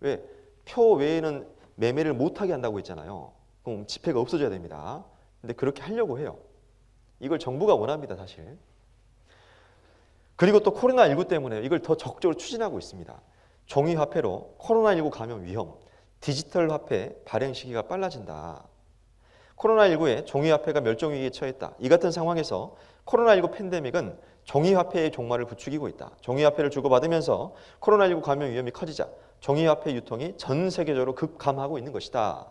왜? 표 외에는 매매를 못하게 한다고 했잖아요. 그럼 지폐가 없어져야 됩니다. 근데 그렇게 하려고 해요. 이걸 정부가 원합니다, 사실. 그리고 또 코로나19 때문에 이걸 더 적극적으로 추진하고 있습니다. 종이화폐로 코로나19 감염 위험, 디지털 화폐 발행 시기가 빨라진다. 코로나19에 종이화폐가 멸종위기에 처했다. 이 같은 상황에서 코로나19 팬데믹은 종이화폐의 종말을 부추기고 있다. 종이화폐를 주고받으면서 코로나19 감염 위험이 커지자 종이화폐 유통이 전 세계적으로 급감하고 있는 것이다.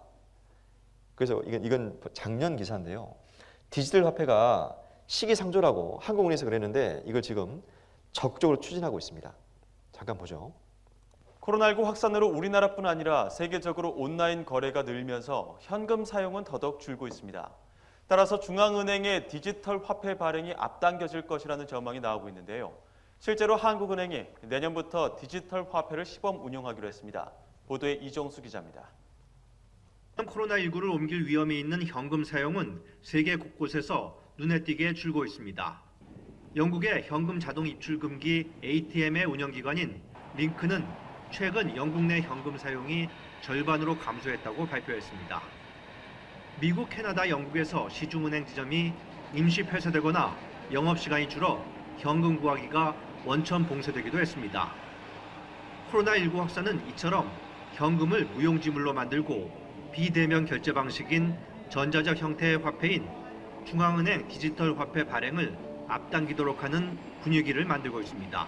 그래서 이건 작년 기사인데요. 디지털 화폐가 시기상조라고 한국은행에서 그랬는데 이걸 지금 적극적으로 추진하고 있습니다. 잠깐 보죠. 코로나19 확산으로 우리나라뿐 아니라 세계적으로 온라인 거래가 늘면서 현금 사용은 더더욱 줄고 있습니다. 따라서 중앙은행의 디지털 화폐 발행이 앞당겨질 것이라는 전망이 나오고 있는데요. 실제로 한국은행이 내년부터 디지털 화폐를 시범 운영하기로 했습니다. 보도에 이종수 기자입니다. 코로나19를 옮길 위험이 있는 현금 사용은 세계 곳곳에서 눈에 띄게 줄고 있습니다. 영국의 현금 자동 입출 금기 ATM의 운영기관인 링크는 최근 영국 내 현금 사용이 절반으로 감소했다고 발표했습니다. 미국, 캐나다, 영국에서 시중은행 지점이 임시 폐쇄되거나 영업시간이 줄어 현금 구하기가 원천 봉쇄되기도 했습니다. 코로나19 확산은 이처럼 현금을 무용지물로 만들고 비대면 결제 방식인 전자적 형태의 화폐인 중앙은행 디지털 화폐 발행을 앞당기도록 하는 분위기를 만들고 있습니다.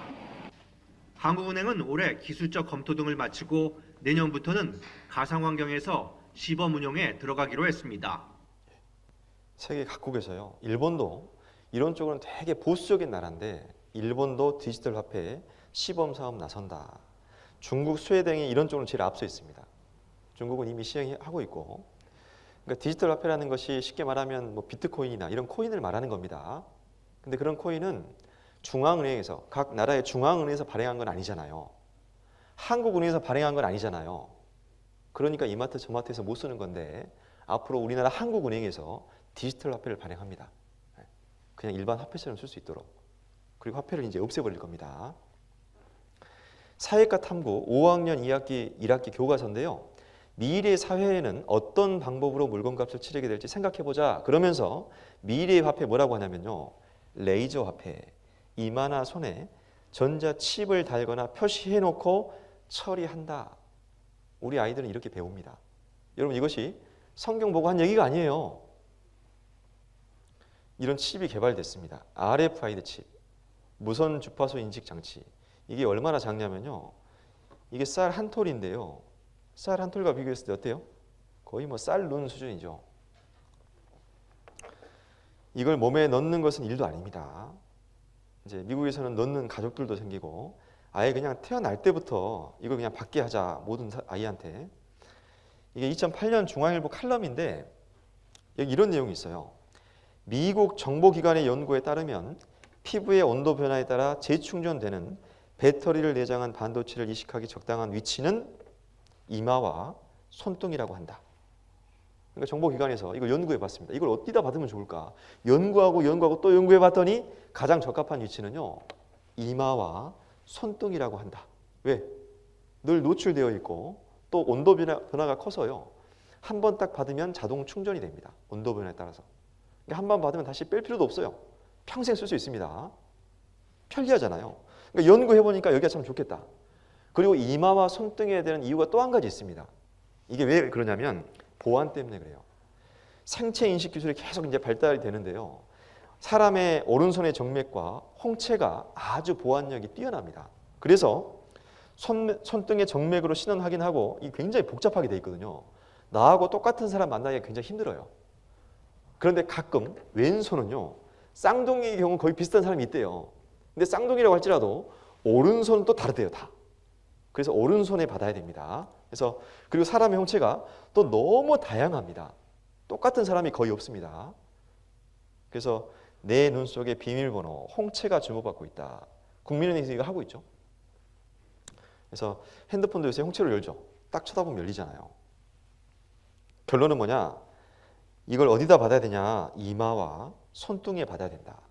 한국은행은 올해 기술적 검토 등을 마치고 내년부터는 가상환경에서 시범 운용에 들어가기로 했습니다. 세계 각국에서요. 일본도 이런 쪽으로는 되게 보수적인 나라인데 일본도 디지털 화폐에 시범 사업 나선다. 중국, 스웨덴이 이런 쪽으로 제일 앞서 있습니다. 중국은 이미 시행하고 있고, 그러니까 디지털 화폐라는 것이 쉽게 말하면 뭐 비트코인이나 이런 코인을 말하는 겁니다. 근데 그런 코인은 중앙은행에서, 각 나라의 중앙은행에서 발행한 건 아니잖아요. 한국은행에서 발행한 건 아니잖아요. 그러니까 이마트 저마트에서 못 쓰는 건데 앞으로 우리나라 한국은행에서 디지털 화폐를 발행합니다. 그냥 일반 화폐처럼 쓸 수 있도록. 그리고 화폐를 이제 없애버릴 겁니다. 사회과 탐구 5학년 2학기 1학기 교과서인데요. 미래의 사회에는 어떤 방법으로 물건값을 치르게 될지 생각해보자. 그러면서 미래의 화폐 뭐라고 하냐면요. 레이저 화폐. 이마나 손에 전자칩을 달거나 표시해놓고 처리한다. 우리 아이들은 이렇게 배웁니다. 여러분 이것이 성경 보고 한 얘기가 아니에요. 이런 칩이 개발됐습니다. RFID 칩. 무선 주파수 인식 장치. 이게 얼마나 작냐면요. 이게 쌀 한 톨인데요. 쌀 한 톨과 비교했을 때 어때요? 거의 뭐 쌀 눈 수준이죠. 이걸 몸에 넣는 것은 일도 아닙니다. 이제 미국에서는 넣는 가족들도 생기고 아예 그냥 태어날 때부터 이걸 그냥 받게 하자. 모든 아이한테. 이게 2008년 중앙일보 칼럼인데 여기 이런 내용이 있어요. 미국 정보기관의 연구에 따르면 피부의 온도 변화에 따라 재충전되는 배터리를 내장한 반도체를 이식하기 적당한 위치는 이마와 손등이라고 한다. 그러니까 정보기관에서 이걸 연구해 봤습니다. 이걸 어디다 받으면 좋을까? 연구하고 또 연구해 봤더니 가장 적합한 위치는요. 이마와 손등이라고 한다. 왜? 늘 노출되어 있고 또 온도 변화가 커서요. 한 번 딱 받으면 자동 충전이 됩니다. 온도 변화에 따라서. 그러니까 한 번 받으면 다시 뺄 필요도 없어요. 평생 쓸 수 있습니다. 편리하잖아요. 그러니까 연구해보니까 여기가 참 좋겠다. 그리고 이마와 손등에 대한 이유가 또 한 가지 있습니다. 이게 왜 그러냐면 보안 때문에 그래요. 생체 인식 기술이 계속 이제 발달이 되는데요. 사람의 오른손의 정맥과 홍채가 아주 보안력이 뛰어납니다. 그래서 손등의 정맥으로 신원 확인하고 이게 굉장히 복잡하게 돼 있거든요. 나하고 똑같은 사람 만나기가 굉장히 힘들어요. 그런데 가끔 왼손은요. 쌍둥이의 경우 거의 비슷한 사람이 있대요. 근데 쌍둥이라고 할지라도 오른손은 또 다르대요. 다. 그래서 오른손에 받아야 됩니다. 그래서 그리고 사람의 홍채가 또 너무 다양합니다. 똑같은 사람이 거의 없습니다. 그래서 내 눈 속에 비밀번호, 홍채가 주목받고 있다. 국민은행에서 이거 하고 있죠. 그래서 핸드폰도 요새 홍채로 열죠. 딱 쳐다보면 열리잖아요. 결론은 뭐냐? 이걸 어디다 받아야 되냐? 이마와 손등에 받아야 된다.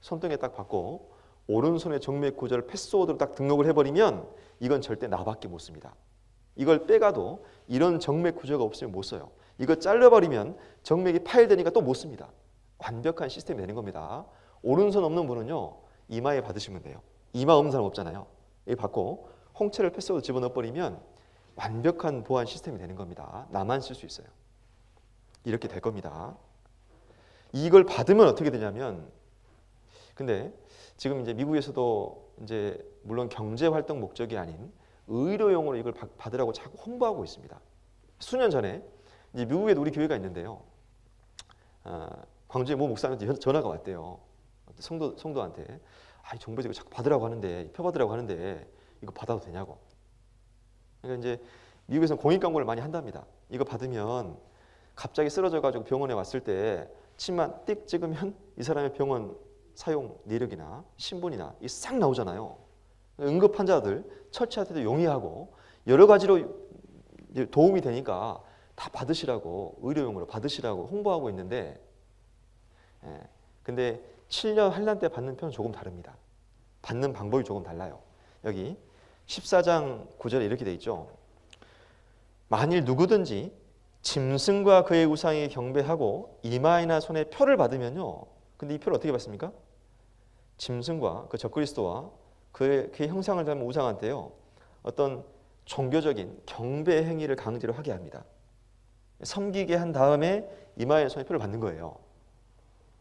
손등에 딱 받고 오른손의 정맥 구조를 패스워드로 딱 등록을 해버리면 이건 절대 나밖에 못 씁니다. 이걸 빼가도 이런 정맥 구조가 없으면 못 써요. 이거 잘라버리면 정맥이 파열되니까 또 못 씁니다. 완벽한 시스템이 되는 겁니다. 오른손 없는 분은요, 이마에 받으시면 돼요. 이마 없는 사람 없잖아요. 여기 받고 홍채를 패스워드 집어넣어버리면 완벽한 보안 시스템이 되는 겁니다. 나만 쓸 수 있어요. 이렇게 될 겁니다. 이걸 받으면 어떻게 되냐면, 근데 지금 이제 미국에서도 이제 물론 경제 활동 목적이 아닌 의료용으로 이걸 받으라고 자꾸 홍보하고 있습니다. 수년 전에 이제 미국에도 우리 교회가 있는데요. 광주의 모 목사님한테 전화가 왔대요. 성도한테 정부에서 이거 자꾸 받으라고 하는데, 펴받으라고 하는데 이거 받아도 되냐고. 그러니까 이제 미국에서는 공익 광고를 많이 한답니다. 이거 받으면 갑자기 쓰러져가지고 병원에 왔을 때 침만 띡 찍으면 이 사람의 병원 사용 내력이나 신분이나 이 싹 나오잖아요. 응급 환자들 처치할 때도 용이하고 여러 가지로 도움이 되니까 다 받으시라고, 의료용으로 받으시라고 홍보하고 있는데, 근데 7년 환란 때 받는 편은 조금 다릅니다. 받는 방법이 조금 달라요. 여기 14장 9절에 이렇게 돼 있죠. 만일 누구든지 짐승과 그의 우상에 경배하고 이마이나 손에 표를 받으면요. 근데 이 표를 어떻게 받습니까? 짐승과 그 적그리스도와 그의 형상을 닮은 우상한테요. 어떤 종교적인 경배 행위를 강제로 하게 합니다. 섬기게 한 다음에 이마에 손에 표를 받는 거예요.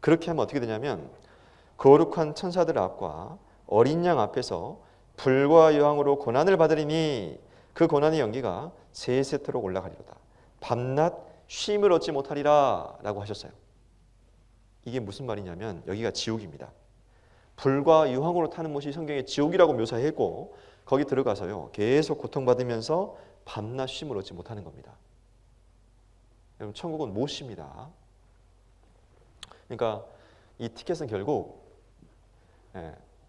그렇게 하면 어떻게 되냐면 거룩한 천사들 앞과 어린 양 앞에서 불과 여왕으로 고난을 받으리니 그 고난의 연기가 세세토록 올라가리로다. 밤낮 쉼을 얻지 못하리라 라고 하셨어요. 이게 무슨 말이냐면 여기가 지옥입니다. 불과 유황으로 타는 곳이 성경에 지옥이라고 묘사했고 거기 들어가서요 계속 고통받으면서 밤낮 쉼을 얻지 못하는 겁니다. 여러분 천국은 못 쉽니다. 그러니까 이 티켓은 결국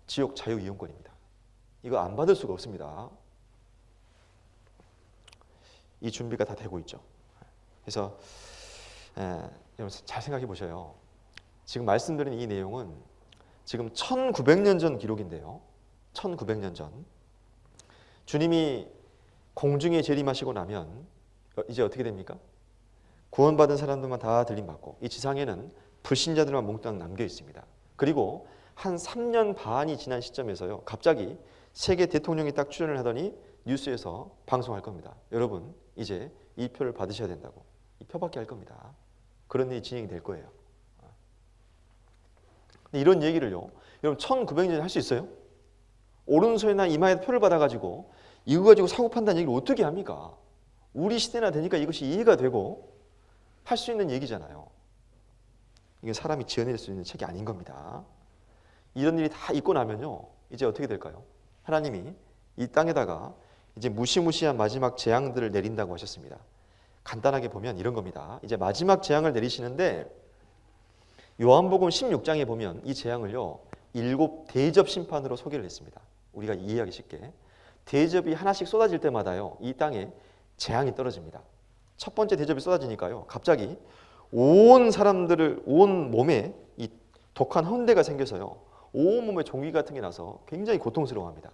지옥 자유이용권입니다. 이거 안 받을 수가 없습니다. 이 준비가 다 되고 있죠. 그래서 여러분 잘 생각해 보셔요. 지금 말씀드린 이 내용은 지금 1900년 전 기록인데요. 1900년 전 주님이 공중에 재림하시고 나면 이제 어떻게 됩니까? 구원받은 사람들만 다 들림받고 이 지상에는 불신자들만 몽땅 남겨 있습니다. 그리고 한 3년 반이 지난 시점에서요. 갑자기 세계 대통령이 딱 출연을 하더니 뉴스에서 방송할 겁니다. 여러분 이제 이 표를 받으셔야 된다고. 이 표밖에 할 겁니다. 그런 일이 진행이 될 거예요. 이런 얘기를요. 여러분 1900년에 할 수 있어요? 오른손이나 이마에 표를 받아가지고 이거 가지고 사고 판단 얘기를 어떻게 합니까? 우리 시대나 되니까 이것이 이해가 되고 할 수 있는 얘기잖아요. 이게 사람이 지어낼 수 있는 책이 아닌 겁니다. 이런 일이 다 있고 나면요. 이제 어떻게 될까요? 하나님이 이 땅에다가 이제 무시무시한 마지막 재앙들을 내린다고 하셨습니다. 간단하게 보면 이런 겁니다. 이제 마지막 재앙을 내리시는데 요한복음 16장에 보면 이 재앙을요. 7 대접 심판으로 소개를 했습니다. 우리가 이해하기 쉽게. 대접이 하나씩 쏟아질 때마다요. 이 땅에 재앙이 떨어집니다. 첫 번째 대접이 쏟아지니까요. 갑자기 온 사람들을 온 몸에 이 독한 헌대가 생겨서요. 온 몸에 종기 같은 게 나서 굉장히 고통스러워합니다.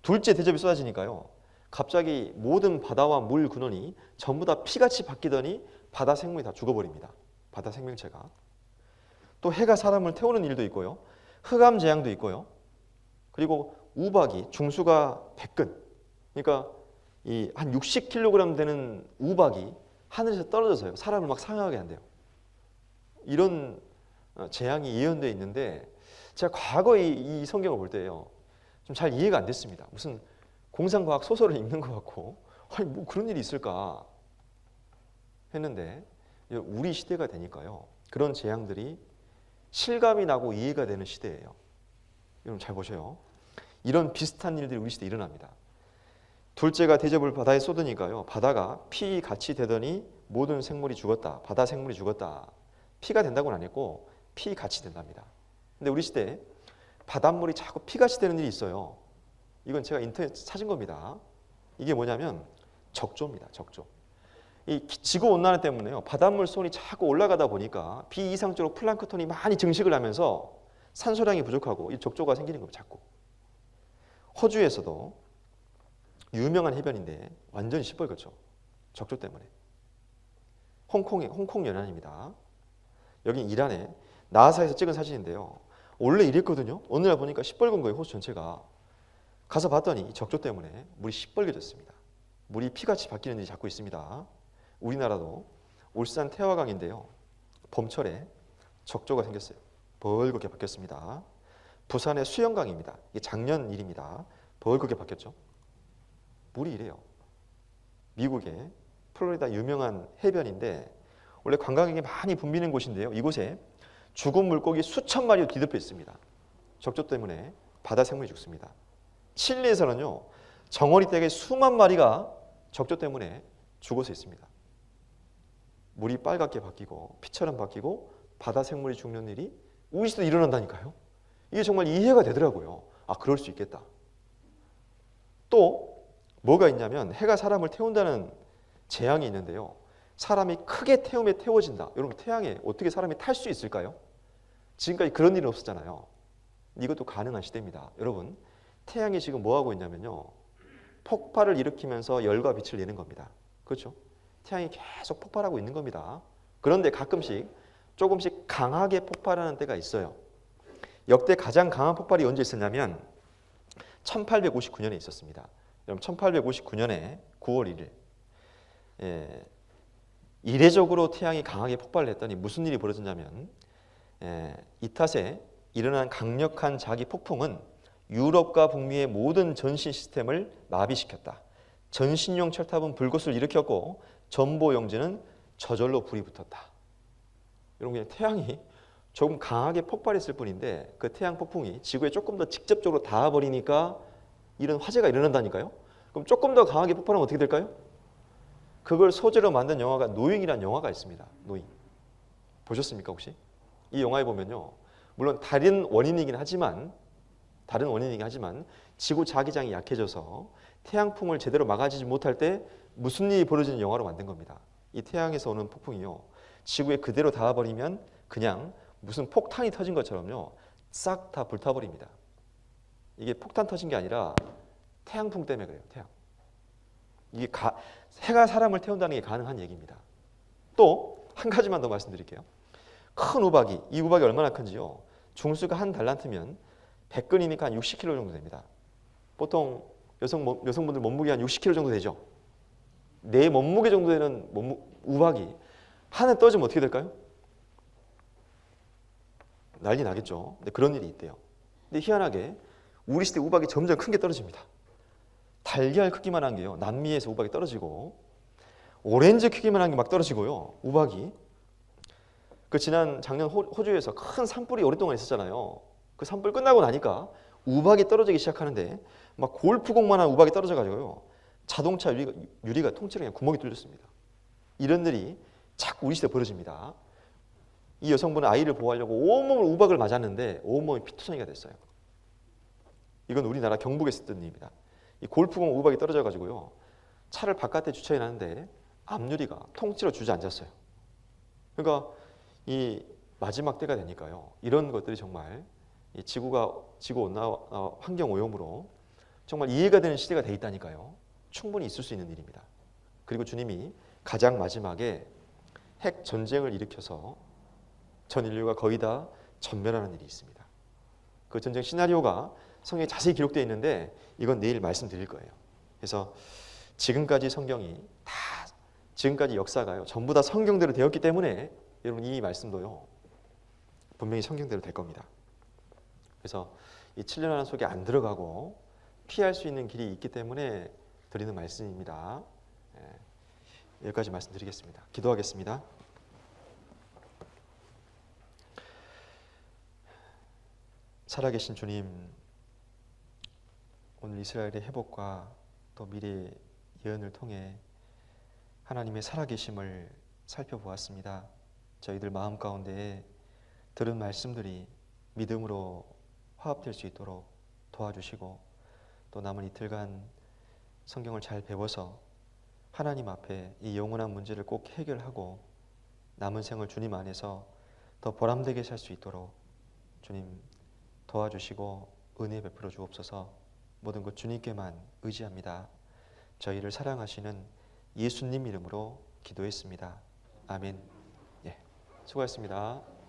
둘째 대접이 쏟아지니까요. 갑자기 모든 바다와 물 근원이 전부 다 피같이 바뀌더니 바다 생물이 다 죽어버립니다. 바다 생명체가. 또 해가 사람을 태우는 일도 있고요. 흑암 재앙도 있고요. 그리고 우박이 중수가 100근. 그러니까 이 한 60kg 되는 우박이 하늘에서 떨어져서요. 사람을 막 상하게 한대요. 이런 재앙이 예언되어 있는데 제가 과거에 이 성경을 볼 때요. 좀 잘 이해가 안 됐습니다. 무슨 공상과학 소설을 읽는 것 같고 아니 뭐 그런 일이 있을까 했는데 우리 시대가 되니까요. 그런 재앙들이 실감이 나고 이해가 되는 시대예요. 여러분 잘 보셔요. 이런 비슷한 일들이 우리 시대에 일어납니다. 둘째가 대접을 바다에 쏟으니까요. 바다가 피같이 되더니 모든 생물이 죽었다. 바다 생물이 죽었다. 피가 된다고는 안 했고 피같이 된답니다. 근데 우리 시대에 바닷물이 자꾸 피같이 되는 일이 있어요. 이건 제가 인터넷 찾은 겁니다. 이게 뭐냐면 적조입니다. 적조. 이 지구온난화 때문에요. 바닷물 수온이 자꾸 올라가다 보니까 비이상적으로 플랑크톤이 많이 증식을 하면서 산소량이 부족하고 이 적조가 생기는 겁니다. 자꾸. 호주에서도 유명한 해변인데 완전히 시뻘겋죠. 적조 때문에. 홍콩 연안입니다. 여기 이란에 나사에서 찍은 사진인데요. 원래 이랬거든요. 어느 날 보니까 시뻘건 거예요. 호수 전체가. 가서 봤더니 적조 때문에 물이 시뻘개졌습니다. 물이 피같이 바뀌는 일이 자꾸 있습니다. 우리나라도 울산 태화강인데요. 봄철에 적조가 생겼어요. 벌겋게 바뀌었습니다. 부산의 수영강입니다. 이게 작년 일입니다. 벌겋게 바뀌었죠. 물이 이래요. 미국의 플로리다 유명한 해변인데 원래 관광객이 많이 붐비는 곳인데요. 이곳에 죽은 물고기 수천 마리가 뒤덮여 있습니다. 적조 때문에 바다 생물이 죽습니다. 칠리에서는요. 정어리떼의 수만 마리가 적조 때문에 죽어서 있습니다. 물이 빨갛게 바뀌고 피처럼 바뀌고 바다 생물이 죽는 일이 우리 시도 일어난다니까요. 이게 정말 이해가 되더라고요. 아, 그럴 수 있겠다. 또 뭐가 있냐면 해가 사람을 태운다는 재앙이 있는데요. 사람이 크게 태움에 태워진다. 여러분 태양에 어떻게 사람이 탈 수 있을까요? 지금까지 그런 일은 없었잖아요. 이것도 가능한 시대입니다. 여러분 태양이 지금 뭐 하고 있냐면요. 폭발을 일으키면서 열과 빛을 내는 겁니다. 그렇죠? 태양이 계속 폭발하고 있는 겁니다. 그런데 가끔씩 조금씩 강하게 폭발하는 때가 있어요. 역대 가장 강한 폭발이 언제 있었냐면 1859년에 있었습니다. 여러분 1859년에 9월 1일 이례적으로 태양이 강하게 폭발을 했더니 무슨 일이 벌어졌냐면 이 탓에 일어난 강력한 자기 폭풍은 유럽과 북미의 모든 전신 시스템을 마비시켰다. 전신용 철탑은 불꽃을 일으켰고 전보 영지는 저절로 불이 붙었다. 여러분 그냥 태양이 조금 강하게 폭발했을 뿐인데 그 태양 폭풍이 지구에 조금 더 직접적으로 닿아버리니까 이런 화재가 일어난다니까요. 그럼 조금 더 강하게 폭발하면 어떻게 될까요? 그걸 소재로 만든 영화가 노잉이라는 영화가 있습니다. 노잉. 보셨습니까 혹시? 이 영화에 보면요. 물론 다른 원인이긴 하지만 지구 자기장이 약해져서 태양풍을 제대로 막아주지 못할 때 무슨 일이 벌어지는 영화로 만든 겁니다. 이 태양에서 오는 폭풍이요. 지구에 그대로 닿아버리면 그냥 무슨 폭탄이 터진 것처럼요. 싹 다 불타버립니다. 이게 폭탄 터진 게 아니라 태양풍 때문에 그래요. 태양. 이게 해가 사람을 태운다는 게 가능한 얘기입니다. 또 한 가지만 더 말씀드릴게요. 큰 우박이, 이 우박이 얼마나 큰지요. 중수가 한 달란트면 100근이니까 한 60kg 정도 됩니다. 보통 여성분들 몸무게 한 60kg 정도 되죠. 내 몸무게 정도 되는 우박이 하늘 떨어지면 어떻게 될까요? 난리 나겠죠. 근데 그런 일이 있대요. 근데 희한하게 우리 시대 우박이 점점 큰 게 떨어집니다. 달걀 크기만 한 게요. 남미에서 우박이 떨어지고 오렌지 크기만 한 게 막 떨어지고요. 우박이. 작년 호주에서 큰 산불이 오랫동안 있었잖아요. 그 산불 끝나고 나니까 우박이 떨어지기 시작하는데 막 골프공만한 우박이 떨어져가지고요. 자동차 유리가 통째로 그냥 구멍이 뚫렸습니다. 이런 일이 자꾸 우리 시대에 벌어집니다. 이 여성분은 아이를 보호하려고 온몸을 우박을 맞았는데 온몸이 피투성이가 됐어요. 이건 우리나라 경북에 있었던 일입니다. 이 골프공 우박이 떨어져가지고요. 차를 바깥에 주차해놨는데 앞유리가 통째로 주저앉았어요. 그러니까 이 마지막 때가 되니까요. 이런 것들이 정말 이 지구 온난화 환경 오염으로 정말 이해가 되는 시대가 돼 있다니까요. 충분히 있을 수 있는 일입니다. 그리고 주님이 가장 마지막에 핵 전쟁을 일으켜서 전 인류가 거의 다 전멸하는 일이 있습니다. 그 전쟁 시나리오가 성경에 자세히 기록되어 있는데 이건 내일 말씀드릴 거예요. 그래서 지금까지 역사가요. 전부 다 성경대로 되었기 때문에 여러분 이 말씀도요. 분명히 성경대로 될 겁니다. 그래서 이 7년 속에 안 들어가고 피할 수 있는 길이 있기 때문에 드리는 말씀입니다. 여기까지 말씀드리겠습니다. 기도하겠습니다. 살아계신 주님, 오늘 이스라엘의 회복과 또 미래의 예언을 통해 하나님의 살아계심을 살펴보았습니다. 저희들 마음 가운데 들은 말씀들이 믿음으로 화합될 수 있도록 도와주시고 또 남은 이틀간 성경을 잘 배워서 하나님 앞에 이 영원한 문제를 꼭 해결하고 남은 생을 주님 안에서 더 보람되게 살 수 있도록 주님 도와주시고 은혜 베풀어 주옵소서. 모든 것 주님께만 의지합니다. 저희를 사랑하시는 예수님 이름으로 기도했습니다. 아멘. 예, 수고하셨습니다.